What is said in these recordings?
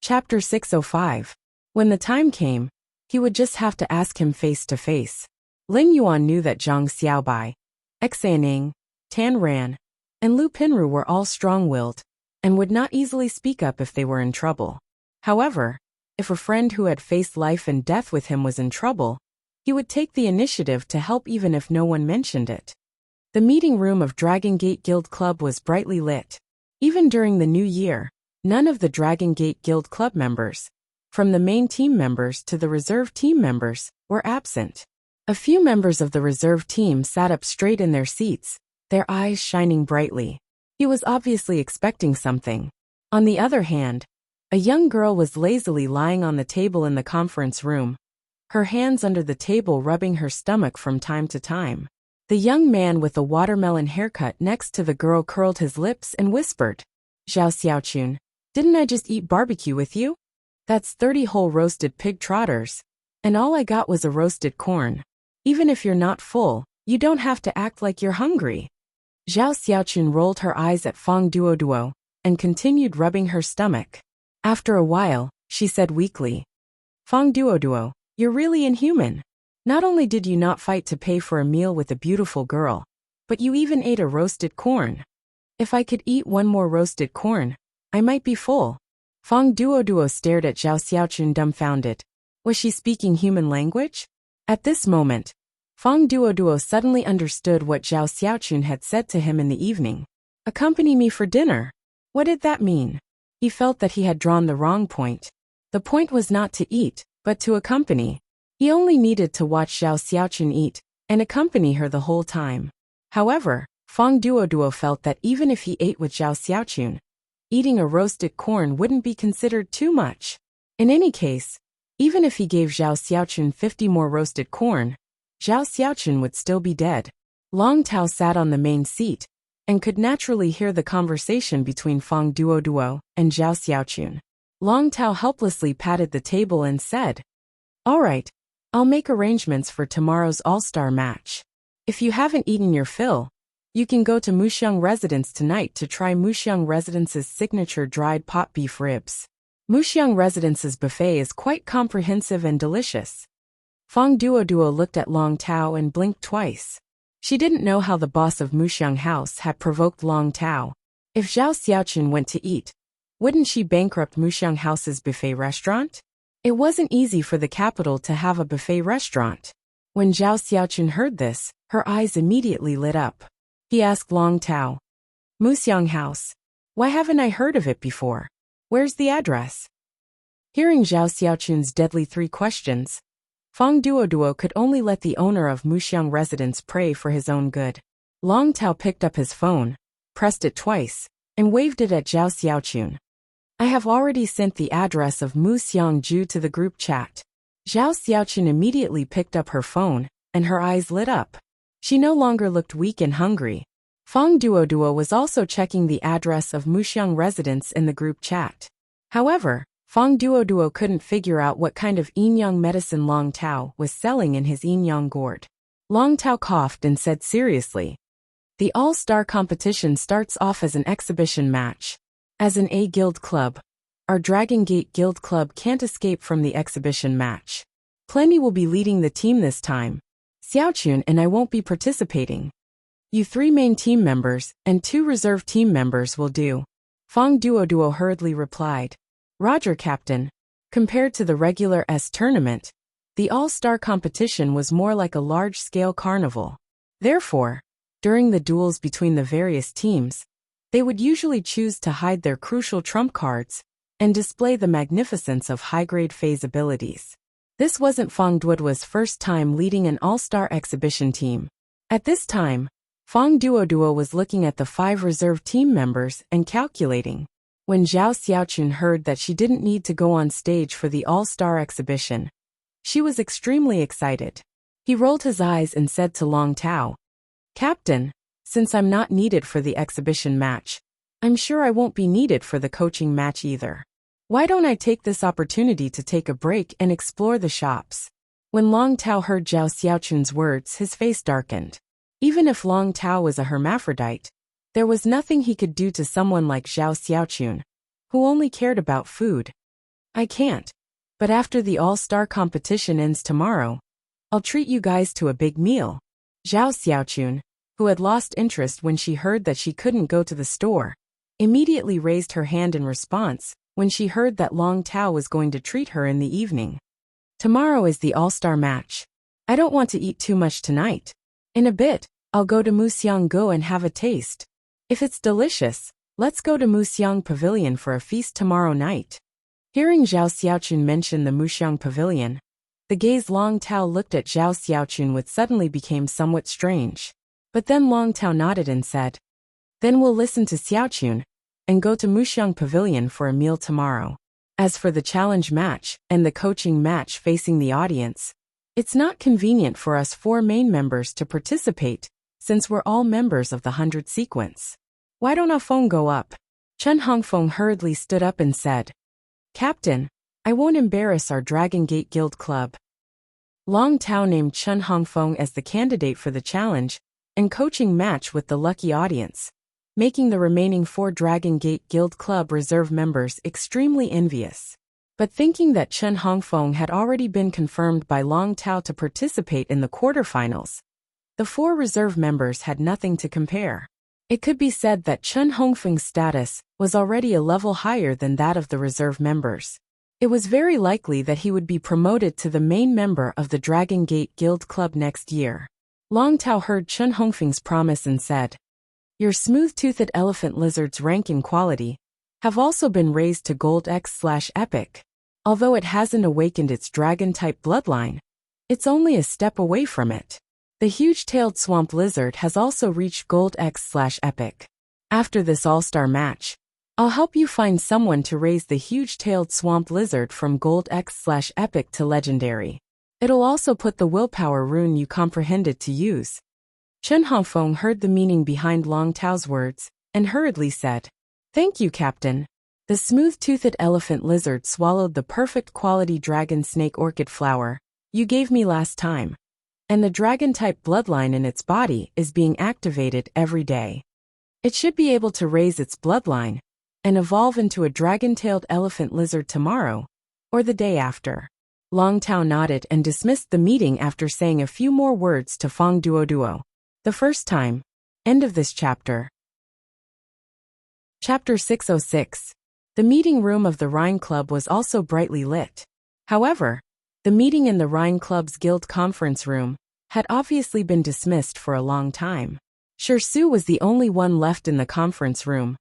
Chapter 605. When the time came, he would just have to ask him face to face. Ling Yuan knew that Zhang Xiaobai, Xianing, Tan Ran, and Lu Pinru were all strong-willed, and would not easily speak up if they were in trouble. However, if a friend who had faced life and death with him was in trouble, he would take the initiative to help even if no one mentioned it. The meeting room of Dragon Gate Guild Club was brightly lit. Even during the new year, none of the Dragon Gate Guild Club members, from the main team members to the reserve team members, were absent. A few members of the reserve team sat up straight in their seats, their eyes shining brightly. He was obviously expecting something. On the other hand, a young girl was lazily lying on the table in the conference room, her hands under the table rubbing her stomach from time to time. The young man with the watermelon haircut next to the girl curled his lips and whispered, "Zhao Xiaochun, didn't I just eat barbecue with you? That's 30 whole roasted pig trotters, and all I got was a roasted corn. Even if you're not full, you don't have to act like you're hungry." Zhao Xiaochun rolled her eyes at Fang Duoduo and continued rubbing her stomach. After a while, she said weakly, "Fang Duoduo, you're really inhuman. Not only did you not fight to pay for a meal with a beautiful girl, but you even ate a roasted corn. If I could eat one more roasted corn, I might be full." Fang Duoduo stared at Zhao Xiaochun dumbfounded. Was she speaking human language? At this moment, Fang Duoduo suddenly understood what Zhao Xiaochun had said to him in the evening. "Accompany me for dinner." What did that mean? He felt that he had drawn the wrong point. The point was not to eat, but to accompany. He only needed to watch Zhao Xiaochun eat and accompany her the whole time. However, Fang Duoduo felt that even if he ate with Zhao Xiaochun, eating a roasted corn wouldn't be considered too much. In any case, even if he gave Zhao Xiaochun 50 more roasted corn, Zhao Xiaochun would still be dead. Long Tao sat on the main seat and could naturally hear the conversation between Fang Duoduo and Zhao Xiaochun. Long Tao helplessly patted the table and said, "All right, I'll make arrangements for tomorrow's all-star match. If you haven't eaten your fill, you can go to Muxiang Residence tonight to try Muxiang Residence's signature dried pot beef ribs. Muxiang Residence's buffet is quite comprehensive and delicious." Fang Duoduo looked at Long Tao and blinked twice. She didn't know how the boss of Muxiang House had provoked Long Tao. If Zhao Xiaochun went to eat, wouldn't she bankrupt Muxiang House's buffet restaurant? It wasn't easy for the capital to have a buffet restaurant. When Zhao Xiaochun heard this, her eyes immediately lit up. He asked Long Tao, "Muxiang House? Why haven't I heard of it before? Where's the address?" Hearing Zhao Xiaochun's deadly three questions, Fang Duoduo could only let the owner of Muxiang Residence pray for his own good. Long Tao picked up his phone, pressed it twice, and waved it at Zhao Xiaochun. "I have already sent the address of Muxiang Ju to the group chat." Zhao Xiaochun immediately picked up her phone, and her eyes lit up. She no longer looked weak and hungry. Fang Duoduo was also checking the address of Muxiang Residence in the group chat. However, Fang Duoduo couldn't figure out what kind of yin-yang medicine Long Tao was selling in his yin-yang gourd. Long Tao coughed and said seriously, "The All-Star competition starts off as an exhibition match. As an A Guild Club, our Dragon Gate Guild Club can't escape from the exhibition match. Plenty will be leading the team this time. Xiaochun and I won't be participating. You 3 main team members and 2 reserve team members will do." Fang Duoduo hurriedly replied, "Roger, Captain." Compared to the regular tournament, the All-Star competition was more like a large-scale carnival. Therefore, during the duels between the various teams, they would usually choose to hide their crucial trump cards and display the magnificence of high-grade phase abilities. This wasn't Fang Duoduo's first time leading an all-star exhibition team. At this time, Fang Duoduo was looking at the 5 reserve team members and calculating. When Zhao Xiaochun heard that she didn't need to go on stage for the all-star exhibition, she was extremely excited. He rolled his eyes and said to Long Tao, "Captain, since I'm not needed for the exhibition match, I'm sure I won't be needed for the coaching match either. Why don't I take this opportunity to take a break and explore the shops?" When Long Tao heard Zhao Xiaochun's words, his face darkened. Even if Long Tao was a hermaphrodite, there was nothing he could do to someone like Zhao Xiaochun, who only cared about food. I can't. But after the all-star competition ends tomorrow, I'll treat you guys to a big meal. Zhao Xiaochun, who had lost interest when she heard that she couldn't go to the store, immediately raised her hand in response when she heard that Long Tao was going to treat her in the evening. Tomorrow is the all-star match. I don't want to eat too much tonight. In a bit, I'll go to Muxianggo and have a taste. If it's delicious, let's go to Muxiang Pavilion for a feast tomorrow night. Hearing Zhao Xiaochun mention the Muxiang Pavilion, the gaze Long Tao looked at Zhao Xiaochun with suddenly became somewhat strange. But then Long Tao nodded and said, "Then we'll listen to Xiaochun and go to Muxiang Pavilion for a meal tomorrow. As for the challenge match and the coaching match facing the audience, it's not convenient for us 4 main members to participate, since we're all members of the 100 sequence. Why don't our phone go up?" Chen Hongfeng hurriedly stood up and said, "Captain, I won't embarrass our Dragon Gate Guild Club." Long Tao named Chen Hongfeng as the candidate for the challenge and coaching match with the lucky audience, making the remaining 4 Dragon Gate Guild Club reserve members extremely envious. But thinking that Chen Hongfeng had already been confirmed by Long Tao to participate in the quarterfinals, the 4 reserve members had nothing to compare. It could be said that Chen Hongfeng's status was already a level higher than that of the reserve members. It was very likely that he would be promoted to the main member of the Dragon Gate Guild Club next year. Long Tao heard Chen Hongfeng's promise and said, "Your smooth-toothed elephant lizard's rank and quality have also been raised to Gold X/Epic. Although it hasn't awakened its dragon-type bloodline, it's only a step away from it. The huge-tailed swamp lizard has also reached Gold X/Epic. After this all-star match, I'll help you find someone to raise the huge-tailed swamp lizard from Gold X/Epic to Legendary. It'll also put the willpower rune you comprehended to use." Chen Hongfeng heard the meaning behind Long Tao's words and hurriedly said, "Thank you, Captain." The smooth-toothed elephant lizard swallowed the perfect quality dragon snake orchid flower you gave me last time, and the dragon-type bloodline in its body is being activated every day. It should be able to raise its bloodline and evolve into a dragon-tailed elephant lizard tomorrow or the day after. Long Tao nodded and dismissed the meeting after saying a few more words to Fang Duoduo. The first time. End of this chapter. Chapter 606. The meeting room of the Rhine Club was also brightly lit. However, the meeting in the Rhine Club's guild conference room had obviously been dismissed for a long time. Shersu was the only one left in the conference room,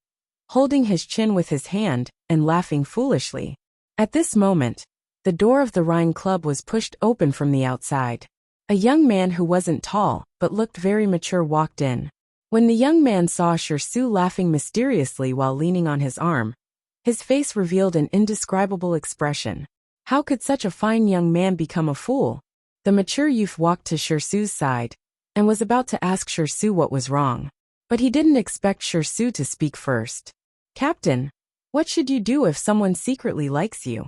holding his chin with his hand and laughing foolishly. At this moment, the door of the Rhine Club was pushed open from the outside. A young man who wasn't tall but looked very mature walked in. When the young man saw Shersu laughing mysteriously while leaning on his arm, his face revealed an indescribable expression. How could such a fine young man become a fool? The mature youth walked to Shersu's side and was about to ask Shersu what was wrong. But he didn't expect Shersu to speak first. "Captain, what should you do if someone secretly likes you?"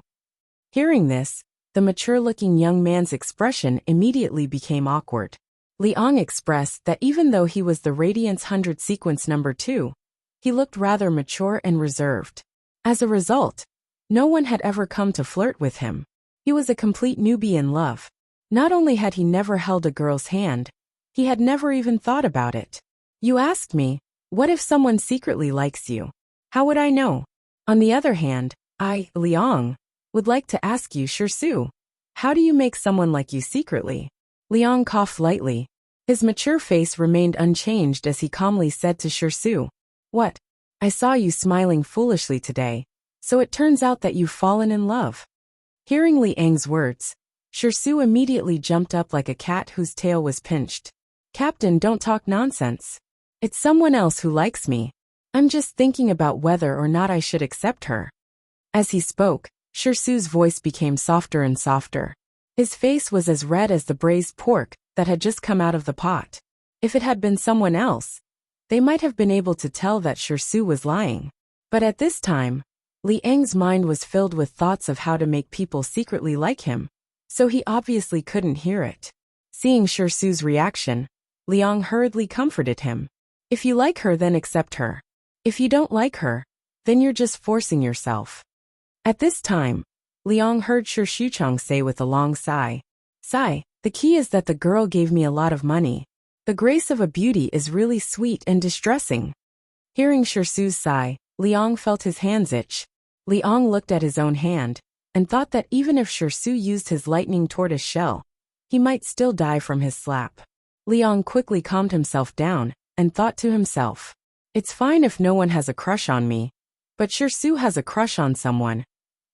Hearing this, the mature-looking young man's expression immediately became awkward. Liang expressed that even though he was the Radiance 100 sequence number 2, he looked rather mature and reserved. As a result, no one had ever come to flirt with him. He was a complete newbie in love. Not only had he never held a girl's hand, he had never even thought about it. "You asked me, what if someone secretly likes you? How would I know? On the other hand, I, Liang, would like to ask you, Shersu, how do you make someone like you secretly?" Liang coughed lightly. His mature face remained unchanged as he calmly said to Shersu, "What? I saw you smiling foolishly today, so it turns out that you've fallen in love." Hearing Liang's words, Shersu immediately jumped up like a cat whose tail was pinched. "Captain, don't talk nonsense. It's someone else who likes me. I'm just thinking about whether or not I should accept her." As he spoke, Shersu's voice became softer and softer. His face was as red as the braised pork that had just come out of the pot. If it had been someone else, they might have been able to tell that Shersu was lying. But at this time, Liang's mind was filled with thoughts of how to make people secretly like him, so he obviously couldn't hear it. Seeing Shersu's reaction, Liang hurriedly comforted him. "If you like her, then accept her. If you don't like her, then you're just forcing yourself." At this time, Liang heard Shi Shucheng say with a long sigh. Sigh, the key is that the girl gave me a lot of money. The grace of a beauty is really sweet and distressing. Hearing Shi Su's sigh, Liang felt his hands itch. Liang looked at his own hand, and thought that even if Shi Su used his lightning tortoise shell, he might still die from his slap. Liang quickly calmed himself down, and thought to himself, it's fine if no one has a crush on me, but Shi Su has a crush on someone.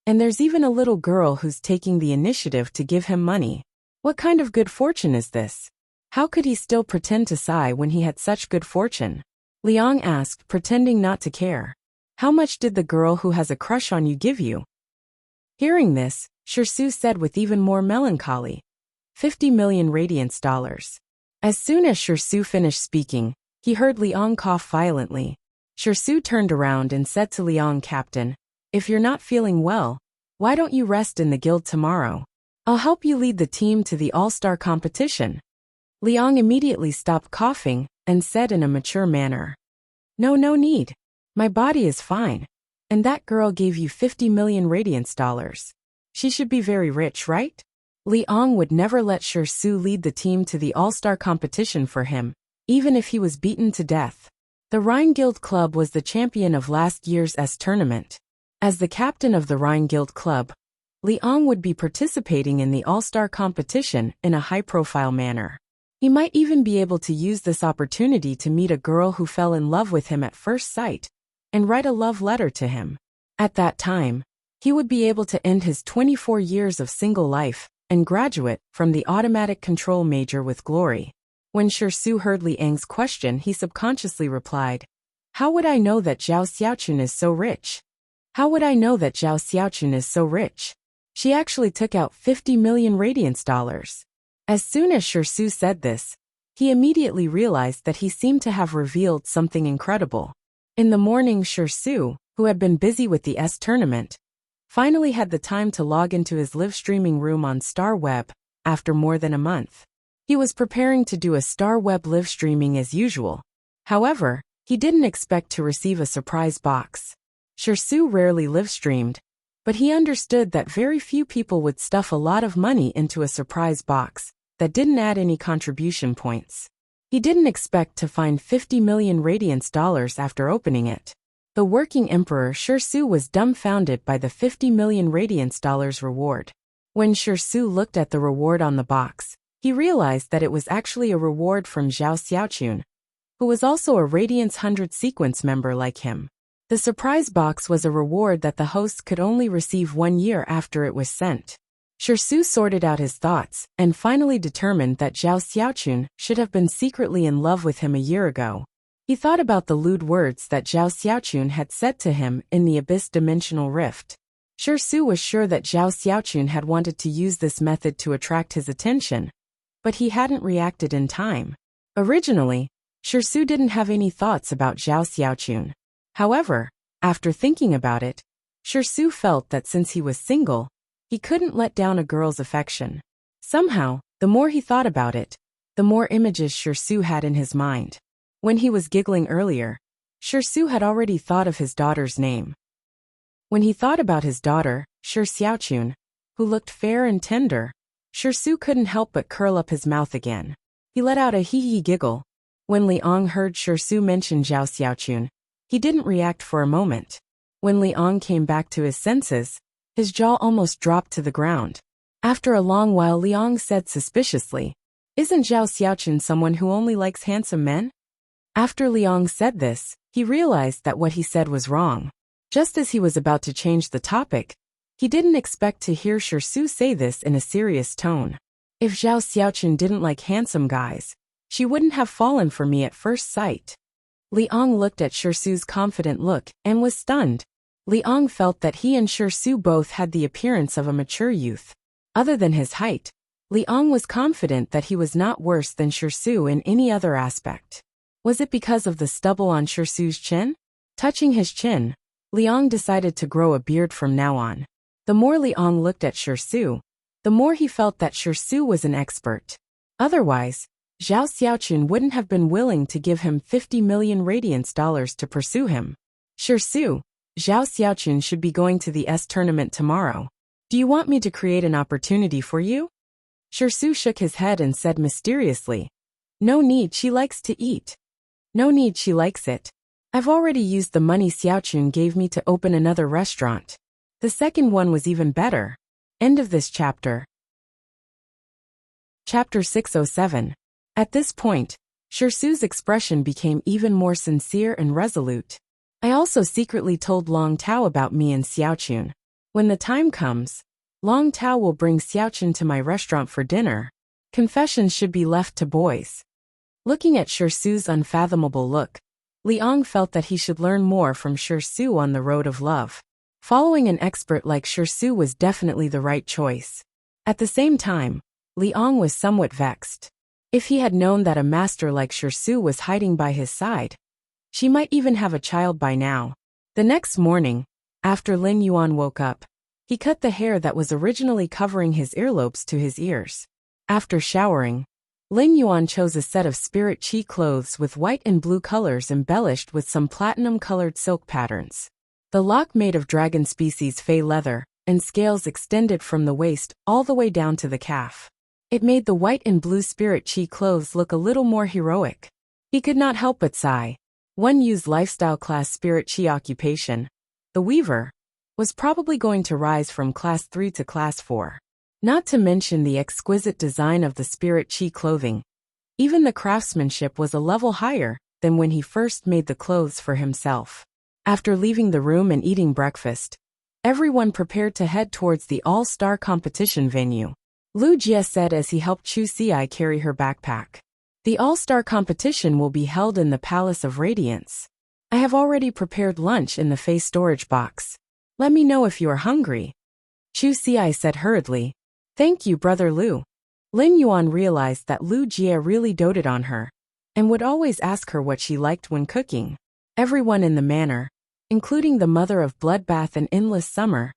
And there's even a little girl who's taking the initiative to give him money. What kind of good fortune is this? How could he still pretend to sigh when he had such good fortune? Liang asked, pretending not to care. How much did the girl who has a crush on you give you? Hearing this, Shi Su said with even more melancholy, 50 million radiance dollars. As soon as Shi Su finished speaking, he heard Liang cough violently. Shi Su turned around and said to Liang, Captain, if you're not feeling well, why don't you rest in the guild tomorrow? I'll help you lead the team to the all-star competition. Liang immediately stopped coughing and said in a mature manner, no need. My body is fine. And that girl gave you 50 million radiance dollars. She should be very rich, right? Liang would never let Shi Su lead the team to the all-star competition for him, even if he was beaten to death. The Rhine Guild Club was the champion of last year's S tournament. As the captain of the Rhine Guild Club, Liang would be participating in the all-star competition in a high-profile manner. He might even be able to use this opportunity to meet a girl who fell in love with him at first sight, and write a love letter to him. At that time, he would be able to end his 24 years of single life and graduate from the automatic control major with glory. When Shi Su heard Liang's question, he subconsciously replied, how would I know that Zhao Xiaochun is so rich? How would I know that Zhao Xiaochun is so rich? She actually took out 50 million radiance dollars. As soon as Shi Su said this, he immediately realized that he seemed to have revealed something incredible. In the morning, Shi Su, who had been busy with the S tournament, finally had the time to log into his live streaming room on StarWeb after more than a month. He was preparing to do a StarWeb live streaming as usual. However, he didn't expect to receive a surprise box. Shi Su rarely live streamed, but he understood that very few people would stuff a lot of money into a surprise box that didn't add any contribution points. He didn't expect to find 50 million radiance dollars after opening it. The working emperor Shi Su was dumbfounded by the 50 million radiance dollars reward. When Shi Su looked at the reward on the box, he realized that it was actually a reward from Zhao Xiaochun, who was also a Radiance 100 sequence member like him. The surprise box was a reward that the host could only receive 1 year after it was sent. Shi Su sorted out his thoughts and finally determined that Zhao Xiaochun should have been secretly in love with him a year ago. He thought about the lewd words that Zhao Xiaochun had said to him in the Abyss Dimensional Rift. Shi Su was sure that Zhao Xiaochun had wanted to use this method to attract his attention, but he hadn't reacted in time. Originally, Shi Su didn't have any thoughts about Zhao Xiaochun. However, after thinking about it, Shi Su felt that since he was single, he couldn't let down a girl's affection. Somehow, the more he thought about it, the more images Shi Su had in his mind. When he was giggling earlier, Shi Su had already thought of his daughter's name. When he thought about his daughter, Shi Xiaochun, who looked fair and tender, Shi Su couldn't help but curl up his mouth again. He let out a hee-hee giggle. When Liang heard Shi Su mention Zhao Xiaochun, he didn't react for a moment. When Liang came back to his senses, his jaw almost dropped to the ground. After a long while, Liang said suspiciously, isn't Zhao Xiaochun someone who only likes handsome men? After Liang said this, he realized that what he said was wrong. Just as he was about to change the topic, he didn't expect to hear Shi Su say this in a serious tone. If Zhao Xiaochun didn't like handsome guys, she wouldn't have fallen for me at first sight. Liang looked at Shi Su's confident look and was stunned. Liang felt that he and Shi Su both had the appearance of a mature youth. Other than his height, Liang was confident that he was not worse than Shi Su in any other aspect. Was it because of the stubble on Shi Su's chin? Touching his chin, Liang decided to grow a beard from now on. The more Liang looked at Shi Su, the more he felt that Shi Su was an expert. Otherwise, Zhao Xiaochun wouldn't have been willing to give him 50 million radiance dollars to pursue him. Shi Su, Zhao Xiaochun should be going to the S tournament tomorrow. Do you want me to create an opportunity for you? Shersu shook his head and said mysteriously, No need, she likes to eat. No need, she likes it. I've already used the money Xiaochun gave me to open another restaurant. The second one was even better. End of this chapter. Chapter 607. At this point, Shersu's expression became even more sincere and resolute. I also secretly told Long Tao about me and Xiaochun. When the time comes, Long Tao will bring Xiaochun to my restaurant for dinner. Confessions should be left to boys. Looking at Shersu's unfathomable look, Liang felt that he should learn more from Shersu on the road of love. Following an expert like Shersu was definitely the right choice. At the same time, Liang was somewhat vexed. If he had known that a master like Shersu was hiding by his side, she might even have a child by now. The next morning, after Lin Yuan woke up, he cut the hair that was originally covering his earlobes to his ears. After showering, Lin Yuan chose a set of spirit chi clothes with white and blue colors embellished with some platinum-colored silk patterns. The lock made of dragon species fey leather, and scales extended from the waist all the way down to the calf. It made the white and blue spirit chi clothes look a little more heroic. He could not help but sigh. One used lifestyle class spirit chi occupation, the weaver, was probably going to rise from class 3 to class 4. Not to mention the exquisite design of the spirit chi clothing. Even the craftsmanship was a level higher than when he first made the clothes for himself. After leaving the room and eating breakfast, everyone prepared to head towards the all-star competition venue. Lu Jie said as he helped Chu Xi carry her backpack. The all-star competition will be held in the Palace of Radiance. I have already prepared lunch in the face storage box. Let me know if you are hungry. Chu Xi said hurriedly. Thank you, Brother Lu. Lin Yuan realized that Lu Jie really doted on her, and would always ask her what she liked when cooking. Everyone in the manor, including the mother of Bloodbath and Endless Summer,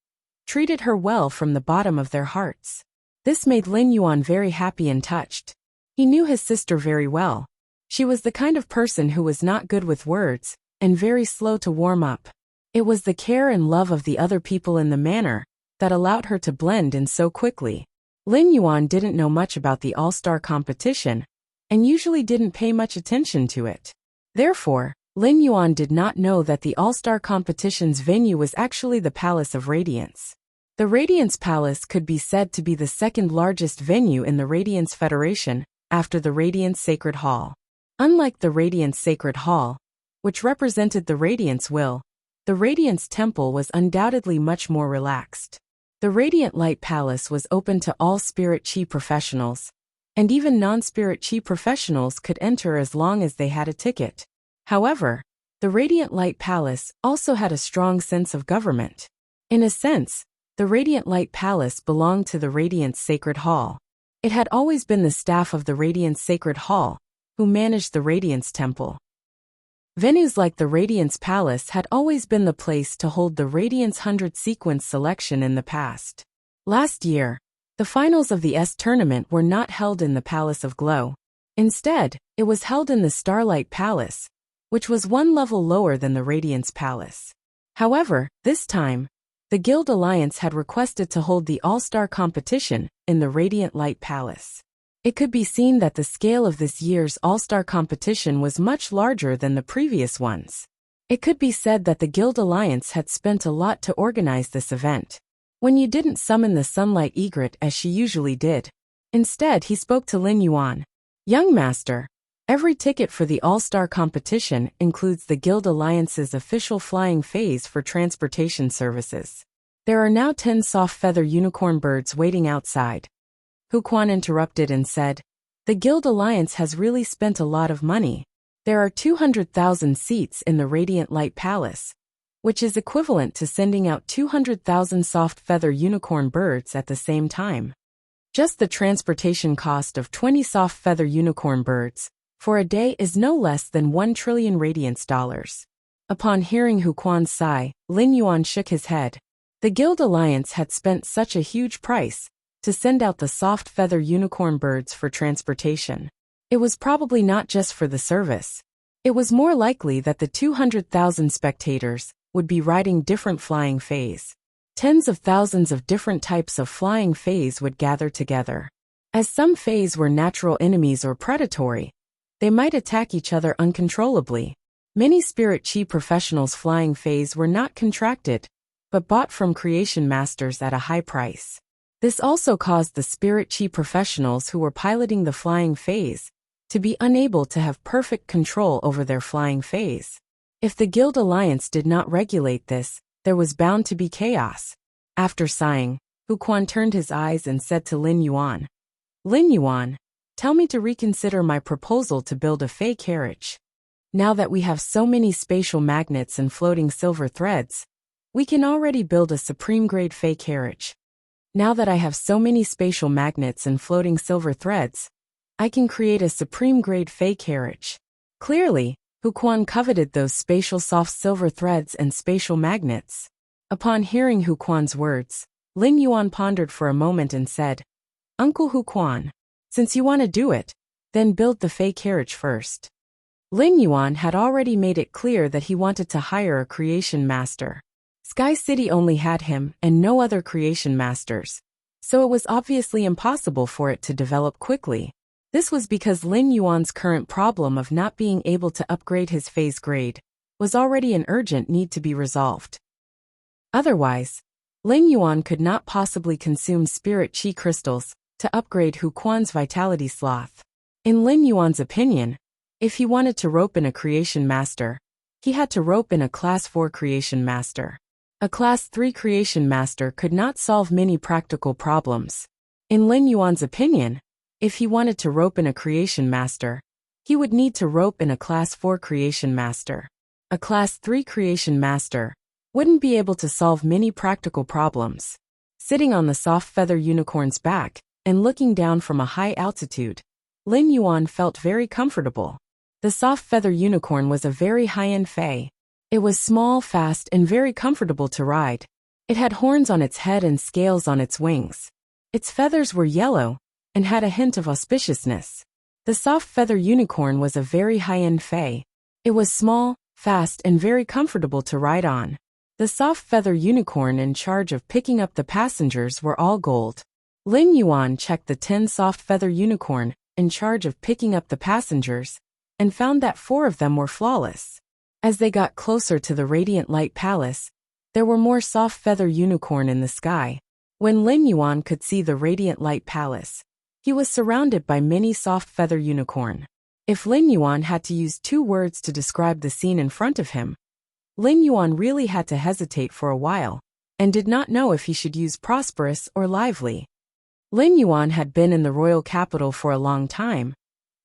treated her well from the bottom of their hearts. This made Lin Yuan very happy and touched. He knew his sister very well. She was the kind of person who was not good with words, and very slow to warm up. It was the care and love of the other people in the manor that allowed her to blend in so quickly. Lin Yuan didn't know much about the all-star competition, and usually didn't pay much attention to it. Therefore, Lin Yuan did not know that the all-star competition's venue was actually the Palace of Radiance. The Radiance Palace could be said to be the second largest venue in the Radiance Federation, after the Radiance Sacred Hall. Unlike the Radiance Sacred Hall, which represented the Radiance will, the Radiance Temple was undoubtedly much more relaxed. The Radiant Light Palace was open to all Spirit Chi professionals, and even non-Spirit Chi professionals could enter as long as they had a ticket. However, the Radiant Light Palace also had a strong sense of government. In a sense, the Radiant Light Palace belonged to the Radiance Sacred Hall. It had always been the staff of the Radiance Sacred Hall who managed the Radiance Temple. Venues like the Radiance Palace had always been the place to hold the Radiance 100 sequence selection in the past. Last year, the finals of the S tournament were not held in the Palace of Glow. Instead, it was held in the Starlight Palace, which was one level lower than the Radiance Palace. However, this time, the Guild Alliance had requested to hold the All-Star competition in the Radiant Light Palace. It could be seen that the scale of this year's All-Star competition was much larger than the previous ones. It could be said that the Guild Alliance had spent a lot to organize this event. When you didn't summon the Sunlight Egret as she usually did. Instead, he spoke to Lin Yuan. Young Master, every ticket for the All-Star competition includes the Guild Alliance's official flying phase for transportation services. There are now 10 soft feather unicorn birds waiting outside. Hu Quan interrupted and said, The Guild Alliance has really spent a lot of money. There are 200,000 seats in the Radiant Light Palace, which is equivalent to sending out 200,000 soft feather unicorn birds at the same time. Just the transportation cost of 20 soft feather unicorn birds for a day is no less than 1 trillion radiance dollars. Upon hearing Hu Quan's sigh, Lin Yuan shook his head. The Guild Alliance had spent such a huge price to send out the soft feather unicorn birds for transportation. It was probably not just for the service. It was more likely that the 200,000 spectators would be riding different flying phase. Tens of thousands of different types of flying fays would gather together. As some fays were natural enemies or predatory, they might attack each other uncontrollably. Many spirit chi professionals' flying fays were not contracted, but bought from creation masters at a high price. This also caused the spirit chi professionals who were piloting the flying fays to be unable to have perfect control over their flying fays. If the Guild Alliance did not regulate this, there was bound to be chaos. After sighing, Hu Quan turned his eyes and said to Lin Yuan, "Lin Yuan, tell me to reconsider my proposal to build a fey carriage. Now that we have so many spatial magnets and floating silver threads, we can already build a supreme-grade fey carriage. Now that I have so many spatial magnets and floating silver threads, I can create a supreme-grade fey carriage." Clearly, Hu Quan coveted those spatial soft silver threads and spatial magnets. Upon hearing Hu Quan's words, Lin Yuan pondered for a moment and said, "Uncle Hu Quan, since you want to do it, then build the fey carriage first." Lin Yuan had already made it clear that he wanted to hire a creation master. Sky City only had him and no other creation masters, so it was obviously impossible for it to develop quickly. This was because Lin Yuan's current problem of not being able to upgrade his phase grade was already an urgent need to be resolved. Otherwise, Lin Yuan could not possibly consume spirit chi crystals to upgrade Hu Quan's vitality sloth. In Lin Yuan's opinion, if he wanted to rope in a creation master, he had to rope in a Class 4 creation master. A Class 3 creation master could not solve many practical problems. In Lin Yuan's opinion, if he wanted to rope in a creation master, he would need to rope in a Class 4 creation master. A Class 3 creation master wouldn't be able to solve many practical problems. Sitting on the soft feather unicorn's back and looking down from a high altitude, Lin Yuan felt very comfortable. The soft feather unicorn was a very high-end fey. It was small, fast, and very comfortable to ride. It had horns on its head and scales on its wings. Its feathers were yellow and had a hint of auspiciousness. The soft feather unicorn was a very high-end fey. It was small, fast, and very comfortable to ride on. The soft feather unicorn in charge of picking up the passengers were all gold. Lin Yuan checked the 10 soft feather unicorn in charge of picking up the passengers and found that 4 of them were flawless. As they got closer to the Radiant Light Palace, there were more soft feather unicorn in the sky. When Lin Yuan could see the Radiant Light Palace, he was surrounded by many soft feather unicorn. If Lin Yuan had to use 2 words to describe the scene in front of him, Lin Yuan really had to hesitate for a while, and did not know if he should use prosperous or lively. Lin Yuan had been in the royal capital for a long time,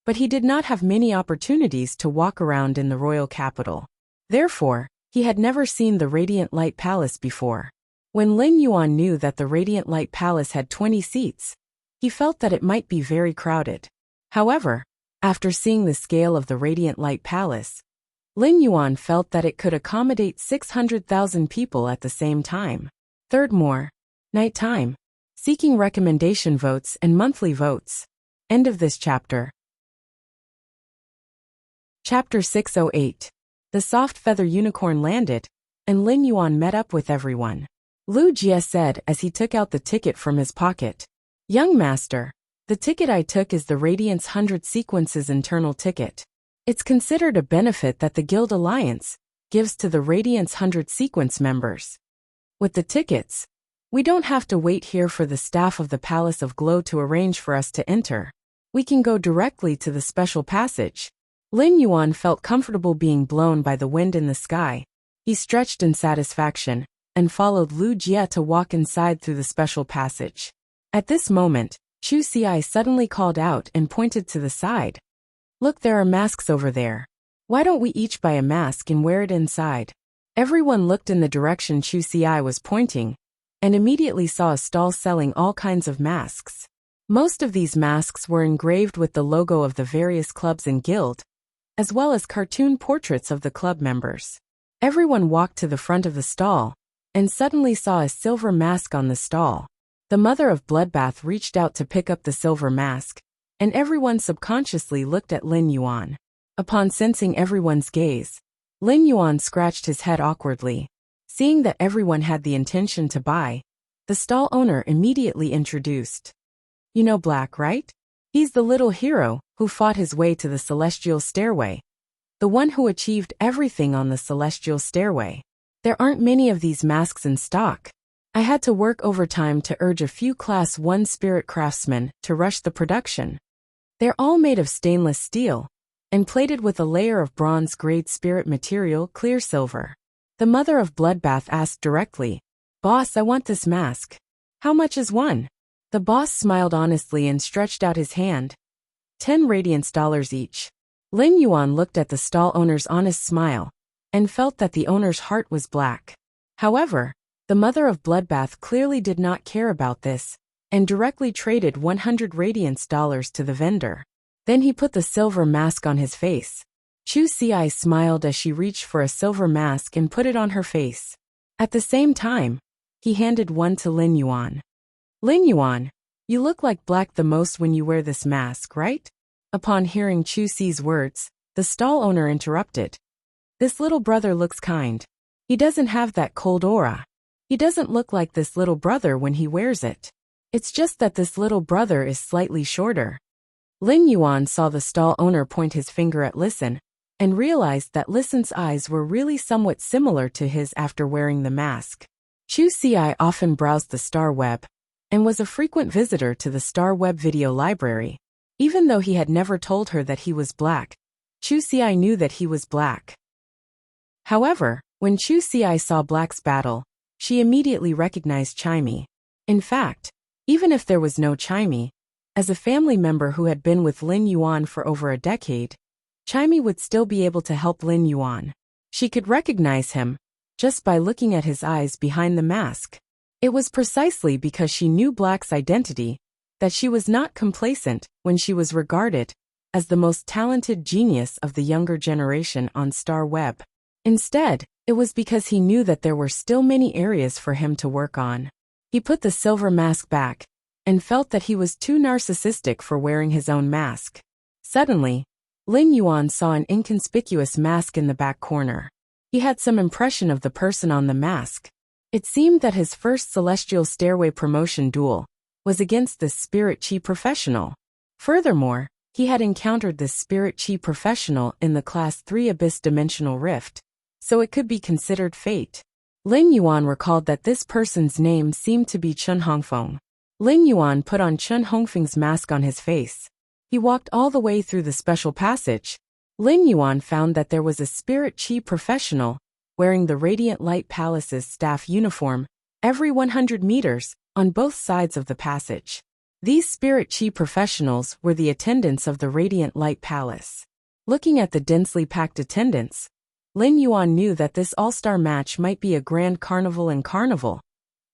but he did not have many opportunities to walk around in the royal capital. Therefore, he had never seen the Radiant Light Palace before. When Lin Yuan knew that the Radiant Light Palace had 20 seats, he felt that it might be very crowded. However, after seeing the scale of the Radiant Light Palace, Lin Yuan felt that it could accommodate 600,000 people at the same time. More. Night time. Seeking recommendation votes and monthly votes. End of this chapter. Chapter 608. The soft feather unicorn landed, and Lin Yuan met up with everyone. Lu Jie said as he took out the ticket from his pocket. "Young master, the ticket I took is the Radiance 100 Sequences internal ticket. It's considered a benefit that the Guild Alliance gives to the Radiance 100 Sequence members. With the tickets, we don't have to wait here for the staff of the Palace of Glow to arrange for us to enter. We can go directly to the special passage." Lin Yuan felt comfortable being blown by the wind in the sky. He stretched in satisfaction and followed Lu Jie to walk inside through the special passage. At this moment, Chu Xi suddenly called out and pointed to the side. "Look, there are masks over there. Why don't we each buy a mask and wear it inside?" Everyone looked in the direction Chu Xi was pointing and immediately saw a stall selling all kinds of masks. Most of these masks were engraved with the logo of the various clubs and guild, as well as cartoon portraits of the club members. Everyone walked to the front of the stall and suddenly saw a silver mask on the stall. The mother of Bloodbath reached out to pick up the silver mask, and everyone subconsciously looked at Lin Yuan. Upon sensing everyone's gaze, Lin Yuan scratched his head awkwardly. Seeing that everyone had the intention to buy, the stall owner immediately introduced. You know Black, right? He's the little hero who fought his way to the celestial stairway. The one who achieved everything on the celestial stairway. There aren't many of these masks in stock. I had to work overtime to urge a few Class 1 spirit craftsmen to rush the production. They're all made of stainless steel and plated with a layer of bronze-grade spirit material, clear silver. The mother of Bloodbath asked directly, "Boss, I want this mask. How much is one?" The boss smiled honestly and stretched out his hand. 10 radiance dollars each. Lin Yuan looked at the stall owner's honest smile and felt that the owner's heart was black. However, the mother of Bloodbath clearly did not care about this and directly traded 100 radiance dollars to the vendor. Then he put the silver mask on his face. Chu Xi smiled as she reached for a silver mask and put it on her face. At the same time, he handed one to Lin Yuan. Lin Yuan, you look like Black the most when you wear this mask, right? Upon hearing Chu Xi's words, the stall owner interrupted. This little brother looks kind. He doesn't have that cold aura. He doesn't look like this little brother when he wears it. It's just that this little brother is slightly shorter. Lin Yuan saw the stall owner point his finger at Listen, and realized that Listen's eyes were really somewhat similar to his after wearing the mask. Chu Xi often browsed the Star Web, and was a frequent visitor to the Star Web video library. Even though he had never told her that he was Black, Chu Xi knew that he was Black. However, when Chu Xi saw Black's battle, she immediately recognized Chimey. In fact, even if there was no Chimey, as a family member who had been with Lin Yuan for over a decade, Chimey would still be able to help Lin Yuan. She could recognize him just by looking at his eyes behind the mask. It was precisely because she knew Black's identity that she was not complacent when she was regarded as the most talented genius of the younger generation on Star Web. Instead, it was because he knew that there were still many areas for him to work on. He put the silver mask back and felt that he was too narcissistic for wearing his own mask. Suddenly, Lin Yuan saw an inconspicuous mask in the back corner. He had some impression of the person on the mask. It seemed that his first Celestial Stairway promotion duel was against this Spirit Chi professional. Furthermore, he had encountered this Spirit Chi professional in the Class 3 Abyss Dimensional Rift, so it could be considered fate. Lin Yuan recalled that this person's name seemed to be Chun Hongfeng. Lin Yuan put on Chun Hongfeng's mask on his face. He walked all the way through the special passage. Lin Yuan found that there was a Spirit Chi professional wearing the Radiant Light Palace's staff uniform every 100 meters on both sides of the passage. These Spirit Chi professionals were the attendants of the Radiant Light Palace. Looking at the densely packed attendants, Lin Yuan knew that this all-star match might be a grand carnival and carnival.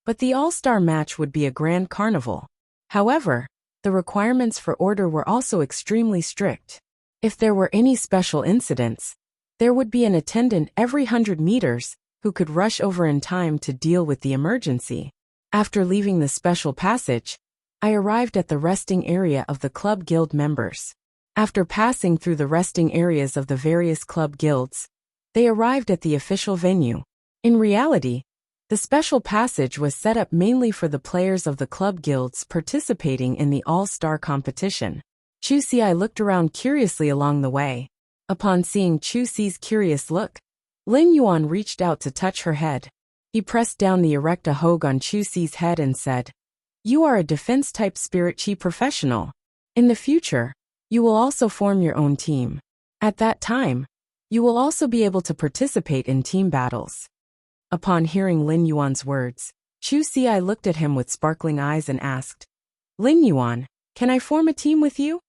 But the all-star match would be a grand carnival. However, the requirements for order were also extremely strict. If there were any special incidents, there would be an attendant every 100 meters who could rush over in time to deal with the emergency. After leaving the special passage, I arrived at the resting area of the club guild members. After passing through the resting areas of the various club guilds, they arrived at the official venue. In reality, the special passage was set up mainly for the players of the club guilds participating in the all-star competition. Chu Xi looked around curiously along the way. Upon seeing Chu Xi's curious look, Lin Yuan reached out to touch her head. He pressed down the Erecta Hogue on Chu Xi's head and said, "You are a defense-type Spirit Chi professional. In the future, you will also form your own team. At that time, you will also be able to participate in team battles." Upon hearing Lin Yuan's words, Chu Xi looked at him with sparkling eyes and asked, "Lin Yuan, can I form a team with you?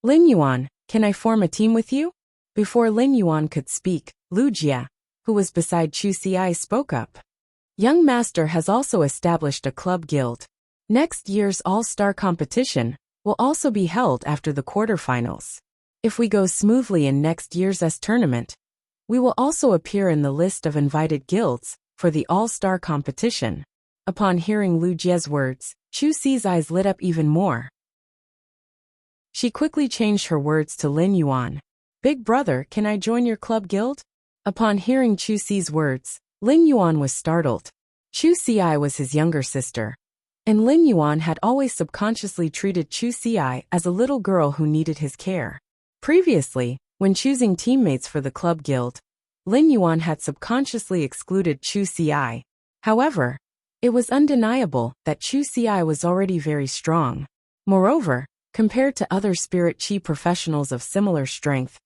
Lin Yuan, can I form a team with you?" Before Lin Yuan could speak, Lu Jia, who was beside Chu Xi, spoke up. "Young Master has also established a club guild. Next year's all-star competition will also be held after the quarterfinals. If we go smoothly in next year's tournament, we will also appear in the list of invited guilds for the all-star competition." Upon hearing Lu Jia's words, Chu Xi's eyes lit up even more. She quickly changed her words to Lin Yuan. "Big brother, can I join your club guild?" Upon hearing Chu Xi's words, Lin Yuan was startled. Chu Xi was his younger sister, and Lin Yuan had always subconsciously treated Chu Xi as a little girl who needed his care. Previously, when choosing teammates for the club guild, Lin Yuan had subconsciously excluded Chu Xi. However, it was undeniable that Chu Xi was already very strong. Moreover, compared to other spirit chi professionals of similar strength,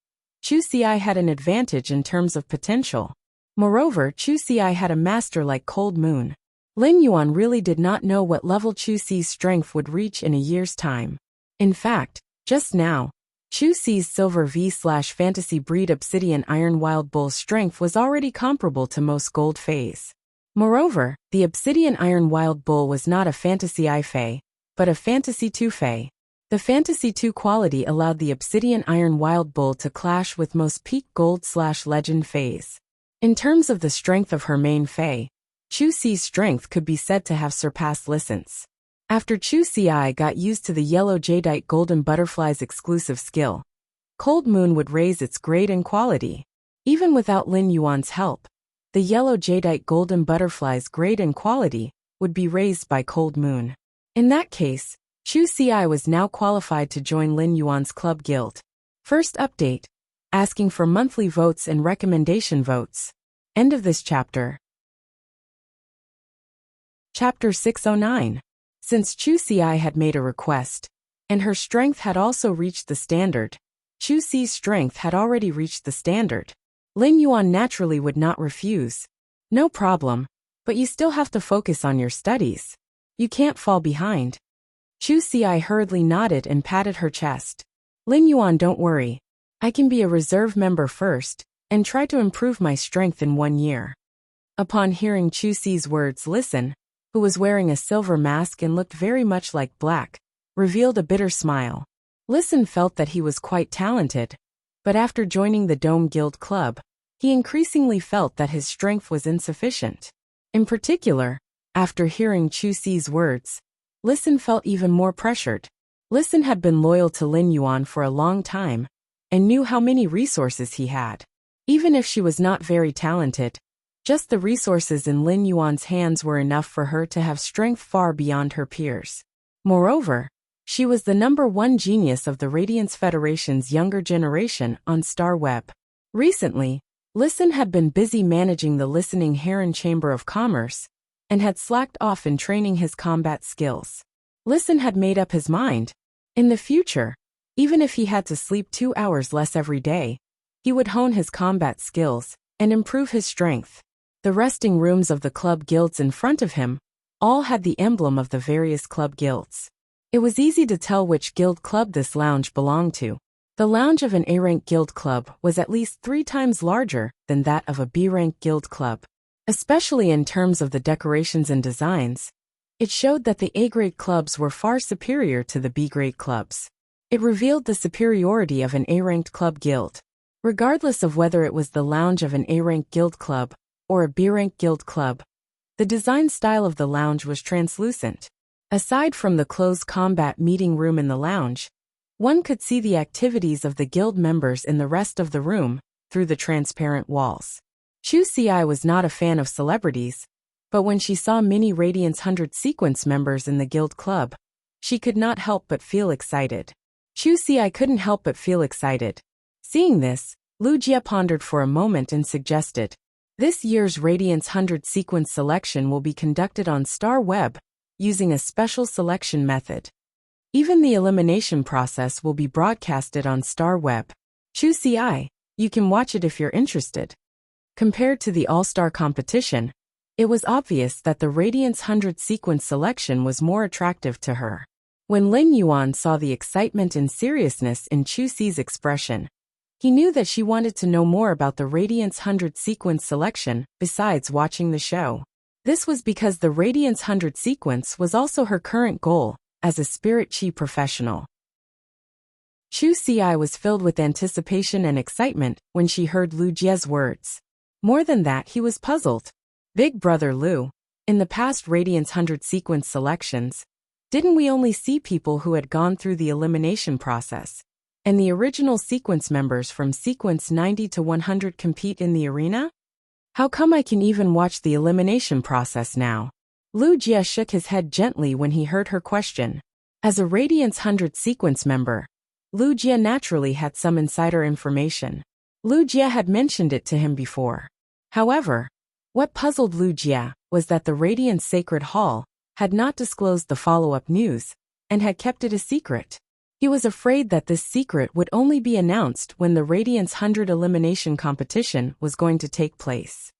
Chu Xi had an advantage in terms of potential. Moreover, Chu Xi had a master like Cold Moon. Lin Yuan really did not know what level Chu Xi's strength would reach in a year's time. In fact, just now, Chu Xi's Silver V/Fantasy Breed Obsidian Iron Wild Bull's strength was already comparable to most Gold Fays. Moreover, the Obsidian Iron Wild Bull was not a Fantasy I Fay, but a Fantasy 2 Fay. The Fantasy 2 quality allowed the Obsidian Iron Wild Bull to clash with most peak Gold/Legend Fays. In terms of the strength of her main Fay, Chu Xi's strength could be said to have surpassed Lisan's. After Chu Xi got used to the Yellow Jadeite Golden Butterfly's exclusive skill, Cold Moon would raise its grade and quality. Even without Lin Yuan's help, the Yellow Jadeite Golden Butterfly's grade and quality would be raised by Cold Moon. In that case, Chu Xi was now qualified to join Lin Yuan's club guild. First update: asking for monthly votes and recommendation votes. End of this chapter. Chapter 609. Since Chu Xi had made a request, and her strength had also reached the standard, Chu Xi's strength had already reached the standard. Lin Yuan naturally would not refuse. No problem, but you still have to focus on your studies. You can't fall behind. Chu Xi hurriedly nodded and patted her chest. Lin Yuan, don't worry. I can be a reserve member first, and try to improve my strength in 1 year. Upon hearing Chu Xi's words, Lisan, who was wearing a silver mask and looked very much like Black, revealed a bitter smile. Lisan felt that he was quite talented, but after joining the Dome Guild Club, he increasingly felt that his strength was insufficient. In particular, after hearing Chu Xi's words, Lisan felt even more pressured. Lisan had been loyal to Lin Yuan for a long time, and knew how many resources he had. Even if she was not very talented, just the resources in Lin Yuan's hands were enough for her to have strength far beyond her peers. Moreover, she was the #1 genius of the Radiance Federation's younger generation on Star Web. Recently, Lisan had been busy managing the Listening Heron Chamber of Commerce, and had slacked off in training his combat skills. Lisan had made up his mind. In the future, even if he had to sleep 2 hours less every day, he would hone his combat skills and improve his strength. The resting rooms of the club guilds in front of him all had the emblem of the various club guilds. It was easy to tell which guild club this lounge belonged to. The lounge of an A-rank guild club was at least 3 times larger than that of a B-rank guild club. Especially in terms of the decorations and designs, it showed that the A-grade clubs were far superior to the B-grade clubs. It revealed the superiority of an A-ranked club guild. Regardless of whether it was the lounge of an A-ranked guild club or a B-ranked guild club, the design style of the lounge was translucent. Aside from the closed combat meeting room in the lounge, one could see the activities of the guild members in the rest of the room through the transparent walls. Chu Xi was not a fan of celebrities, but when she saw many Radiance 100 sequence members in the guild club, she could not help but feel excited. Chu Xi couldn't help but feel excited. Seeing this, Lu Jie pondered for a moment and suggested, this year's Radiance 100 sequence selection will be conducted on Star Web, using a special selection method. Even the elimination process will be broadcasted on Star Web. Chu Xi, you can watch it if you're interested. Compared to the All-Star competition, it was obvious that the Radiance 100 sequence selection was more attractive to her. When Lin Yuan saw the excitement and seriousness in Chu Xi's expression, he knew that she wanted to know more about the Radiance 100 sequence selection besides watching the show. This was because the Radiance 100 sequence was also her current goal as a spirit chi professional. Chu Xi was filled with anticipation and excitement when she heard Lu Jie's words. More than that, he was puzzled. Big brother Lu, in the past Radiance 100 sequence selections, didn't we only see people who had gone through the elimination process, and the original sequence members from sequence 90 to 100 compete in the arena? How come I can even watch the elimination process now? Lu Jie shook his head gently when he heard her question. As a Radiance 100 sequence member, Lu Jie naturally had some insider information. Lu Jie had mentioned it to him before. However, what puzzled Lu Jie was that the Radiance Sacred Hall had not disclosed the follow-up news and had kept it a secret. He was afraid that this secret would only be announced when the Radiance 100 elimination competition was going to take place.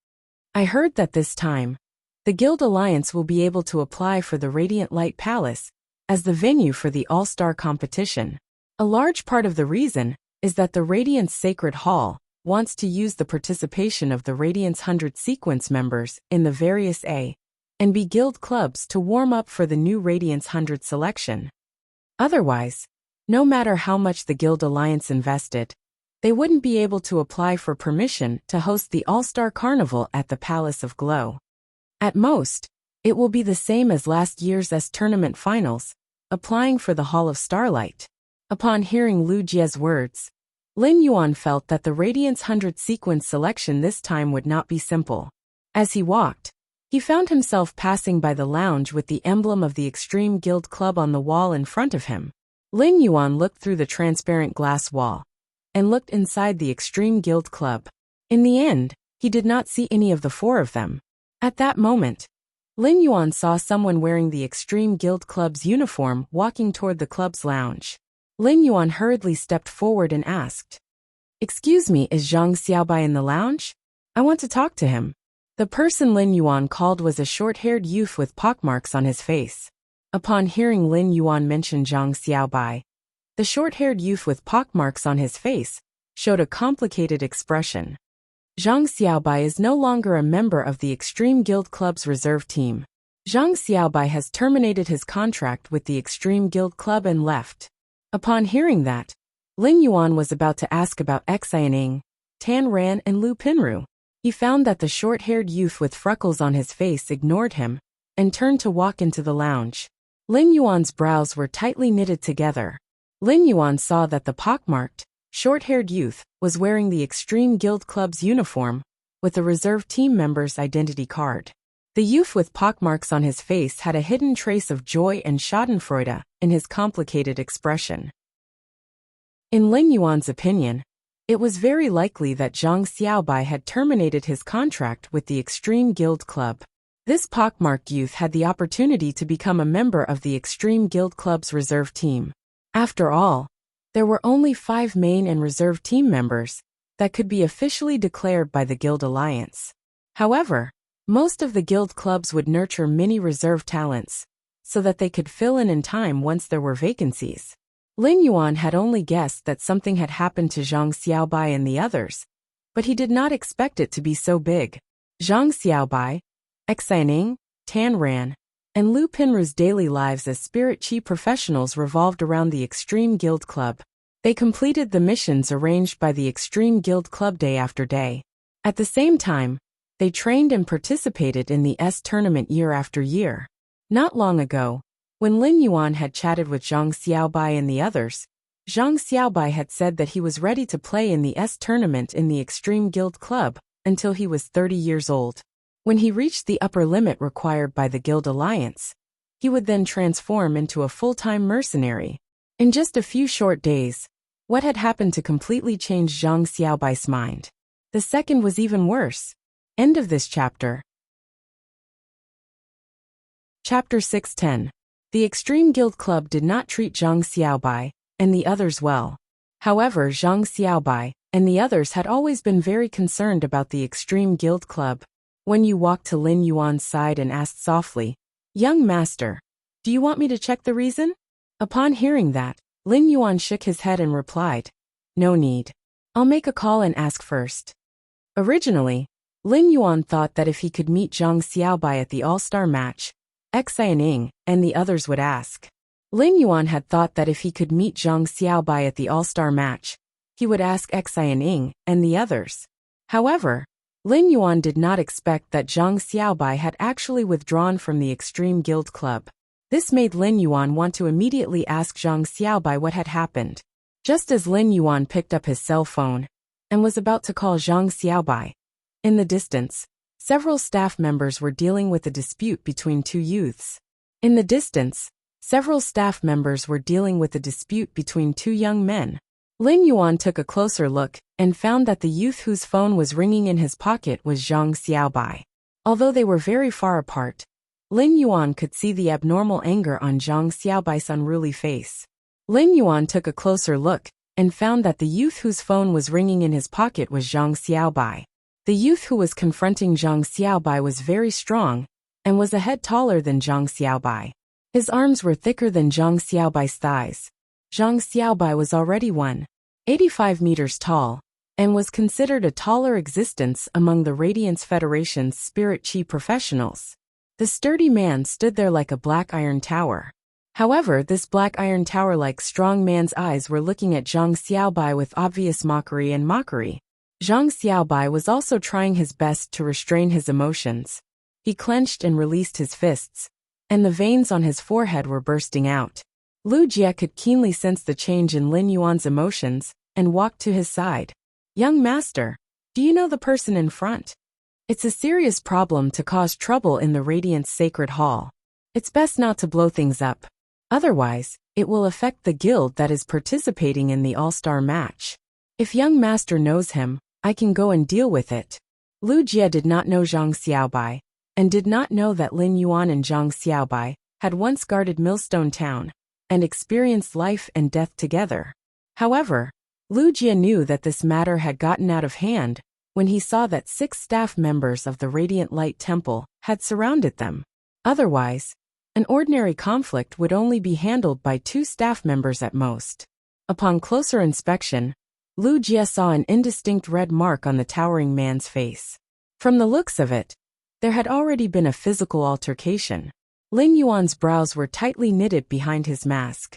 I heard that this time, the Guild Alliance will be able to apply for the Radiant Light Palace as the venue for the All-Star competition. A large part of the reason is that the Radiance Sacred Hall wants to use the participation of the Radiance 100 sequence members in the various A and B guild clubs to warm up for the new Radiance 100 selection. Otherwise, no matter how much the Guild Alliance invested, they wouldn't be able to apply for permission to host the All-Star Carnival at the Palace of Glow. At most, it will be the same as last year's tournament finals, applying for the Hall of Starlight. Upon hearing Lu Jie's words, Lin Yuan felt that the Radiance 100 sequence selection this time would not be simple. As he walked, he found himself passing by the lounge with the emblem of the Extreme Guild Club on the wall in front of him. Lin Yuan looked through the transparent glass wall and looked inside the Extreme Guild Club. In the end, he did not see any of the four of them. At that moment, Lin Yuan saw someone wearing the Extreme Guild Club's uniform walking toward the club's lounge. Lin Yuan hurriedly stepped forward and asked, "Excuse me, is Zhang Xiaobai in the lounge? I want to talk to him." The person Lin Yuan called was a short-haired youth with pockmarks on his face. Upon hearing Lin Yuan mention Zhang Xiaobai, the short-haired youth with pockmarks on his face showed a complicated expression. Zhang Xiaobai is no longer a member of the Extreme Guild Club's reserve team. Zhang Xiaobai has terminated his contract with the Extreme Guild Club and left. Upon hearing that, Lin Yuan was about to ask about Xianing, Tan Ran and Lu Pinru. He found that the short-haired youth with freckles on his face ignored him and turned to walk into the lounge. Lin Yuan's brows were tightly knitted together. Lin Yuan saw that the pockmarked, short-haired youth was wearing the Extreme Guild Club's uniform with a reserve team member's identity card. The youth with pockmarks on his face had a hidden trace of joy and schadenfreude in his complicated expression. In Lin Yuan's opinion, it was very likely that Zhang Xiaobai had terminated his contract with the Extreme Guild Club. This pockmarked youth had the opportunity to become a member of the Extreme Guild Club's reserve team. After all, there were only 5 main and reserve team members that could be officially declared by the Guild Alliance. However, most of the guild clubs would nurture many reserve talents so that they could fill in time once there were vacancies. Lin Yuan had only guessed that something had happened to Zhang Xiaobai and the others, but he did not expect it to be so big. Zhang Xiaobai, Xianing, Tan Ran, and Lu Pinru's daily lives as Spirit Chi professionals revolved around the Extreme Guild Club. They completed the missions arranged by the Extreme Guild Club day after day. At the same time, they trained and participated in the tournament year after year. Not long ago, when Lin Yuan had chatted with Zhang Xiaobai and the others, Zhang Xiaobai had said that he was ready to play in the tournament in the Extreme Guild Club until he was 30 years old. When he reached the upper limit required by the Guild Alliance, he would then transform into a full-time mercenary. In just a few short days, what had happened to completely change Zhang Xiaobai's mind? The second was even worse. End of this chapter. Chapter 610. The Extreme Guild Club did not treat Zhang Xiaobai and the others well. However, Zhang Xiaobai and the others had always been very concerned about the Extreme Guild Club. When you walked to Lin Yuan's side and asked softly, "Young master, do you want me to check the reason?" Upon hearing that, Lin Yuan shook his head and replied, "No need. I'll make a call and ask first." Originally, Lin Yuan thought that if he could meet Zhang Xiaobai at the All-Star match, Xianing and the others would ask. Lin Yuan had thought that if he could meet Zhang Xiaobai at the All-Star match, he would ask Xianing and the others. However, Lin Yuan did not expect that Zhang Xiaobai had actually withdrawn from the Extreme Guild Club. This made Lin Yuan want to immediately ask Zhang Xiaobai what had happened. Just as Lin Yuan picked up his cell phone and was about to call Zhang Xiaobai, In the distance, several staff members were dealing with a dispute between two youths. In the distance, several staff members were dealing with a dispute between two young men. Lin Yuan took a closer look and found that the youth whose phone was ringing in his pocket was Zhang Xiaobai. Although they were very far apart, Lin Yuan could see the abnormal anger on Zhang Xiaobai's unruly face. Lin Yuan took a closer look and found that the youth whose phone was ringing in his pocket was Zhang Xiaobai. The youth who was confronting Zhang Xiaobai was very strong and was a head taller than Zhang Xiaobai. His arms were thicker than Zhang Xiaobai's thighs. Zhang Xiaobai was already 185 meters tall and was considered a taller existence among the Radiance Federation's Spirit Chi professionals. The sturdy man stood there like a black iron tower. However, this black iron tower-like strong man's eyes were looking at Zhang Xiaobai with obvious mockery and mockery. Zhang Xiaobai was also trying his best to restrain his emotions. He clenched and released his fists, and the veins on his forehead were bursting out. Lu Jie could keenly sense the change in Lin Yuan's emotions and walked to his side. "Young master, do you know the person in front? It's a serious problem to cause trouble in the Radiance Sacred Hall. It's best not to blow things up. Otherwise, it will affect the guild that is participating in the all-star match. If young master knows him, I can go and deal with it." Lu Jie did not know Zhang Xiaobai, and did not know that Lin Yuan and Zhang Xiaobai had once guarded Millstone Town and experienced life and death together. However, Lu Jie knew that this matter had gotten out of hand when he saw that 6 staff members of the Radiant Light Temple had surrounded them. Otherwise, an ordinary conflict would only be handled by 2 staff members at most. Upon closer inspection, Lu Jie saw an indistinct red mark on the towering man's face. From the looks of it, there had already been a physical altercation. Lin Yuan's brows were tightly knitted behind his mask.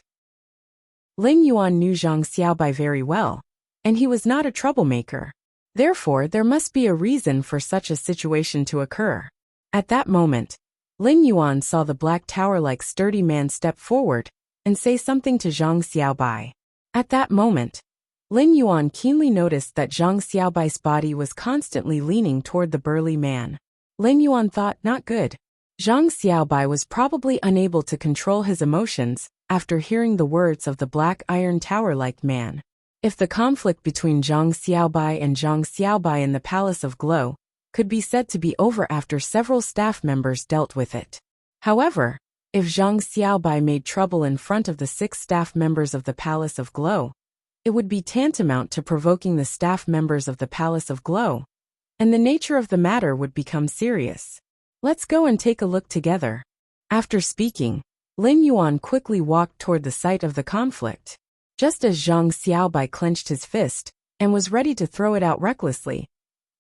Lin Yuan knew Zhang Xiaobai very well, and he was not a troublemaker. Therefore, there must be a reason for such a situation to occur. At that moment, Lin Yuan saw the black tower-like sturdy man step forward and say something to Zhang Xiaobai. At that moment, Lin Yuan keenly noticed that Zhang Xiaobai's body was constantly leaning toward the burly man. Lin Yuan thought, not good. Zhang Xiaobai was probably unable to control his emotions after hearing the words of the black iron tower-like man. If the conflict between Zhang Xiaobai and Zhang Xiaobai in the Palace of Glow could be said to be over after several staff members dealt with it. However, if Zhang Xiaobai made trouble in front of the 6 staff members of the Palace of Glow, it would be tantamount to provoking the staff members of the Palace of Glow, and the nature of the matter would become serious. Let's go and take a look together. After speaking, Lin Yuan quickly walked toward the site of the conflict. Just as Zhang Xiaobai clenched his fist and was ready to throw it out recklessly,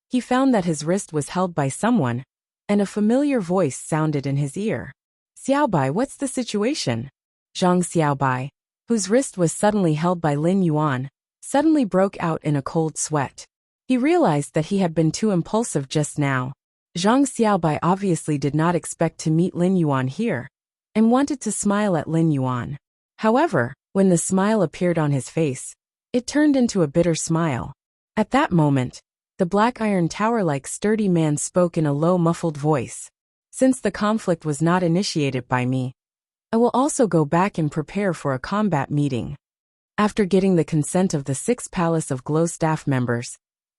he found that his wrist was held by someone, and a familiar voice sounded in his ear. "Xiaobai, what's the situation?" Zhang Xiaobai, whose wrist was suddenly held by Lin Yuan, suddenly broke out in a cold sweat. He realized that he had been too impulsive just now. Zhang Xiaobai obviously did not expect to meet Lin Yuan here, and wanted to smile at Lin Yuan. However, when the smile appeared on his face, it turned into a bitter smile. At that moment, the black iron tower-like sturdy man spoke in a low muffled voice. "Since the conflict was not initiated by me, I will also go back and prepare for a combat meeting." After getting the consent of the 6 Palace of Glow staff members,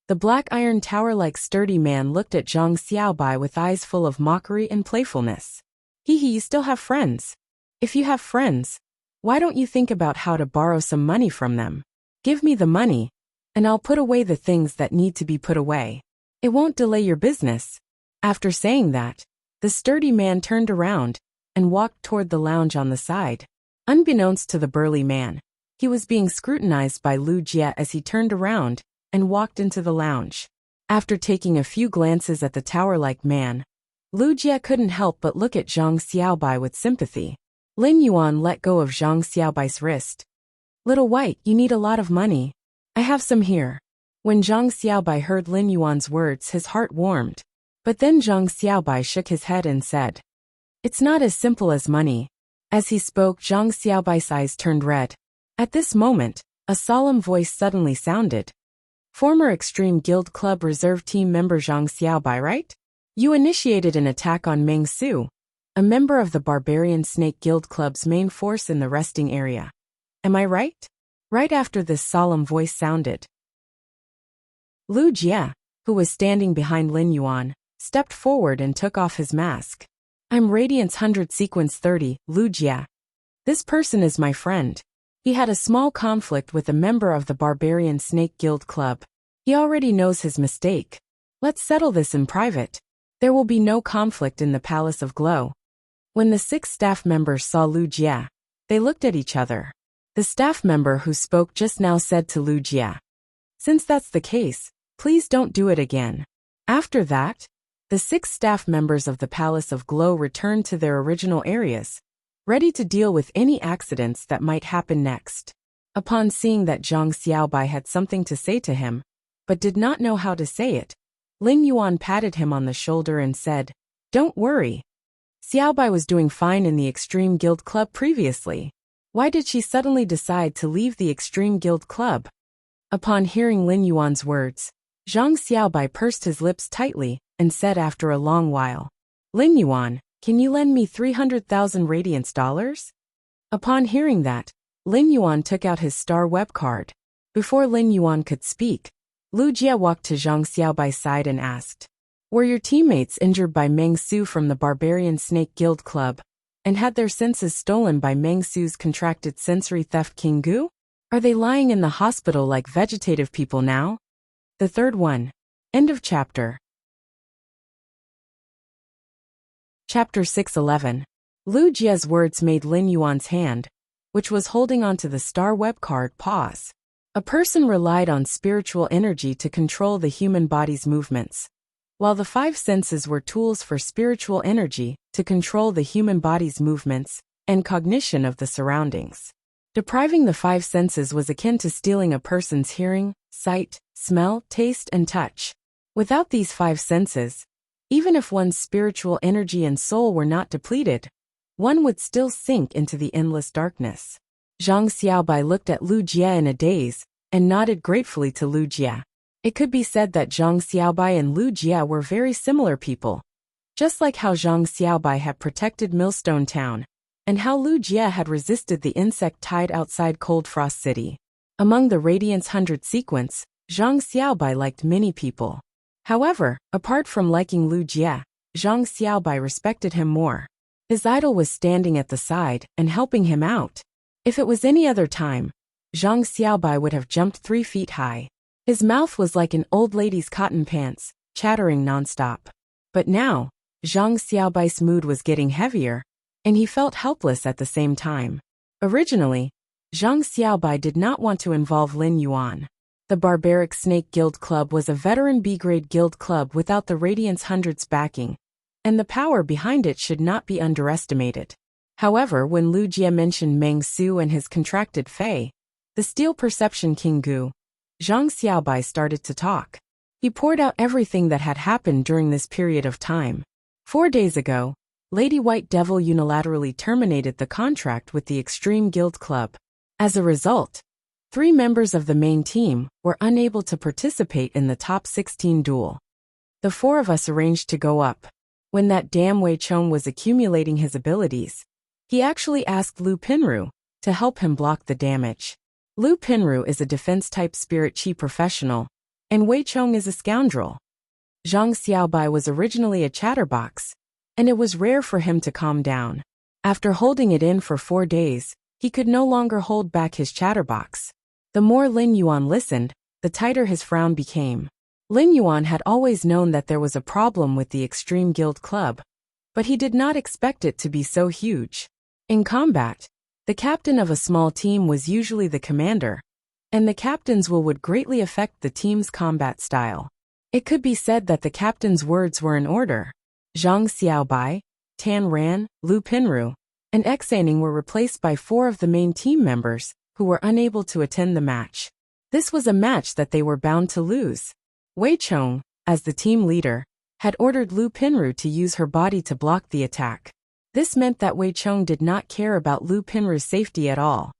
the black iron tower-like sturdy man looked at Zhang Xiaobai with eyes full of mockery and playfulness. You still have friends. If you have friends, why don't you think about how to borrow some money from them? Give me the money, and I'll put away the things that need to be put away. It won't delay your business." After saying that, the sturdy man turned around and walked toward the lounge on the side. Unbeknownst to the burly man, he was being scrutinized by Lu Jie as he turned around and walked into the lounge. After taking a few glances at the tower-like man, Lu Jie couldn't help but look at Zhang Xiaobai with sympathy. Lin Yuan let go of Zhang Xiaobai's wrist. "Little White, you need a lot of money. I have some here." When Zhang Xiaobai heard Lin Yuan's words, his heart warmed. But then Zhang Xiaobai shook his head and said, "It's not as simple as money." As he spoke, Zhang Xiaobai's eyes turned red. At this moment, a solemn voice suddenly sounded. Former Extreme Guild Club Reserve Team member Zhang Xiaobai, right? You initiated an attack on Meng Su, a member of the Barbarian Snake Guild Club's main force in the resting area. Am I right? Right after this solemn voice sounded, Lu Jie, who was standing behind Lin Yuan, stepped forward and took off his mask. I'm Radiance 100 Sequence 30, Lu Jie. This person is my friend. He had a small conflict with a member of the Barbarian Snake Guild Club. He already knows his mistake. Let's settle this in private. There will be no conflict in the Palace of Glow. When the 6 staff members saw Lu Jie, they looked at each other. The staff member who spoke just now said to Lu Jie, since that's the case, please don't do it again. After that, the 6 staff members of the Palace of Glow returned to their original areas, ready to deal with any accidents that might happen next. Upon seeing that Zhang Xiaobai had something to say to him, but did not know how to say it, Lin Yuan patted him on the shoulder and said, don't worry. Xiaobai was doing fine in the Extreme Guild Club previously. Why did she suddenly decide to leave the Extreme Guild Club? Upon hearing Lin Yuan's words, Zhang Xiaobai pursed his lips tightly and said after a long while, Lin Yuan, can you lend me 300,000 Radiance dollars? Upon hearing that, Lin Yuan took out his star web card. Before Lin Yuan could speak, Lu Jie walked to Zhang Xiaobai's side and asked, were your teammates injured by Meng Su from the Barbarian Snake Guild Club, and had their senses stolen by Meng Su's contracted sensory theft King Gu? Are they lying in the hospital like vegetative people now? The third one. End of chapter. Chapter 611. Lu Jie's words made Lin Yuan's hand, which was holding onto the star web card, pause. A person relied on spiritual energy to control the human body's movements, while the 5 senses were tools for spiritual energy to control the human body's movements and cognition of the surroundings. Depriving the 5 senses was akin to stealing a person's hearing, sight, smell, taste, and touch. Without these 5 senses, even if one's spiritual energy and soul were not depleted, one would still sink into the endless darkness. Zhang Xiaobai looked at Lu Jie in a daze and nodded gratefully to Lu Jie. It could be said that Zhang Xiaobai and Lu Jie were very similar people, just like how Zhang Xiaobai had protected Millstone Town, and how Lu Jie had resisted the insect tide outside Cold Frost City. Among the Radiance 100 sequence, Zhang Xiaobai liked many people. However, apart from liking Lu Jie, Zhang Xiaobai respected him more. His idol was standing at the side and helping him out. If it was any other time, Zhang Xiaobai would have jumped 3 feet high. His mouth was like an old lady's cotton pants, chattering nonstop. But now, Zhang Xiaobai's mood was getting heavier, and he felt helpless at the same time. Originally, Zhang Xiaobai did not want to involve Lin Yuan. The Barbaric Snake Guild Club was a veteran B-grade guild club without the Radiance Hundred's backing, and the power behind it should not be underestimated. However, when Lu Jie mentioned Meng Su and his contracted Fei, the Steel Perception King Gu, Zhang Xiaobai started to talk. He poured out everything that had happened during this period of time. 4 days ago, Lady White Devil unilaterally terminated the contract with the Extreme Guild Club. As a result, 3 members of the main team were unable to participate in the top 16 duel. The 4 of us arranged to go up. When that damn Wei Chong was accumulating his abilities, he actually asked Lu Pinru to help him block the damage. Lu Pinru is a defense-type spirit chi professional, and Wei Chong is a scoundrel. Zhang Xiaobai was originally a chatterbox, and it was rare for him to calm down. After holding it in for 4 days, he could no longer hold back his chatterbox. The more Lin Yuan listened, the tighter his frown became. Lin Yuan had always known that there was a problem with the Extreme Guild Club, but he did not expect it to be so huge. In combat, the captain of a small team was usually the commander, and the captain's will would greatly affect the team's combat style. It could be said that the captain's words were in order. Zhang Xiaobai, Tan Ran, Lu Pinru, and Xaning were replaced by 4 of the main team members, who were unable to attend the match. This was a match that they were bound to lose. Wei Chong, as the team leader, had ordered Lu Pinru to use her body to block the attack. This meant that Wei Chong did not care about Lu Pinru's safety at all.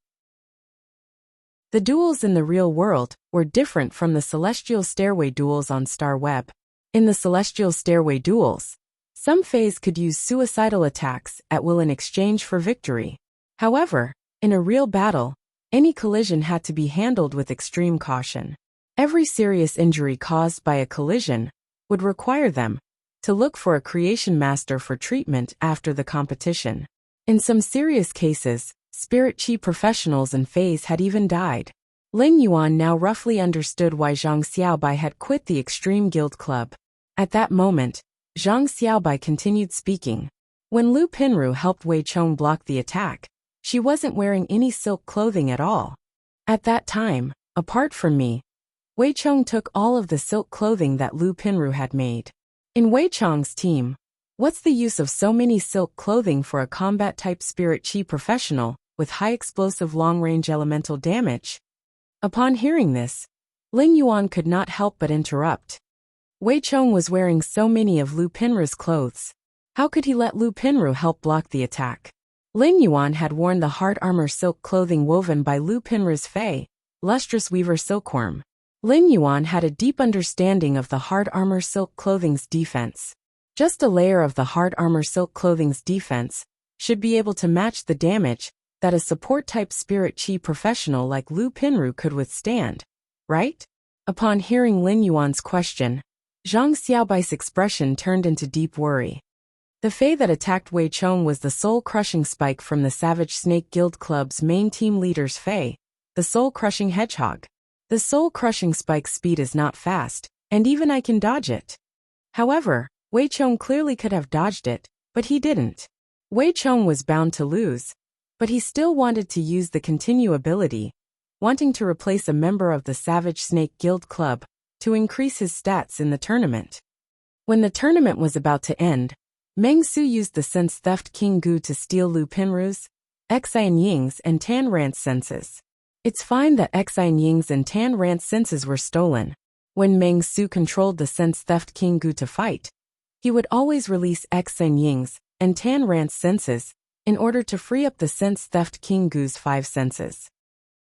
The duels in the real world were different from the Celestial Stairway duels on Star Web. In the Celestial Stairway duels, some Fays could use suicidal attacks at will in exchange for victory. However, in a real battle, any collision had to be handled with extreme caution. Every serious injury caused by a collision would require them to look for a creation master for treatment after the competition. In some serious cases, spirit chi professionals and Fays had even died. Ling Yuan now roughly understood why Zhang Xiaobai had quit the Extreme Guild Club. At that moment, Zhang Xiaobai continued speaking. When Lu Pinru helped Wei Chong block the attack, she wasn't wearing any silk clothing at all. At that time, apart from me, Wei Chong took all of the silk clothing that Lu Pinru had made. In Wei Chong's team, what's the use of so many silk clothing for a combat-type spirit chi professional with high explosive long-range elemental damage? Upon hearing this, Ling Yuan could not help but interrupt. Wei Chong was wearing so many of Lu Pinru's clothes. How could he let Lu Pinru help block the attack? Ling Yuan had worn the hard armor silk clothing woven by Lu Pinru's Fei, lustrous weaver silkworm. Ling Yuan had a deep understanding of the hard armor silk clothing's defense. Just a layer of the hard armor silk clothing's defense should be able to match the damage that a support-type spirit chi professional like Lu Pinru could withstand, right? Upon hearing Ling Yuan's question, Zhang Xiaobai's expression turned into deep worry. The Fei that attacked Wei Chong was the soul-crushing spike from the Savage Snake Guild Club's main team leader's Fei, the soul-crushing hedgehog. The soul-crushing spike's speed is not fast, and even I can dodge it. However, Wei Chong clearly could have dodged it, but he didn't. Wei Chong was bound to lose, but he still wanted to use the continue ability, wanting to replace a member of the Savage Snake Guild Club to increase his stats in the tournament. When the tournament was about to end, Meng Su used the Sense Theft King Gu to steal Lu Pinru's, Xian Ying's and Tan Rant's senses. It's fine that Xian Ying's and Tan Rant's senses were stolen. When Meng Su controlled the Sense Theft King Gu to fight, he would always release Xian Ying's and Tan Rant's senses in order to free up the Sense Theft King Gu's 5 senses.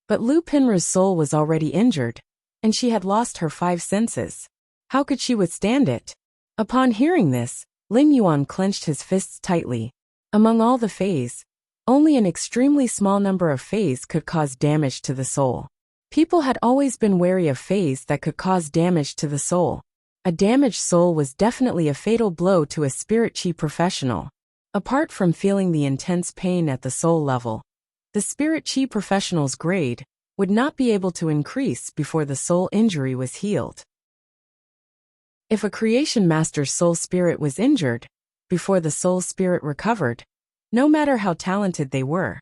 But Lu Pinru's soul was already injured, and she had lost her 5 senses. How could she withstand it? Upon hearing this, Ling Yuan clenched his fists tightly. Among all the Fays, only an extremely small number of Fays could cause damage to the soul. People had always been wary of Fays that could cause damage to the soul. A damaged soul was definitely a fatal blow to a spirit chi professional. Apart from feeling the intense pain at the soul level, the spirit chi professional's grade would not be able to increase before the soul injury was healed. If a creation master's soul spirit was injured before the soul spirit recovered, no matter how talented they were,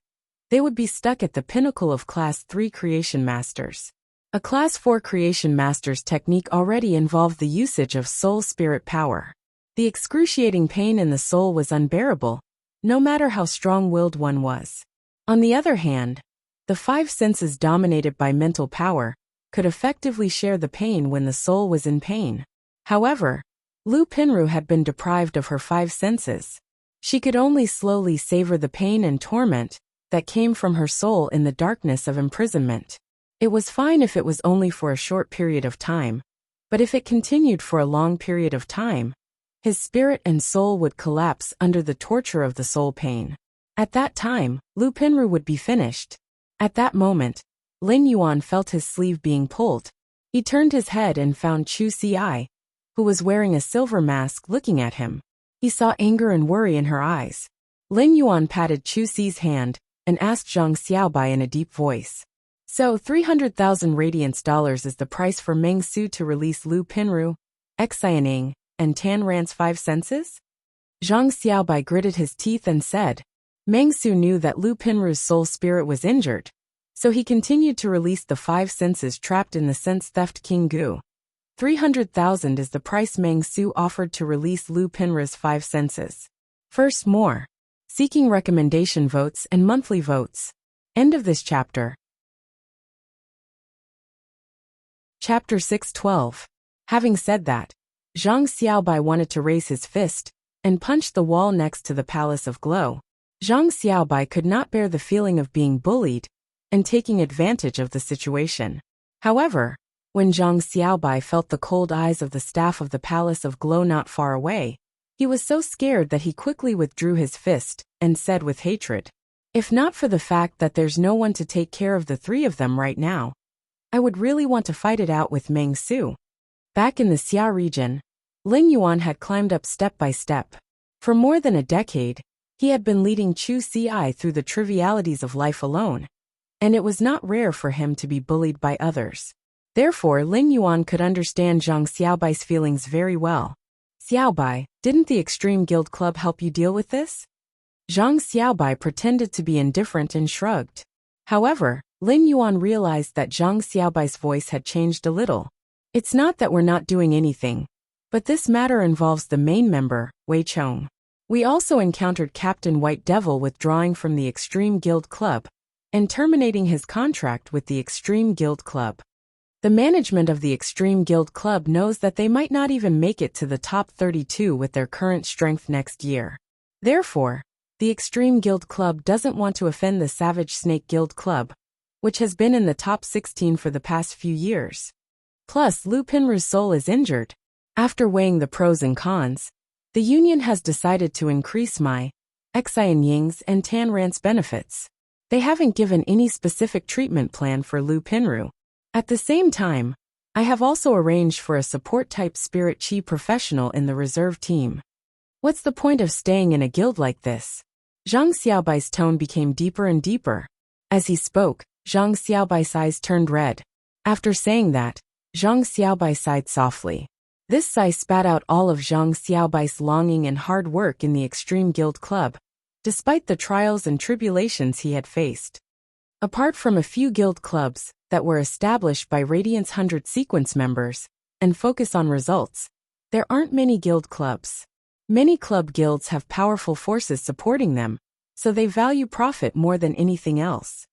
they would be stuck at the pinnacle of Class 3 creation masters. A Class 4 creation master's technique already involved the usage of soul spirit power. The excruciating pain in the soul was unbearable, no matter how strong-willed one was. On the other hand, the 5 senses dominated by mental power could effectively share the pain when the soul was in pain. However, Lu Pinru had been deprived of her 5 senses. She could only slowly savor the pain and torment that came from her soul in the darkness of imprisonment. It was fine if it was only for a short period of time, but if it continued for a long period of time, his spirit and soul would collapse under the torture of the soul pain. At that time, Lu Pinru would be finished. At that moment, Ling Yuan felt his sleeve being pulled. He turned his head and found Chu Ci, who was wearing a silver mask, looking at him. He saw anger and worry in her eyes. Ling Yuan patted Chu Ci's hand and asked Zhang Xiaobai in a deep voice. So 300,000 radiance dollars is the price for Meng Su to release Lu Pinru, Xian Ying, and Tan Rant's 5 senses? Zhang Xiaobai gritted his teeth and said. Meng Su knew that Lu Pinru's soul spirit was injured, so he continued to release the 5 senses trapped in the Sense Theft King Gu. 300,000 is the price Meng Su offered to release Lu Pinru's 5 senses. First, more. Seeking recommendation votes and monthly votes. End of this chapter. Chapter 612. Having said that, Zhang Xiaobai wanted to raise his fist and punch the wall next to the Palace of Glow. Zhang Xiaobai could not bear the feeling of being bullied and taking advantage of the situation. However, when Zhang Xiaobai felt the cold eyes of the staff of the Palace of Glow not far away, he was so scared that he quickly withdrew his fist and said with hatred, "If not for the fact that there's no one to take care of the three of them right now, I would really want to fight it out with Meng Su." Back in the Xia region, Lin Yuan had climbed up step by step. For more than a decade, he had been leading Chu Ci through the trivialities of life alone, and it was not rare for him to be bullied by others. Therefore, Lin Yuan could understand Zhang Xiaobai's feelings very well. "Xiaobai, didn't the Extreme Guild Club help you deal with this?" Zhang Xiaobai pretended to be indifferent and shrugged. However, Lin Yuan realized that Zhang Xiaobai's voice had changed a little. "It's not that we're not doing anything, but this matter involves the main member, Wei Chong. We also encountered Captain White Devil withdrawing from the Extreme Guild Club and terminating his contract with the Extreme Guild Club. The management of the Extreme Guild Club knows that they might not even make it to the top 32 with their current strength next year. Therefore, the Extreme Guild Club doesn't want to offend the Savage Snake Guild Club, which has been in the top 16 for the past few years. Plus, Lu Pinru's soul is injured. After weighing the pros and cons, the union has decided to increase my, Xian Ying's and Tan Ran's benefits. They haven't given any specific treatment plan for Lu Pinru. At the same time, I have also arranged for a support-type spirit chi professional in the reserve team. What's the point of staying in a guild like this?" Zhang Xiaobai's tone became deeper and deeper. As he spoke, Zhang Xiaobai's eyes turned red. After saying that, Zhang Xiaobai sighed softly. This sigh spat out all of Zhang Xiaobai's longing and hard work in the Extreme Guild Club, despite the trials and tribulations he had faced. Apart from a few guild clubs that were established by Radiant's 100 sequence members and focus on results, there aren't many guild clubs. Many club guilds have powerful forces supporting them, so they value profit more than anything else.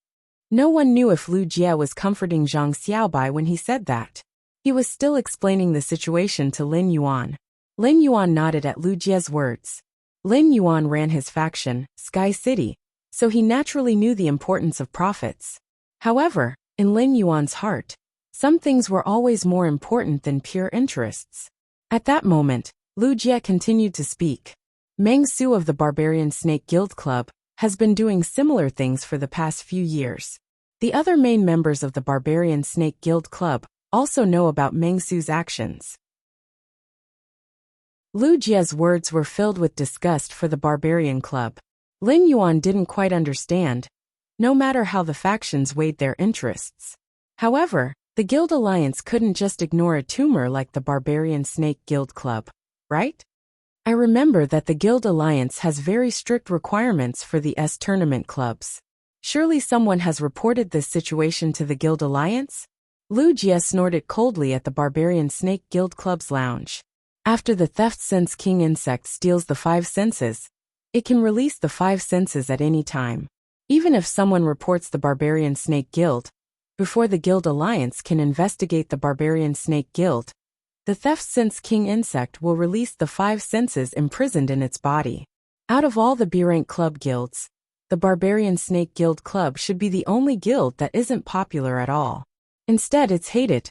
No one knew if Lu Jie was comforting Zhang Xiaobai when he said that. He was still explaining the situation to Lin Yuan. Lin Yuan nodded at Lu Jie's words. Lin Yuan ran his faction, Sky City, so he naturally knew the importance of profits. However, in Lin Yuan's heart, some things were always more important than pure interests. At that moment, Lu Jie continued to speak. Meng Su of the Barbarian Snake Guild Club has been doing similar things for the past few years. The other main members of the Barbarian Snake Guild Club also know about Meng Su's actions. Lu Jie's words were filled with disgust for the Barbarian Club. Lin Yuan didn't quite understand, no matter how the factions weighed their interests. However, the Guild Alliance couldn't just ignore a tumor like the Barbarian Snake Guild Club, right? I remember that the Guild Alliance has very strict requirements for the tournament clubs. Surely someone has reported this situation to the Guild Alliance? Lu Jie snorted coldly at the Barbarian Snake Guild Club's lounge. After the Theft Sense King insect steals the 5 senses, it can release the 5 senses at any time. Even if someone reports the Barbarian Snake Guild, before the Guild Alliance can investigate the Barbarian Snake Guild, the Theft Sense King insect will release the 5 senses imprisoned in its body. Out of all the B-rank club guilds, the Barbarian Snake Guild Club should be the only guild that isn't popular at all. Instead, it's hated.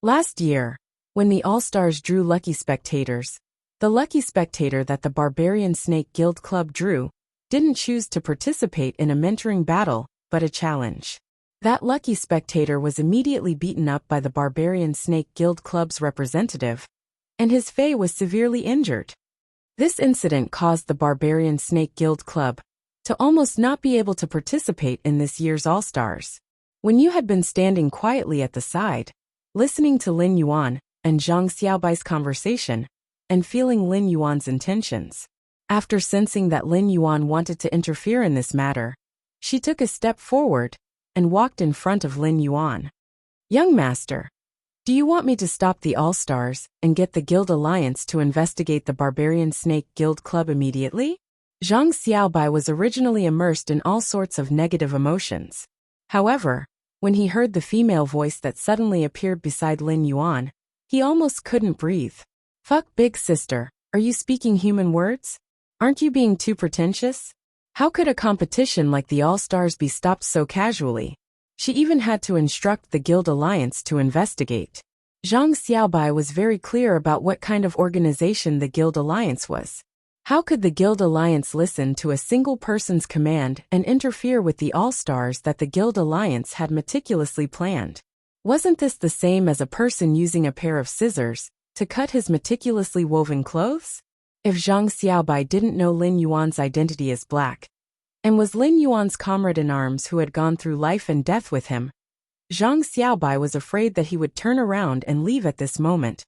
Last year, when the All-Stars drew lucky spectators, the lucky spectator that the Barbarian Snake Guild Club drew didn't choose to participate in a mentoring battle, but a challenge. That lucky spectator was immediately beaten up by the Barbarian Snake Guild Club's representative, and his Fae was severely injured. This incident caused the Barbarian Snake Guild Club to almost not be able to participate in this year's All-Stars. When you had been standing quietly at the side, listening to Lin Yuan and Zhang Xiaobai's conversation, and feeling Lin Yuan's intentions. After sensing that Lin Yuan wanted to interfere in this matter, she took a step forward and walked in front of Lin Yuan. "Young master, do you want me to stop the All-Stars and get the Guild Alliance to investigate the Barbarian Snake Guild Club immediately?" Zhang Xiaobai was originally immersed in all sorts of negative emotions. However, when he heard the female voice that suddenly appeared beside Lin Yuan, he almost couldn't breathe. "Fuck, big sister, are you speaking human words? Aren't you being too pretentious? How could a competition like the All-Stars be stopped so casually?" She even had to instruct the Guild Alliance to investigate. Zhang Xiaobai was very clear about what kind of organization the Guild Alliance was. How could the Guild Alliance listen to a single person's command and interfere with the All-Stars that the Guild Alliance had meticulously planned? Wasn't this the same as a person using a pair of scissors to cut his meticulously woven clothes? If Zhang Xiaobai didn't know Lin Yuan's identity as black, and was Lin Yuan's comrade-in-arms who had gone through life and death with him, Zhang Xiaobai was afraid that he would turn around and leave at this moment,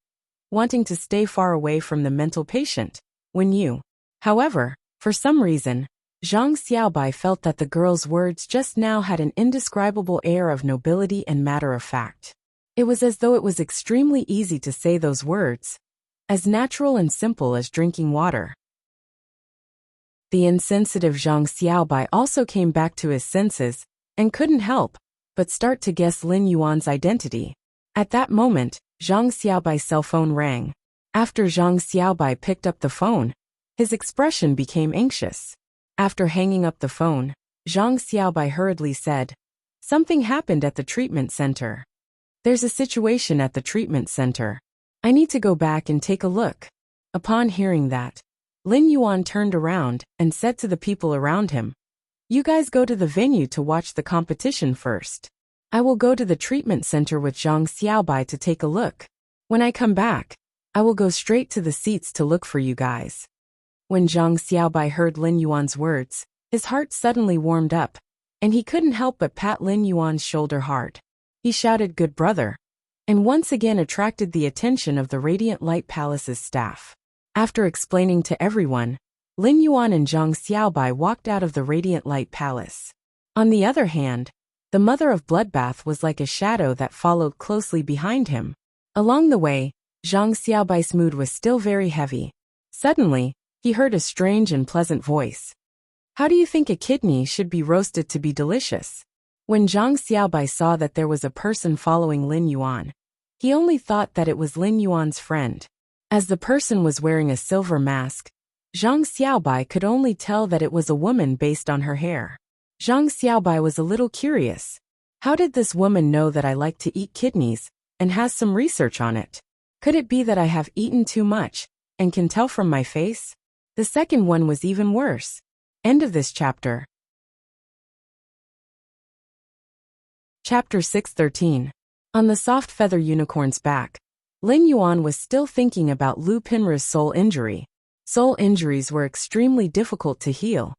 wanting to stay far away from the mental patient, Wen Yu. However, for some reason, Zhang Xiaobai felt that the girl's words just now had an indescribable air of nobility and matter-of-fact. It was as though it was extremely easy to say those words, as natural and simple as drinking water. The insensitive Zhang Xiaobai also came back to his senses and couldn't help but start to guess Lin Yuan's identity. At that moment, Zhang Xiaobai's cell phone rang. After Zhang Xiaobai picked up the phone, his expression became anxious. After hanging up the phone, Zhang Xiaobai hurriedly said, "Something happened at the treatment center. There's a situation at the treatment center. I need to go back and take a look." Upon hearing that, Lin Yuan turned around and said to the people around him, "You guys go to the venue to watch the competition first. I will go to the treatment center with Zhang Xiaobai to take a look. When I come back, I will go straight to the seats to look for you guys." When Zhang Xiaobai heard Lin Yuan's words, his heart suddenly warmed up, and he couldn't help but pat Lin Yuan's shoulder hard. He shouted, "Good brother," and once again attracted the attention of the Radiant Light Palace's staff. After explaining to everyone, Lin Yuan and Zhang Xiaobai walked out of the Radiant Light Palace. On the other hand, the mother of Bloodbath was like a shadow that followed closely behind him. Along the way, Zhang Xiaobai's mood was still very heavy. Suddenly, he heard a strange and pleasant voice. "How do you think a kidney should be roasted to be delicious?" When Zhang Xiaobai saw that there was a person following Lin Yuan, he only thought that it was Lin Yuan's friend. As the person was wearing a silver mask, Zhang Xiaobai could only tell that it was a woman based on her hair. Zhang Xiaobai was a little curious. How did this woman know that I like to eat kidneys and has some research on it? Could it be that I have eaten too much and can tell from my face? The second one was even worse. End of this chapter. Chapter 613. On the soft feather unicorn's back, Lin Yuan was still thinking about Lu Pinru's soul injury. Soul injuries were extremely difficult to heal,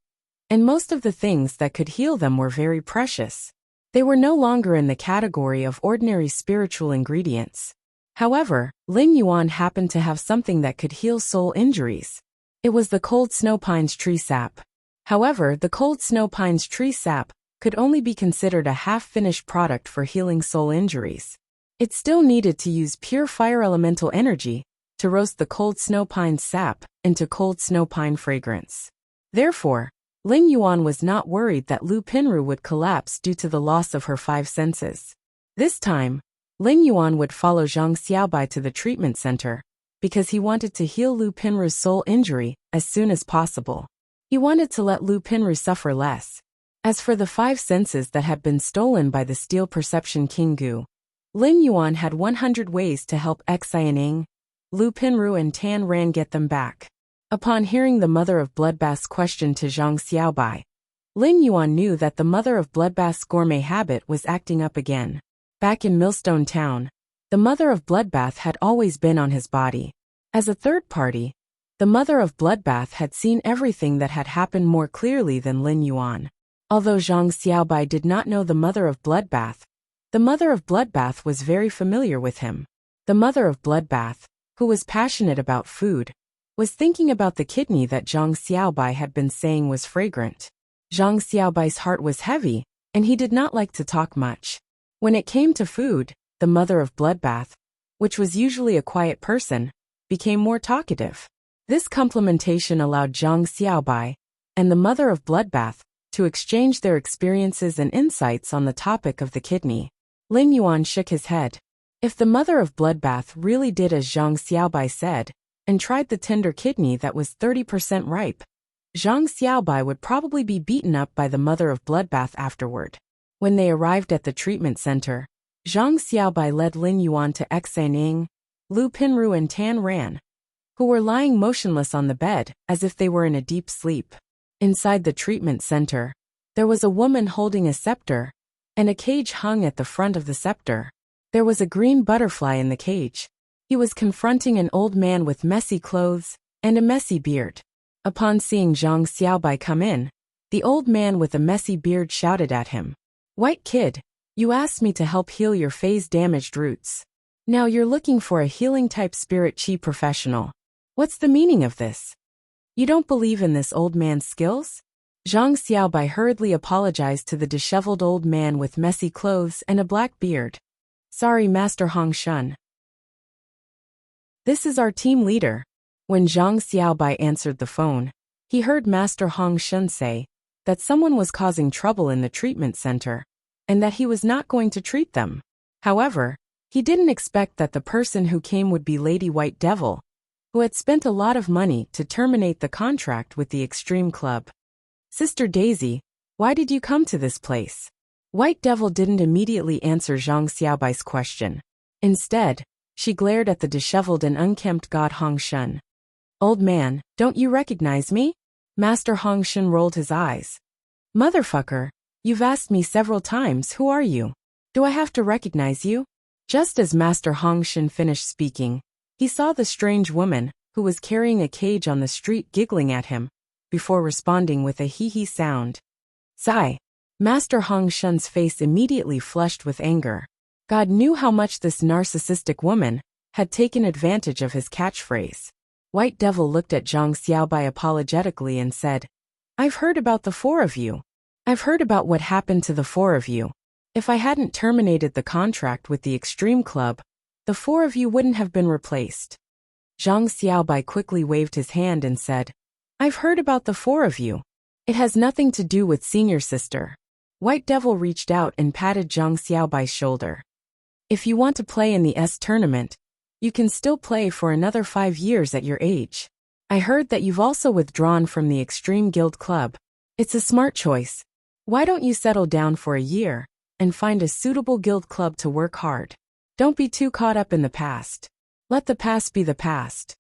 and most of the things that could heal them were very precious. They were no longer in the category of ordinary spiritual ingredients. However, Lin Yuan happened to have something that could heal soul injuries. It was the cold snow pine's tree sap. However, the cold snow pine's tree sap could only be considered a half-finished product for healing soul injuries. It still needed to use pure fire elemental energy to roast the cold snow pine's sap into cold snow pine fragrance. Therefore, Lin Yuan was not worried that Lu Pinru would collapse due to the loss of her 5 senses. This time, Lin Yuan would follow Zhang Xiaobai to the treatment center, because he wanted to heal Lu Pinru's soul injury as soon as possible. He wanted to let Lu Pinru suffer less. As for the 5 senses that had been stolen by the Steel Perception King Gu, Lin Yuan had 100 ways to help Xianing, Lu Pinru and Tan Ran get them back. Upon hearing the Mother of Bloodbath's question to Zhang Xiaobai, Lin Yuan knew that the Mother of Bloodbath's gourmet habit was acting up again. Back in Millstone Town, the Mother of Bloodbath had always been on his body. As a third party, the Mother of Bloodbath had seen everything that had happened more clearly than Lin Yuan. Although Zhang Xiaobai did not know the Mother of Bloodbath, the Mother of Bloodbath was very familiar with him. The Mother of Bloodbath, who was passionate about food, was thinking about the kidney that Zhang Xiaobai had been saying was fragrant. Zhang Xiaobai's heart was heavy, and he did not like to talk much. When it came to food, the Mother of Bloodbath, which was usually a quiet person, became more talkative. This complementation allowed Zhang Xiaobai and the Mother of Bloodbath to exchange their experiences and insights on the topic of the kidney. Lin Yuan shook his head. If the Mother of Bloodbath really did as Zhang Xiaobai said, and tried the tender kidney that was 30% ripe, Zhang Xiaobai would probably be beaten up by the Mother of Bloodbath afterward. When they arrived at the treatment center, Zhang Xiaobai led Lin Yuan to Xan Ning, Lu Pinru and Tan Ran, who were lying motionless on the bed as if they were in a deep sleep. Inside the treatment center, there was a woman holding a scepter, and a cage hung at the front of the scepter. There was a green butterfly in the cage. He was confronting an old man with messy clothes and a messy beard. Upon seeing Zhang Xiaobai come in, the old man with a messy beard shouted at him, "White kid, you asked me to help heal your phase-damaged roots. Now you're looking for a healing-type spirit chi professional. What's the meaning of this? You don't believe in this old man's skills?" Zhang Xiaobai hurriedly apologized to the disheveled old man with messy clothes and a black beard. "Sorry, Master Hong Shun. This is our team leader." When Zhang Xiaobai answered the phone, he heard Master Hong Shun say that someone was causing trouble in the treatment center, and that he was not going to treat them. However, he didn't expect that the person who came would be Lady White Devil, who had spent a lot of money to terminate the contract with the Extreme Club. "Sister Daisy, why did you come to this place?" White Devil didn't immediately answer Zhang Xiaobai's question. Instead, she glared at the disheveled and unkempt god Hong Shun. "Old man, don't you recognize me?" Master Hong Shun rolled his eyes. "Motherfucker, you've asked me several times, who are you? Do I have to recognize you?" Just as Master Hong Shun finished speaking, he saw the strange woman, who was carrying a cage on the street, giggling at him, before responding with a hee-hee sound. Sigh. Master Hong Shun's face immediately flushed with anger. God knew how much this narcissistic woman had taken advantage of his catchphrase. White Devil looked at Zhang Xiaobai apologetically and said, "I've heard about the four of you. I've heard about what happened to the four of you. If I hadn't terminated the contract with the Extreme Club, the four of you wouldn't have been replaced." Zhang Xiaobai quickly waved his hand and said, "I've heard about the four of you. It has nothing to do with Senior Sister." White Devil reached out and patted Zhang Xiaobai's shoulder. "If you want to play in the S tournament, you can still play for another 5 years at your age. I heard that you've also withdrawn from the Extreme Guild Club. It's a smart choice. Why don't you settle down for a year and find a suitable guild club to work hard? Don't be too caught up in the past. Let the past be the past."